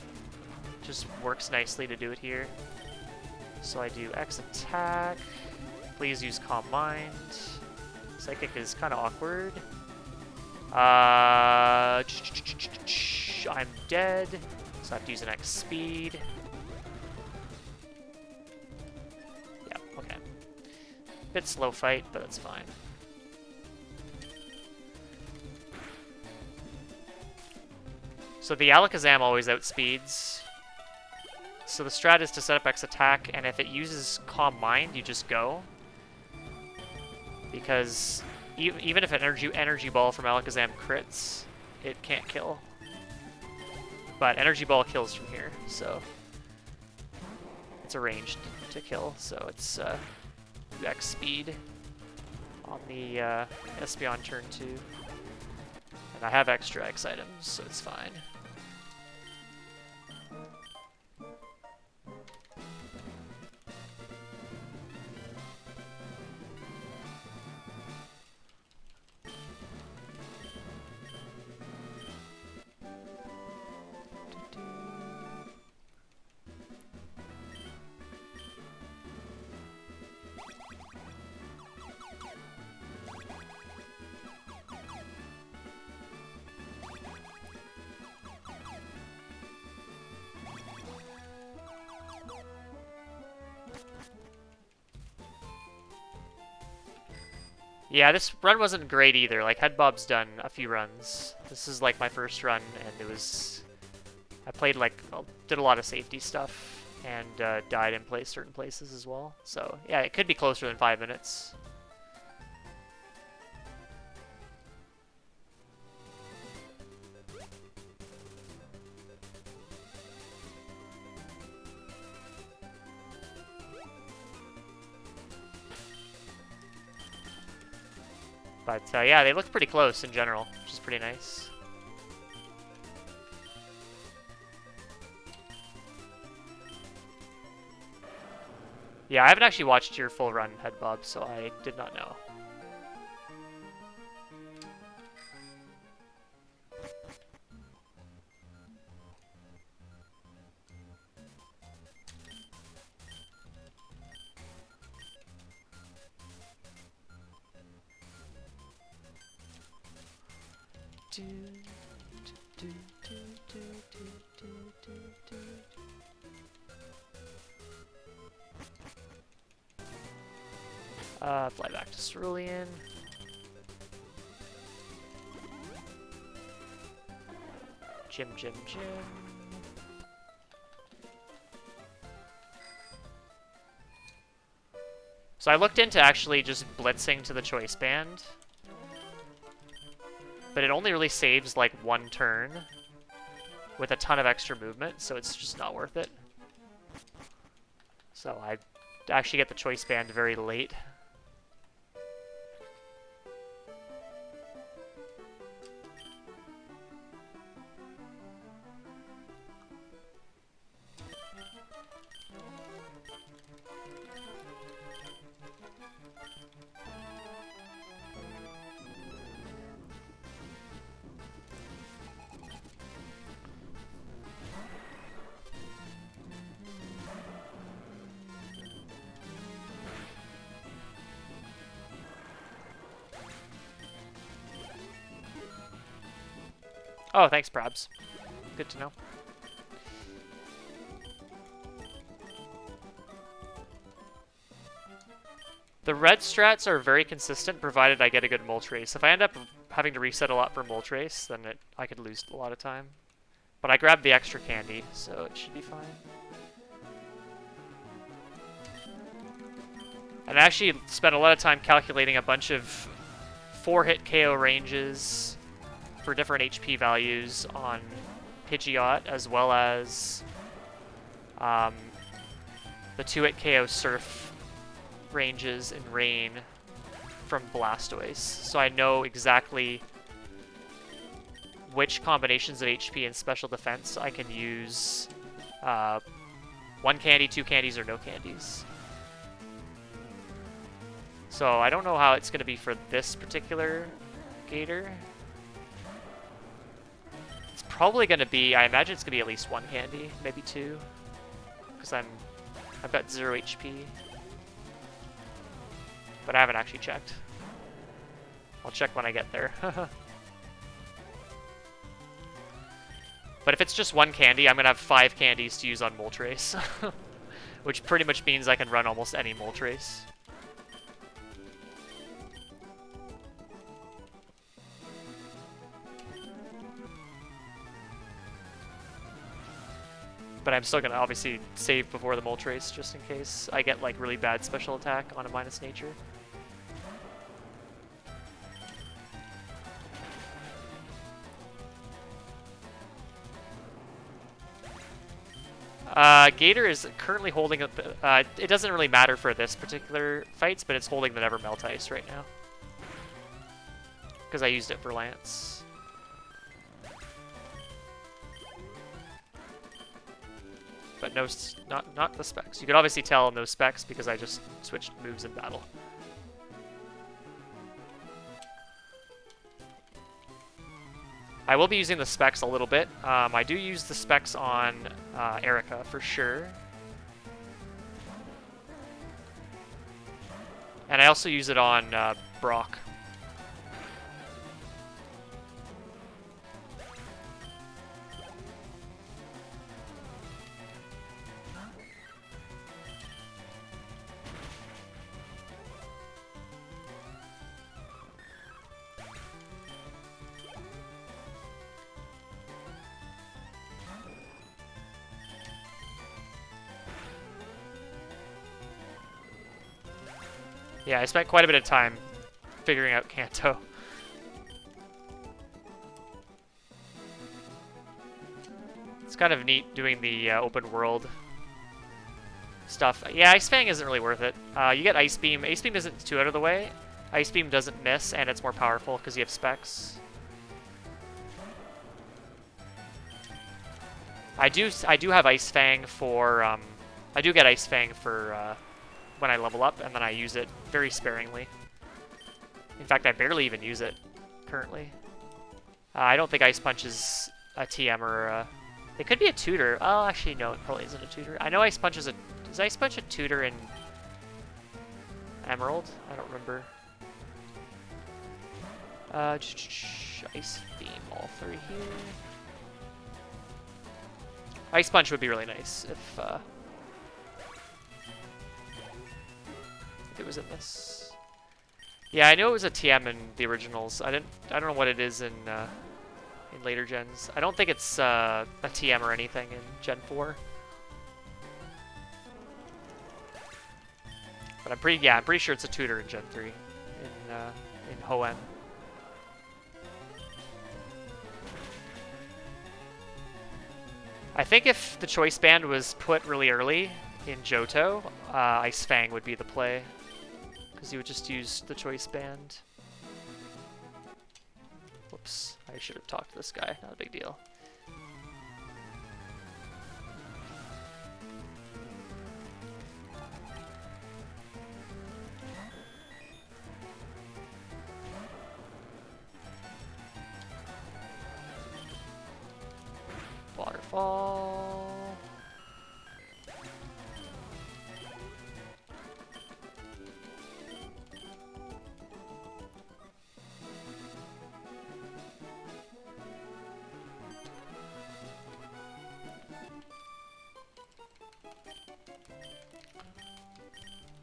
just works nicely to do it here. So I do X attack. Please use Calm Mind. Psychic is kind of awkward. I'm dead, so I have to use an X speed. Yeah, okay. Bit slow fight, but that's fine. So the Alakazam always outspeeds. So the strat is to set up X attack, and if it uses Calm Mind, you just go. Because even if an energy ball from Alakazam crits, it can't kill. But energy ball kills from here, so it's arranged to kill. So it's X speed on the Espeon turn 2, and I have extra X items, so it's fine. Yeah, this run wasn't great either. Like, Headbob's done a few runs. This is like my first run, and it was... I played like, did a lot of safety stuff, and died in certain places as well. So, yeah, it could be closer than 5 minutes. But yeah, they look pretty close in general, which is pretty nice. Yeah, I haven't actually watched your full run, Headbob, so I did not know. Fly back to Cerulean. Gym. So I looked into actually just blitzing to the choice band, but it only really saves like one turn with a ton of extra movement, so it's just not worth it. So I actually get the choice band very late. Oh, thanks, Probs. Good to know. The red strats are very consistent, provided I get a good Moltres. If I end up having to reset a lot for Moltres, then I could lose a lot of time. But I grabbed the extra candy, so it should be fine. And I actually spent a lot of time calculating a bunch of 4-hit KO ranges for different HP values on Pidgeot, as well as the 2-hit KO Surf ranges in Rain from Blastoise. So I know exactly which combinations of HP and special defense I can use 1 candy, 2 candies, or no candies. So I don't know how it's going to be for this particular Gator. It's probably going to be, I imagine it's going to be at least 1 candy, maybe 2. Because I've got 0 HP. But I haven't actually checked. I'll check when I get there. But if it's just 1 candy, I'm going to have 5 candies to use on Moltres. Which pretty much means I can run almost any Moltres. But I'm still going to obviously save before the Moltres just in case I get like really bad special attack on a minus nature. Gator is currently holding it doesn't really matter for this particular fights, but it's holding the Never Melt Ice right now. Because I used it for Lance. But no, not the specs. You can obviously tell no specs because I just switched moves in battle. I will be using the specs a little bit. I do use the specs on Erica for sure. And I also use it on Brock. Yeah, I spent quite a bit of time figuring out Kanto. It's kind of neat doing the open world stuff. Yeah, Ice Fang isn't really worth it. You get Ice Beam. Ice Beam isn't too out of the way. Ice Beam doesn't miss, and it's more powerful because you have specs. I do have Ice Fang for I do get Ice Fang for when I level up, and then I use it very sparingly. In fact, I barely even use it currently. I don't think Ice Punch is a TM or a... It could be a tutor. Oh, actually, no, it probably isn't a tutor. I know Ice Punch is a... Is Ice Punch a tutor in Emerald? I don't remember. Ice Beam, all 3 here. Ice Punch would be really nice if it was in this. Yeah, I know it was a TM in the originals. I don't know what it is in later gens. I don't think it's a TM or anything in Gen 4. But I'm pretty sure it's a tutor in Gen 3 in Hoenn. I think if the Choice Band was put really early in Johto, Ice Fang would be the play. Because you would just use the Choice Band. Whoops, I should have talked to this guy, not a big deal. Waterfall.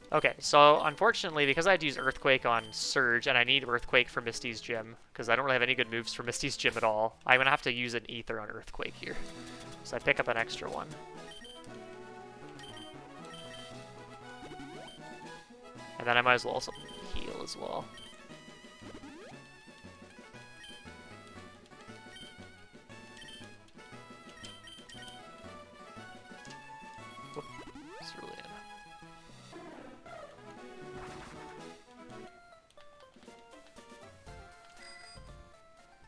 Okay, so unfortunately, because I had to use Earthquake on Surge, and I need Earthquake for Misty's gym, because I don't really have any good moves for Misty's gym at all, I'm going to have to use an Ether on Earthquake here. So I pick up an extra one. And then I might as well also heal as well.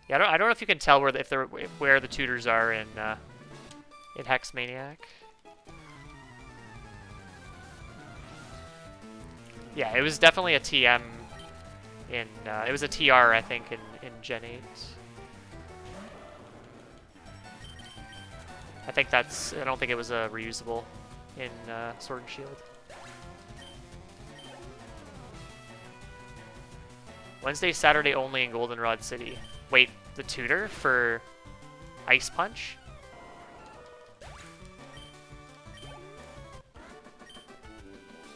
Yeah, I don't know if you can tell where the tutors are in Hex Maniac. Yeah, it was definitely a TM in it was a TR I think in Gen 8. I don't think it was reusable in Sword and Shield. Wednesday, Saturday only in Goldenrod City. Wait, the tutor for Ice Punch?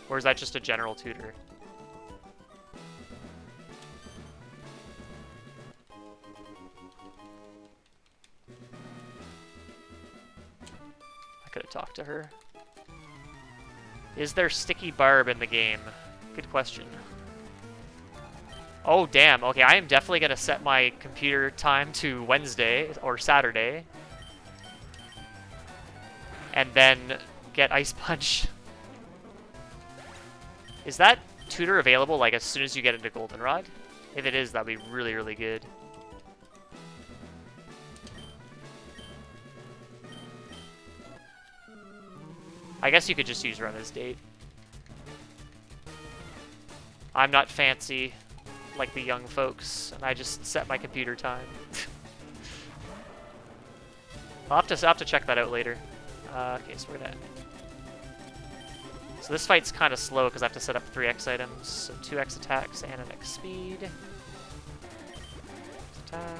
Or is that just a general tutor? I could have talked to her. Is there Sticky Barb in the game? Good question. Oh, damn. Okay, I am definitely going to set my computer time to Wednesday or Saturday. And then get Ice Punch. Is that tutor available, like, as soon as you get into Goldenrod? If it is, that'd be really, really good. I guess you could just use Run as Date. I'm not fancy like the young folks, and I just set my computer time. I'll have to check that out later. Okay, so we're gonna... So this fight's kind of slow because I have to set up 3x items. So 2x attacks and an X speed. Attack.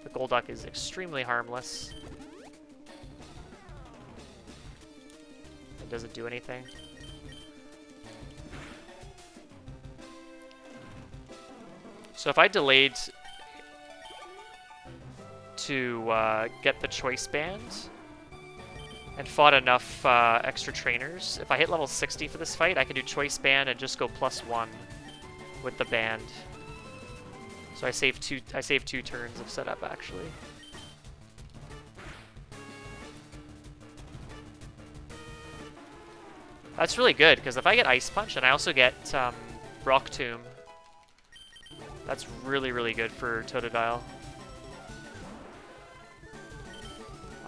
The Golduck is extremely harmless. It doesn't do anything. So if I delayed to get the choice band and fought enough extra trainers, if I hit level 60 for this fight, I can do choice band and just go +1 with the band. So I saved two turns of setup actually. That's really good because if I get Ice Punch and I also get Rock Tomb, that's really, really good for Totodile.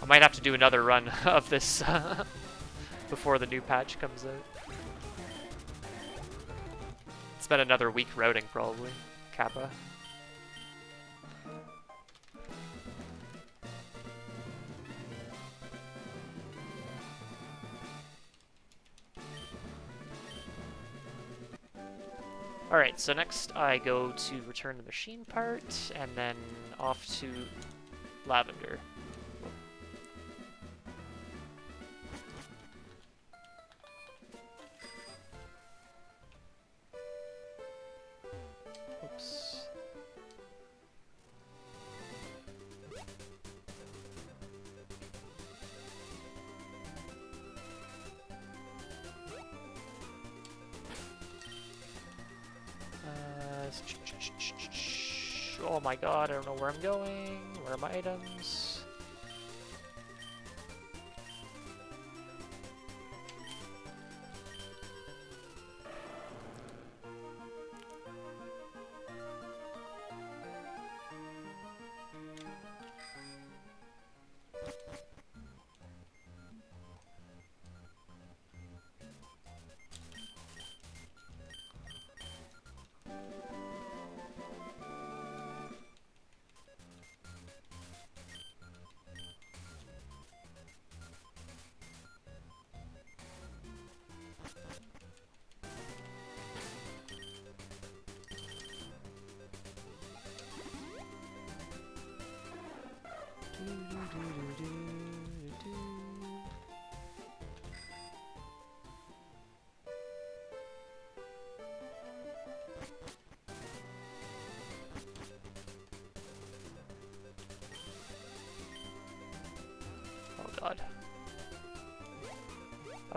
I might have to do another run of this before the new patch comes out. It's been another week routing, probably. Kappa. Alright, so next I go to return the machine part, and then off to Lavender. Oops. Oh my god, I don't know where I'm going. Where are my items?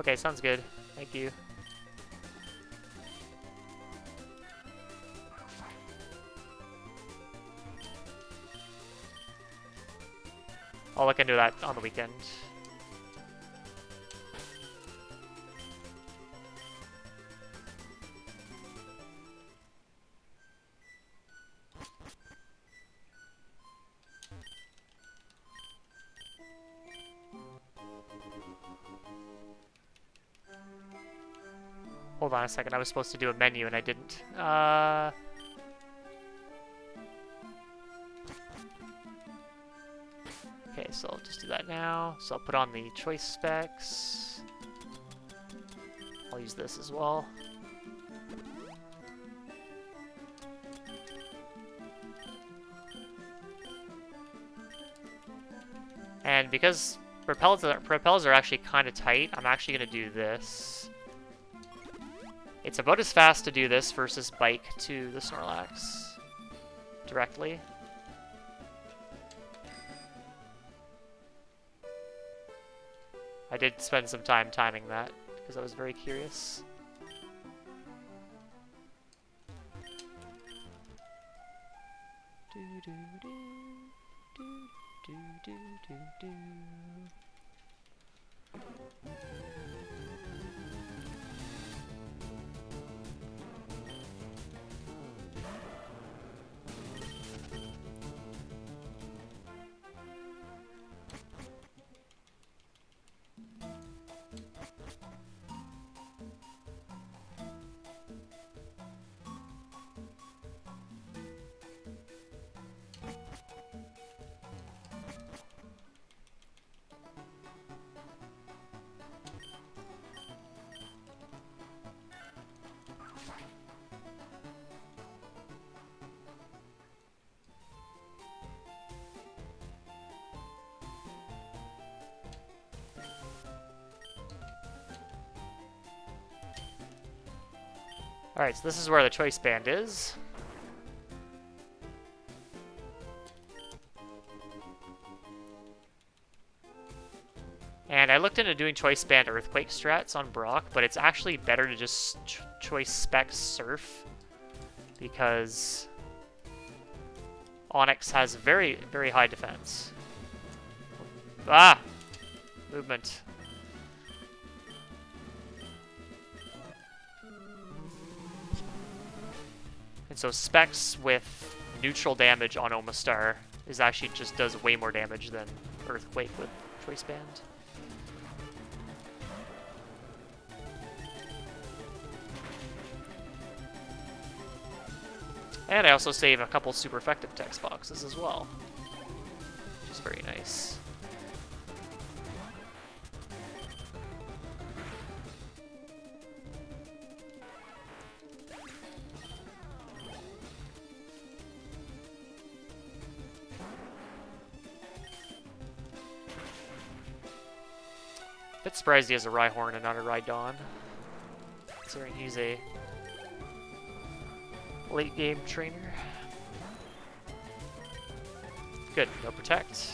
Okay, sounds good. Thank you. I'll look into that on the weekend. Hold on a second, I was supposed to do a menu and I didn't. Okay, so I'll just do that now. So I'll put on the choice specs. I'll use this as well. And because propels are actually kind of tight, I'm actually going to do this. It's about as fast to do this versus bike to the Snorlax directly. I did spend some time timing that because I was very curious. Alright, so this is where the choice band is. And I looked into doing choice band earthquake strats on Brock, but it's actually better to just choice spec surf because Onyx has very, very high defense. Ah! Movement. And so specs with neutral damage on Omastar is actually just does way more damage than Earthquake with Choice Band. And I also save a couple super effective text boxes as well, which is very nice. Bit surprised he has a Rhyhorn and not a Rhydon, considering he's a late game trainer. Good, no protect.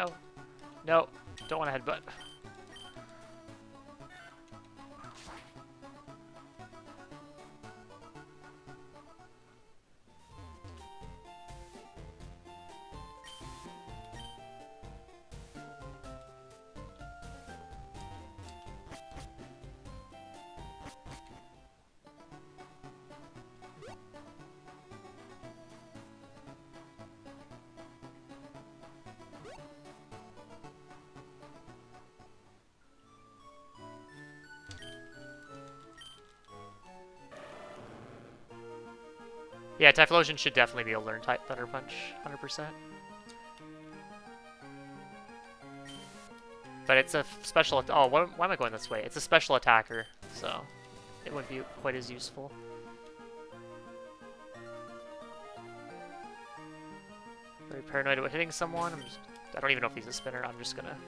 No. No. Don't want to headbutt. Yeah, Typhlosion should definitely be able to learn Thunder Punch, 100%. But it's a special... Oh, why am I going this way? It's a special attacker, so it wouldn't be quite as useful. Very paranoid about hitting someone. I don't even know if he's a spinner. I'm just gonna...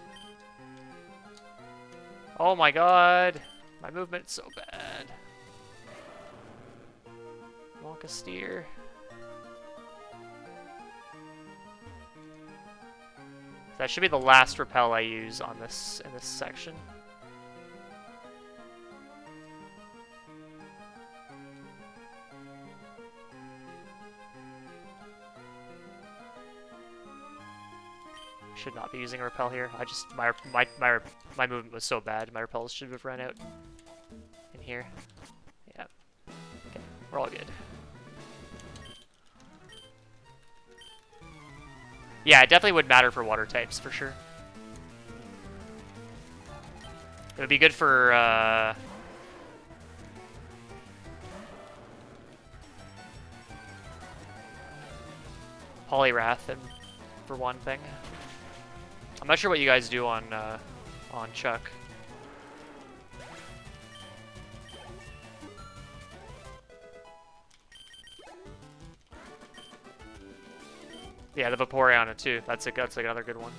Oh my god! My movement's so bad. Wonka steer. That should be the last repel I use on this in this section. Should not be using a repel here. I just my movement was so bad. My repels should have run out in here. Yeah. Okay, we're all good. Yeah, it definitely would matter for water types, for sure. It would be good for, Poliwrath, and for one thing. I'm not sure what you guys do on Chuck. Yeah, the Vaporeon too. That's like another good one.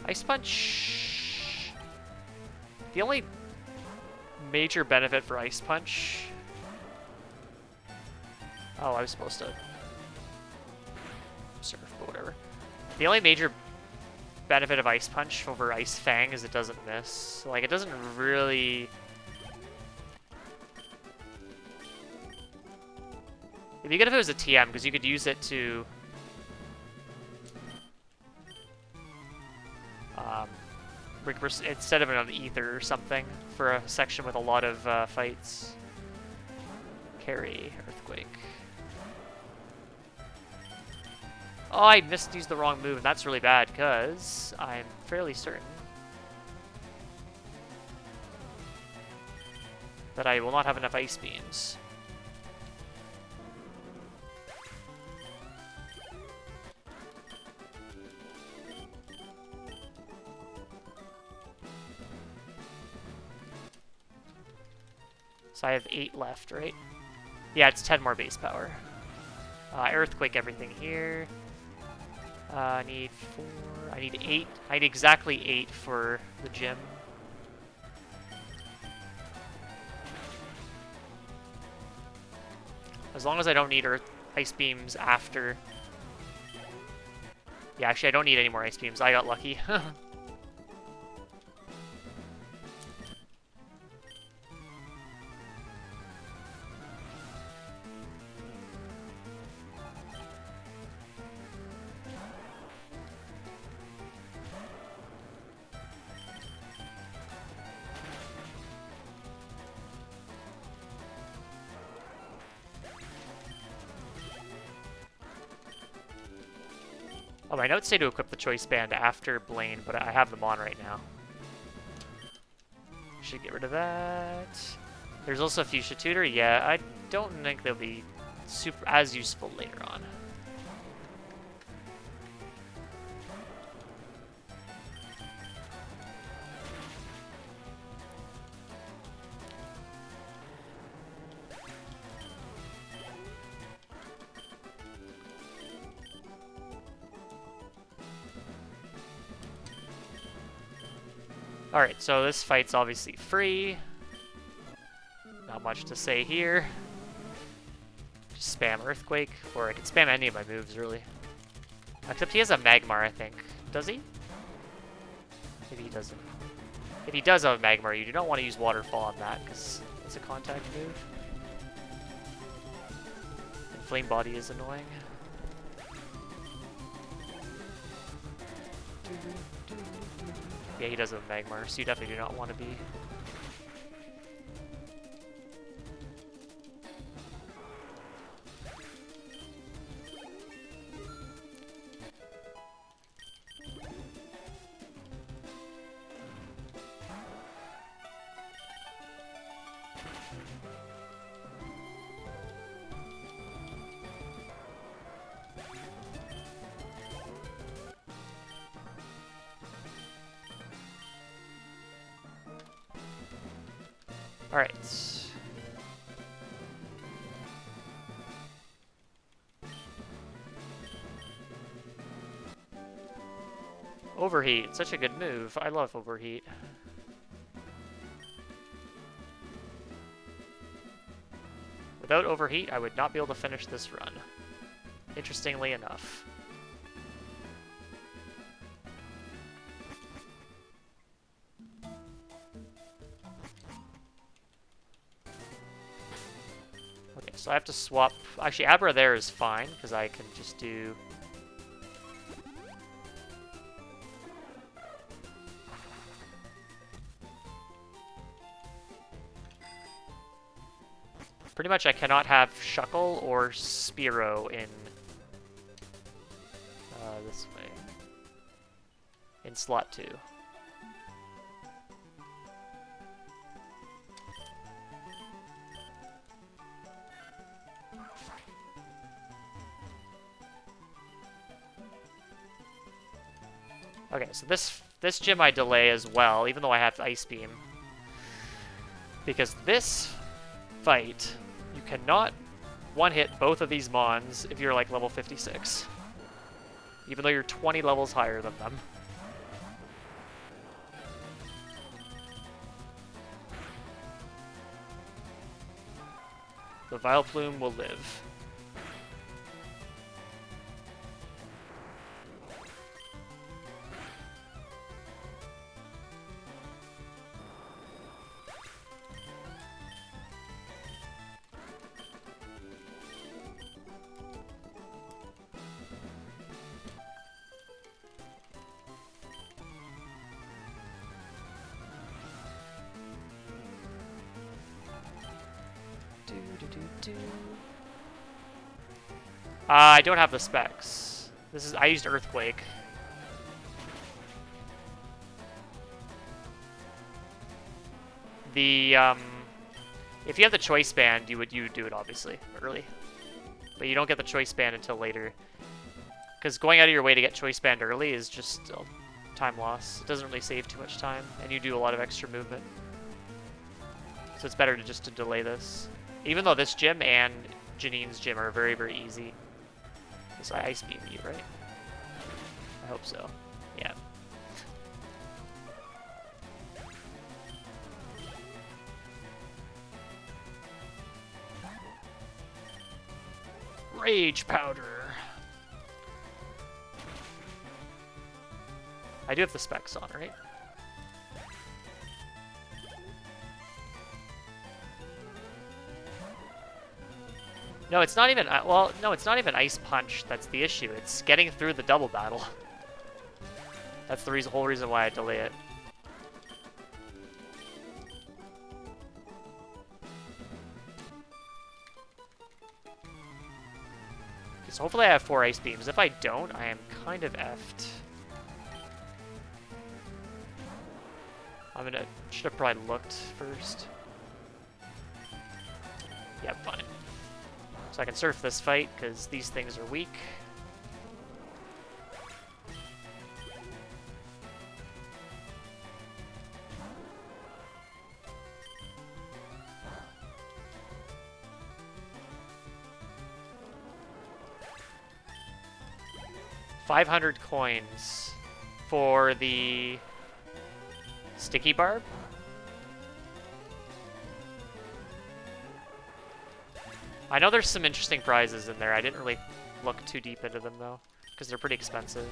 Ice Punch. The only major benefit for Ice Punch. Oh, I was supposed to surf, but whatever. The only major benefit of Ice Punch over Ice Fang is it doesn't miss. Like, it doesn't really... It'd be good if it was a TM, because you could use it to... instead of an Ether or something, for a section with a lot of fights. Carry, Earthquake. Oh, I used the wrong move, and that's really bad, because I'm fairly certain that I will not have enough Ice Beams. So I have 8 left, right? Yeah, it's 10 more base power. Earthquake everything here. I need 4. I need 8. I need exactly 8 for the gym. As long as I don't need Ice Beams after... Yeah, actually I don't need any more Ice Beams. I got lucky. Oh, my notes say to equip the Choice Band after Blaine, but I have them on right now. Should get rid of that. There's also Fuchsia Tutor. Yeah, I don't think they'll be as useful later on. Alright, so this fight's obviously free. Not much to say here. spam Earthquake, or I can spam any of my moves, really. Except he has a Magmar, I think. Does he? Maybe he doesn't. If he does have a Magmar, you do not want to use Waterfall on that, because it's a contact move. And Flame Body is annoying. Yeah, he does have a Magmar, so you definitely do not want to be. Alright. Overheat, such a good move. I love Overheat. Without Overheat, I would not be able to finish this run. Interestingly enough. Okay, so I have to swap... Actually, Abra there is fine, because I can just do... Pretty much I cannot have Shuckle or Spearow in this way. In slot 2. Okay, so this gym I delay as well, even though I have Ice Beam. Because this fight, you cannot one-hit both of these Mons if you're like level 56. Even though you're 20 levels higher than them. The Vileplume will live. I don't have the specs. I used Earthquake. If you have the Choice Band, you would do it obviously early, but you don't get the Choice Band until later. Because going out of your way to get Choice Band early is just time loss. It doesn't really save too much time, and you do a lot of extra movement. So it's better to delay this. Even though this gym and Janine's gym are very, very easy. So I Ice Beam you, right? I hope so. Yeah. Rage Powder. I do have the specs on, right? No, it's not even, well, no, it's not even Ice Punch that's the issue. It's getting through the double battle. That's the whole reason why I delay it. Okay, so hopefully I have 4 Ice Beams. If I don't, I am kind of effed. Should have probably looked first. Yeah, fine. So I can surf this fight, because these things are weak. $500 coins for the Sticky Barb. I know there's some interesting prizes in there. I didn't really look too deep into them, though, because they're pretty expensive.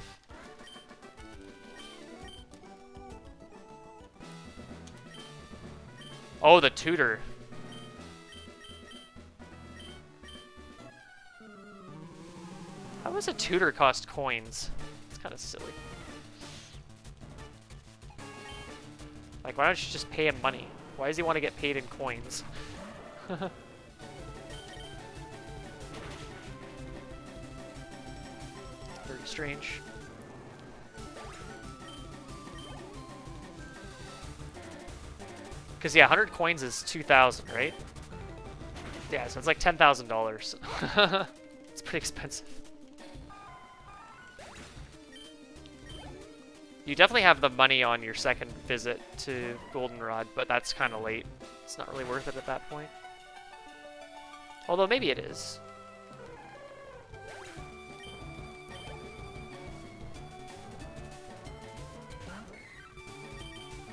Oh, the tutor. How does a tutor cost coins? It's kind of silly. Like, why don't you just pay him money? Why does he want to get paid in coins? Very strange. Because, yeah, 100 coins is 2,000, right? Yeah, so it's like $10,000. It's pretty expensive. You definitely have the money on your second visit to Goldenrod, but that's kind of late. It's not really worth it at that point. Although maybe it is.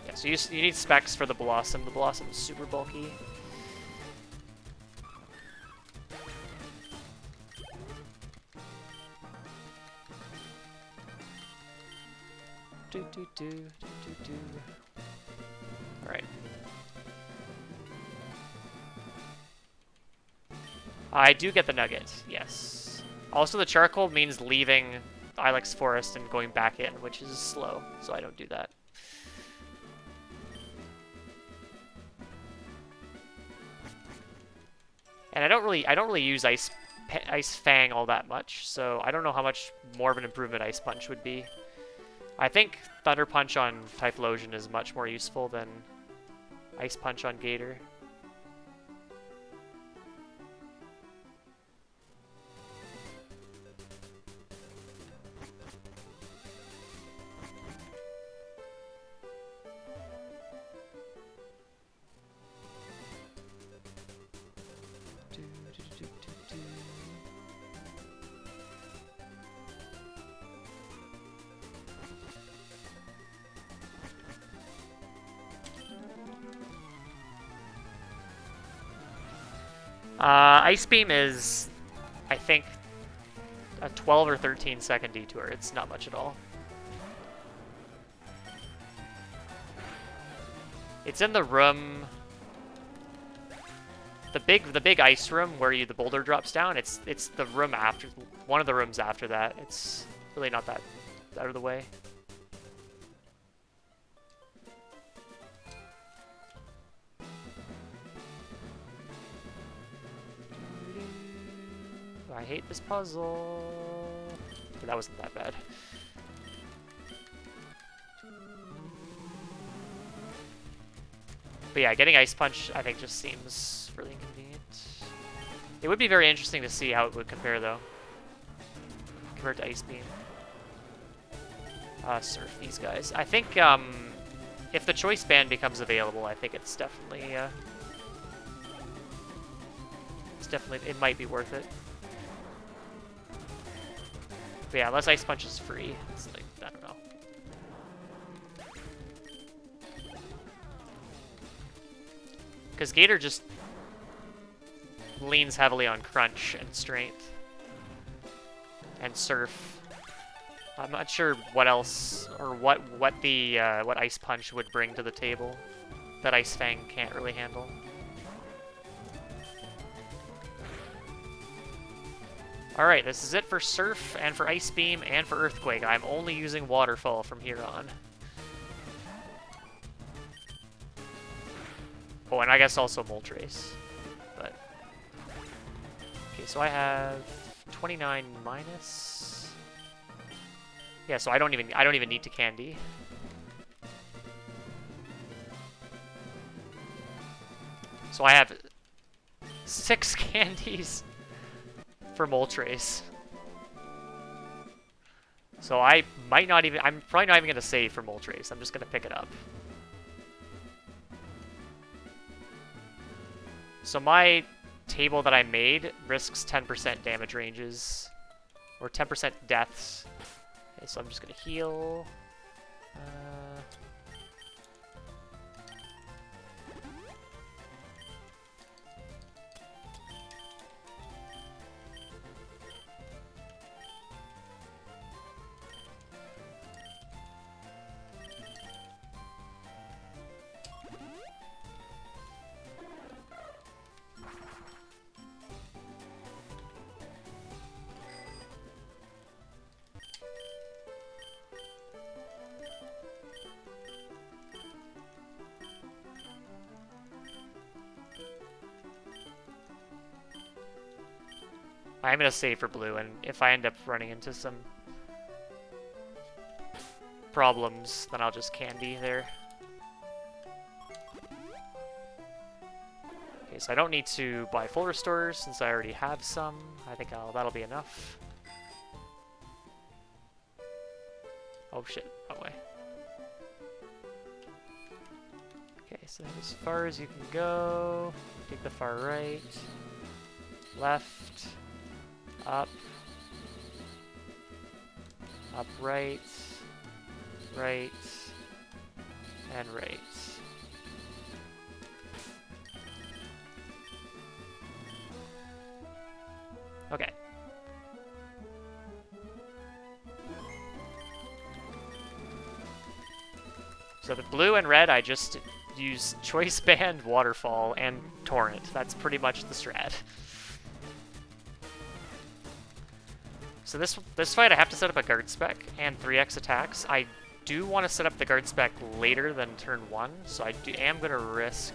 Yeah, so you need specs for the Blossom. The Blossom is super bulky. Alright. I do get the nugget, yes. Also, the charcoal means leaving Ilex Forest and going back in, which is slow, so I don't do that. And I don't really use Ice Fang all that much, so I don't know how much more of an improvement Ice Punch would be. I think Thunder Punch on Typhlosion is much more useful than Ice Punch on Gator. Ice Beam is, I think, a 12 or 13 second detour. It's not much at all. It's in the room, the big ice room where the boulder drops down. It's the room after, one of the rooms after that. It's really not that out of the way. I hate this puzzle. But that wasn't that bad. But yeah, getting Ice Punch I think just seems really inconvenient. It would be very interesting to see how it would compare though. Compared to Ice Beam. Surf these guys. I think if the choice band becomes available, I think it's definitely it might be worth it. But yeah, unless Ice Punch is free, it's like, I don't know. Because Gator just leans heavily on Crunch and Strength. And Surf. I'm not sure what else, or what Ice Punch would bring to the table that Ice Fang can't really handle. Alright, this is it for Surf, and for Ice Beam, and for Earthquake. I'm only using Waterfall from here on. Oh, and I guess also Moltres. But okay, so I have 29 minus. Yeah, so I don't even need to candy. So I have 6 candies for Moltres. So I'm probably not even going to save for Moltres. I'm just going to pick it up. So my table that I made risks 10% damage ranges, or 10% deaths. Okay, so I'm just going to heal. I'm gonna save for blue, and if I end up running into some problems, then I'll just candy there. Okay, so I don't need to buy full restores since I already have some. I think that'll be enough. Oh shit, that way. Okay, so as far as you can go, take the far right, left, up, right, right, and right. Okay. So the blue and red, I just use Choice Band, Waterfall, and Torrent. That's pretty much the strat. So this fight, I have to set up a guard spec and 3x attacks. I do want to set up the guard spec later than turn 1, so I am going to risk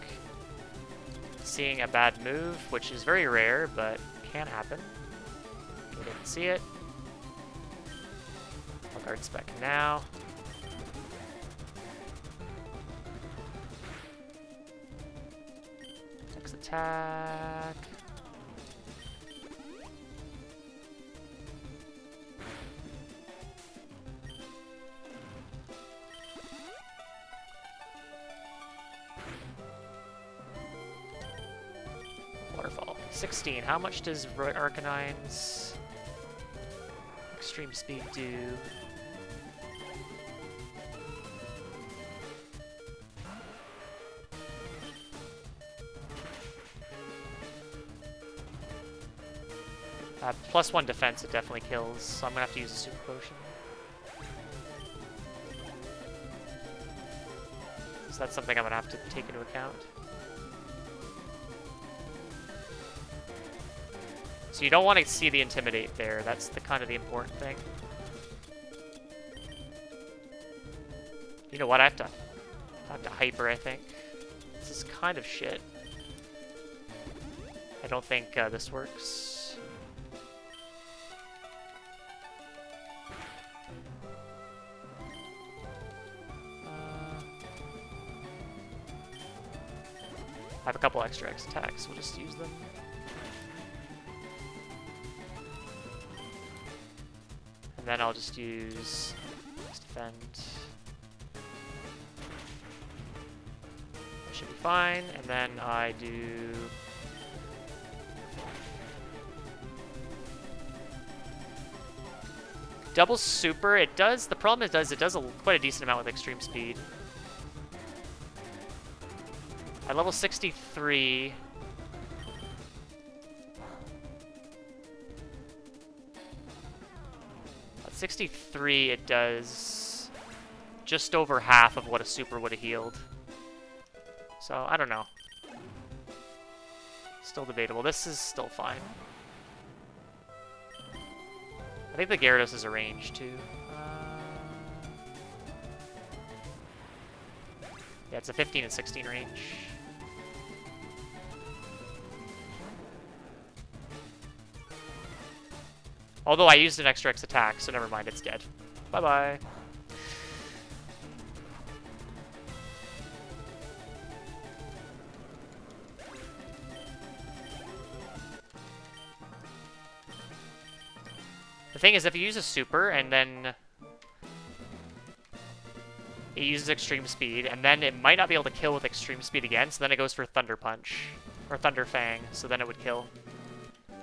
seeing a bad move, which is very rare, but can happen. Okay, didn't see it. I'll guard spec now. Next attack. Waterfall. 16. How much does Arcanine's extreme speed do? +1 defense, it definitely kills, so I'm gonna have to use a super potion. So that's something I'm gonna have to take into account. So you don't want to see the Intimidate there. That's the kind of the important thing. You know what? I have to hyper, I think. This is kind of shit. I don't think this works. I have a couple extra X attacks. We'll just use them. And then I'll just use defend. That should be fine. And then I do double super. It does. The problem it does quite a decent amount with extreme speed. At level 63. At 63, it does just over half of what a super would have healed. So, I don't know. Still debatable. This is still fine. I think the Gyarados is a range, too. Yeah, it's a 15 and 16 range. Although I used an extra X attack, so never mind, it's dead. Bye-bye. The thing is, if you use a super, and then it uses extreme speed, and then it might not be able to kill with extreme speed again, so then it goes for Thunder Punch, or Thunder Fang, so then it would kill.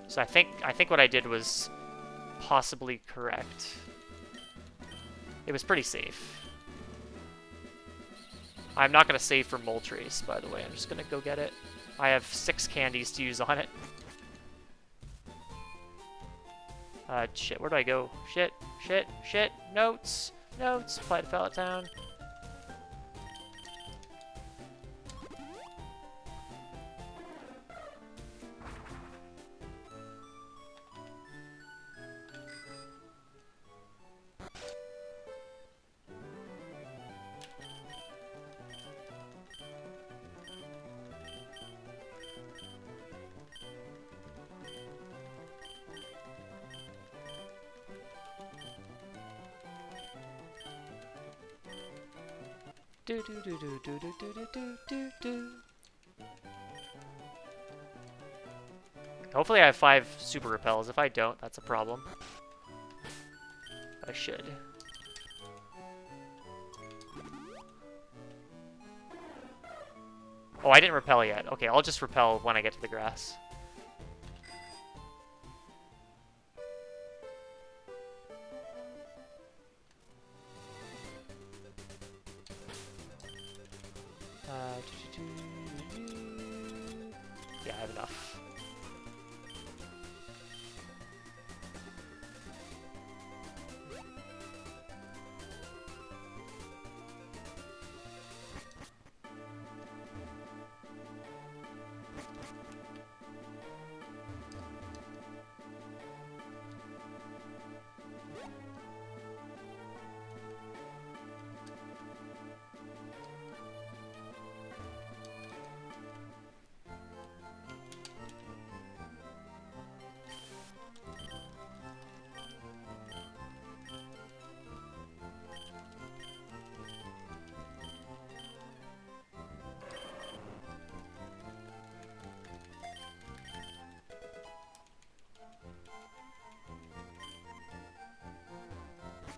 So I think what I did was possibly correct. It was pretty safe. I'm not going to save for Moltres, by the way. I'm just going to go get it. I have 6 candies to use on it. Shit, where do I go? Shit, shit, shit. Notes, notes. Apply to Pallet Town. Do do do do do do do do do do. Hopefully I have 5 super repels. If I don't, that's a problem. I should. Oh, I didn't repel yet. Okay, I'll just repel when I get to the grass. Yeah, I have enough.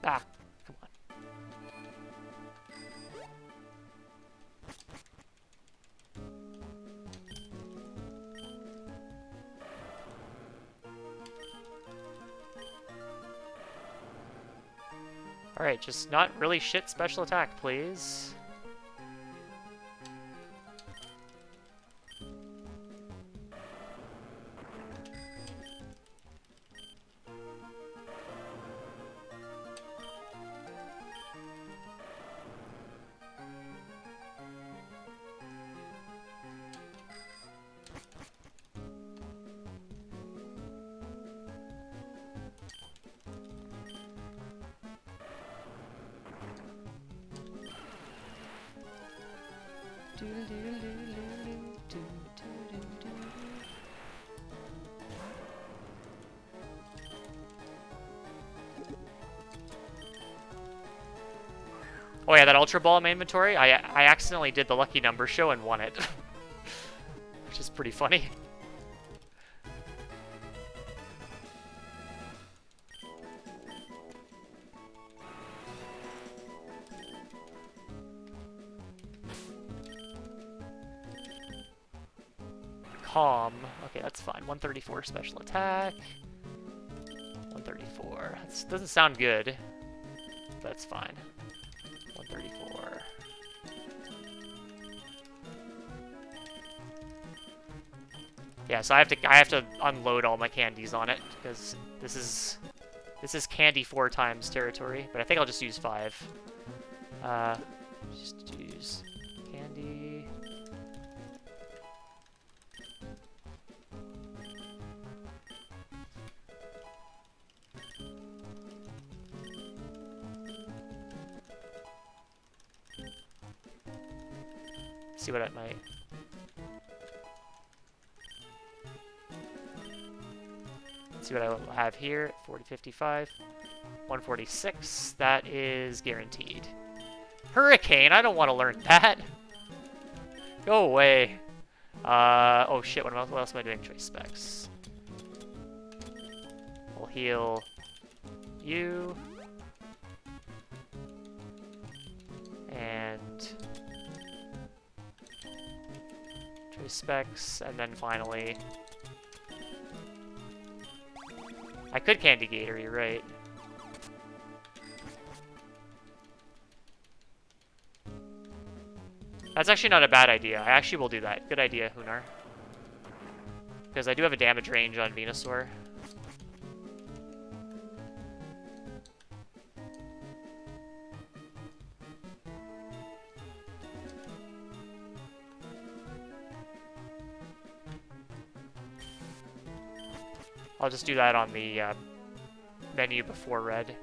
Ah, come on. Alright, just not really shit special attack, please. Oh yeah, that Ultra Ball in my inventory, I accidentally did the lucky number show and won it. Which is pretty funny. Calm. Okay, that's fine. 134 special attack. 134. That doesn't sound good. That's fine. 134. Yeah, so I have to unload all my candies on it because this is candy 4 times territory. But I think I'll just use 5. Just use candy. See what I might. See what I will have here. 40, 55, 146. That is guaranteed. Hurricane. I don't want to learn that. Go away. Oh shit. What else am I doing? Choice specs. We'll heal you. And choice specs, and then finally I could Candy Gator, you're right. That's actually not a bad idea. I actually will do that. Good idea, Hunar. Because I do have a damage range on Venusaur. I'll just do that on the menu before red.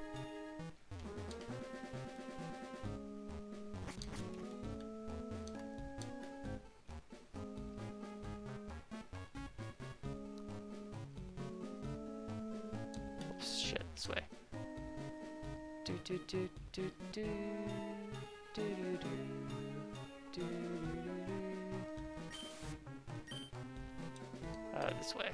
Oops, shit, this way. Do do do do do. This way.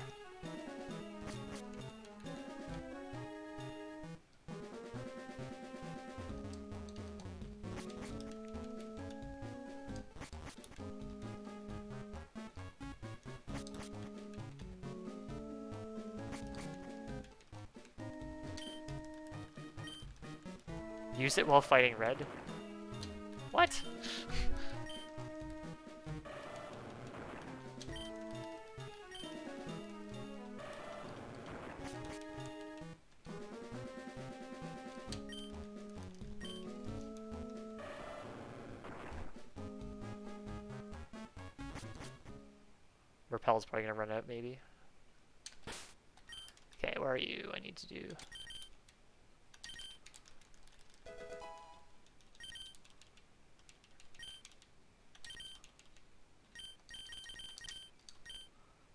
Use it while fighting red? What? Repel's probably gonna run out, maybe. Okay, where are you? I need to do...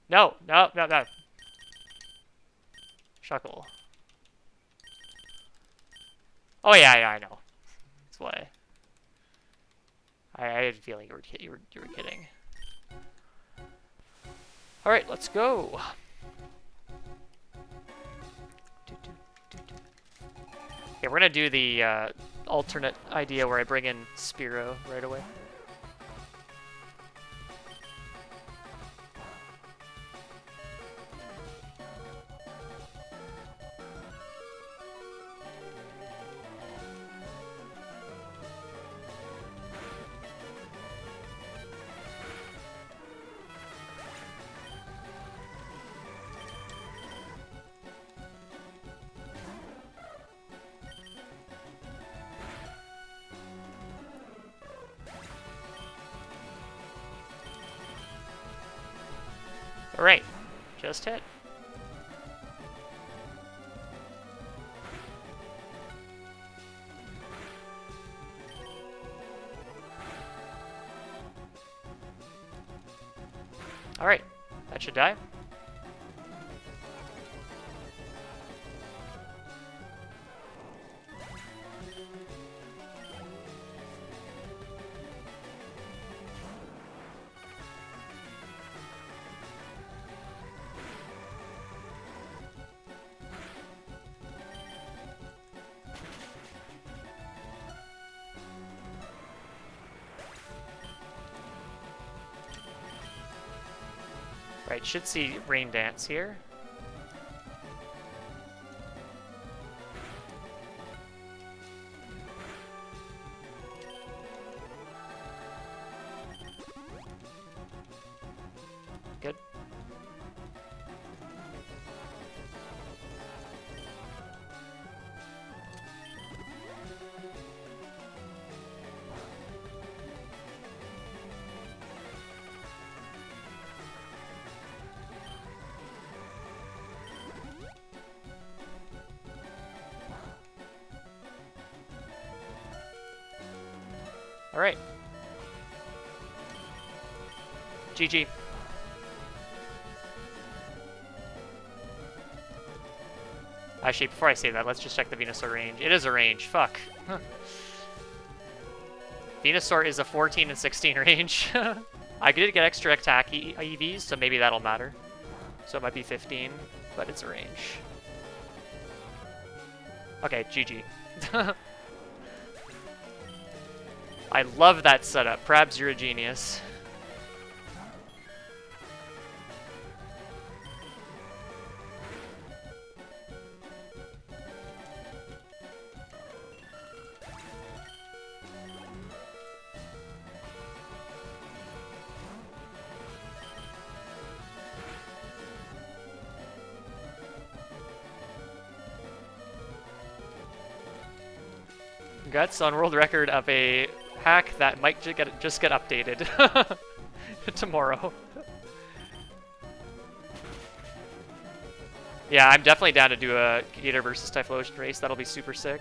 No! No, no, no! Shuckle. Oh yeah, yeah, I know. That's why. I had a feeling you were kidding. All right, let's go. Okay, we're gonna do the alternate idea where I bring in Spearow right away. Alright, just hit. Alright, that should die. Right, should see Rain Dance here. Good. All right. GG. Actually, before I say that, let's just check the Venusaur range. It is a range. Fuck. Venusaur is a 14 and 16 range. I did get extra attack EVs, so maybe that'll matter. So it might be 15, but it's a range. Okay, GG. I love that setup. Prabs, you're a genius. Guts on world record of a hack that might just get updated tomorrow. Yeah, I'm definitely down to do a Gator versus Typhlosion race. That'll be super sick.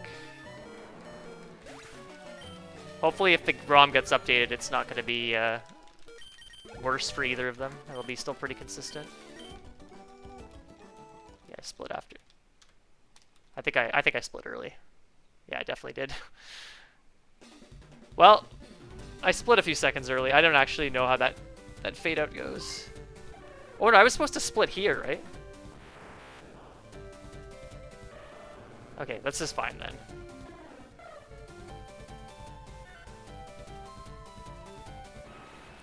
Hopefully if the ROM gets updated, it's not going to be worse for either of them. It'll be still pretty consistent. Yeah, I split after. I think I split early. Yeah, I definitely did. Well, I split a few seconds early. I don't actually know how that fade out goes. Oh no, I was supposed to split here, right? Okay, this is fine then.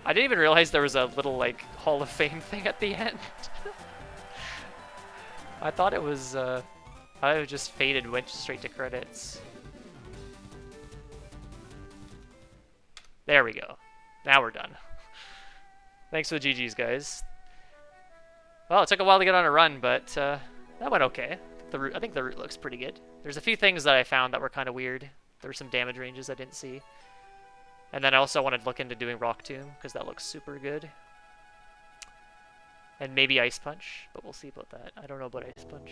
I didn't even realize there was a little, like, Hall of Fame thing at the end. I thought it was just faded, went straight to credits. There we go. Now we're done. Thanks for the GGs, guys. Well, it took a while to get on a run, but that went okay. I think the route looks pretty good. There's a few things that I found that were kind of weird. There were some damage ranges I didn't see. And then I also wanted to look into doing Rock Tomb, because that looks super good. And maybe Ice Punch, but we'll see about that. I don't know about Ice Punch.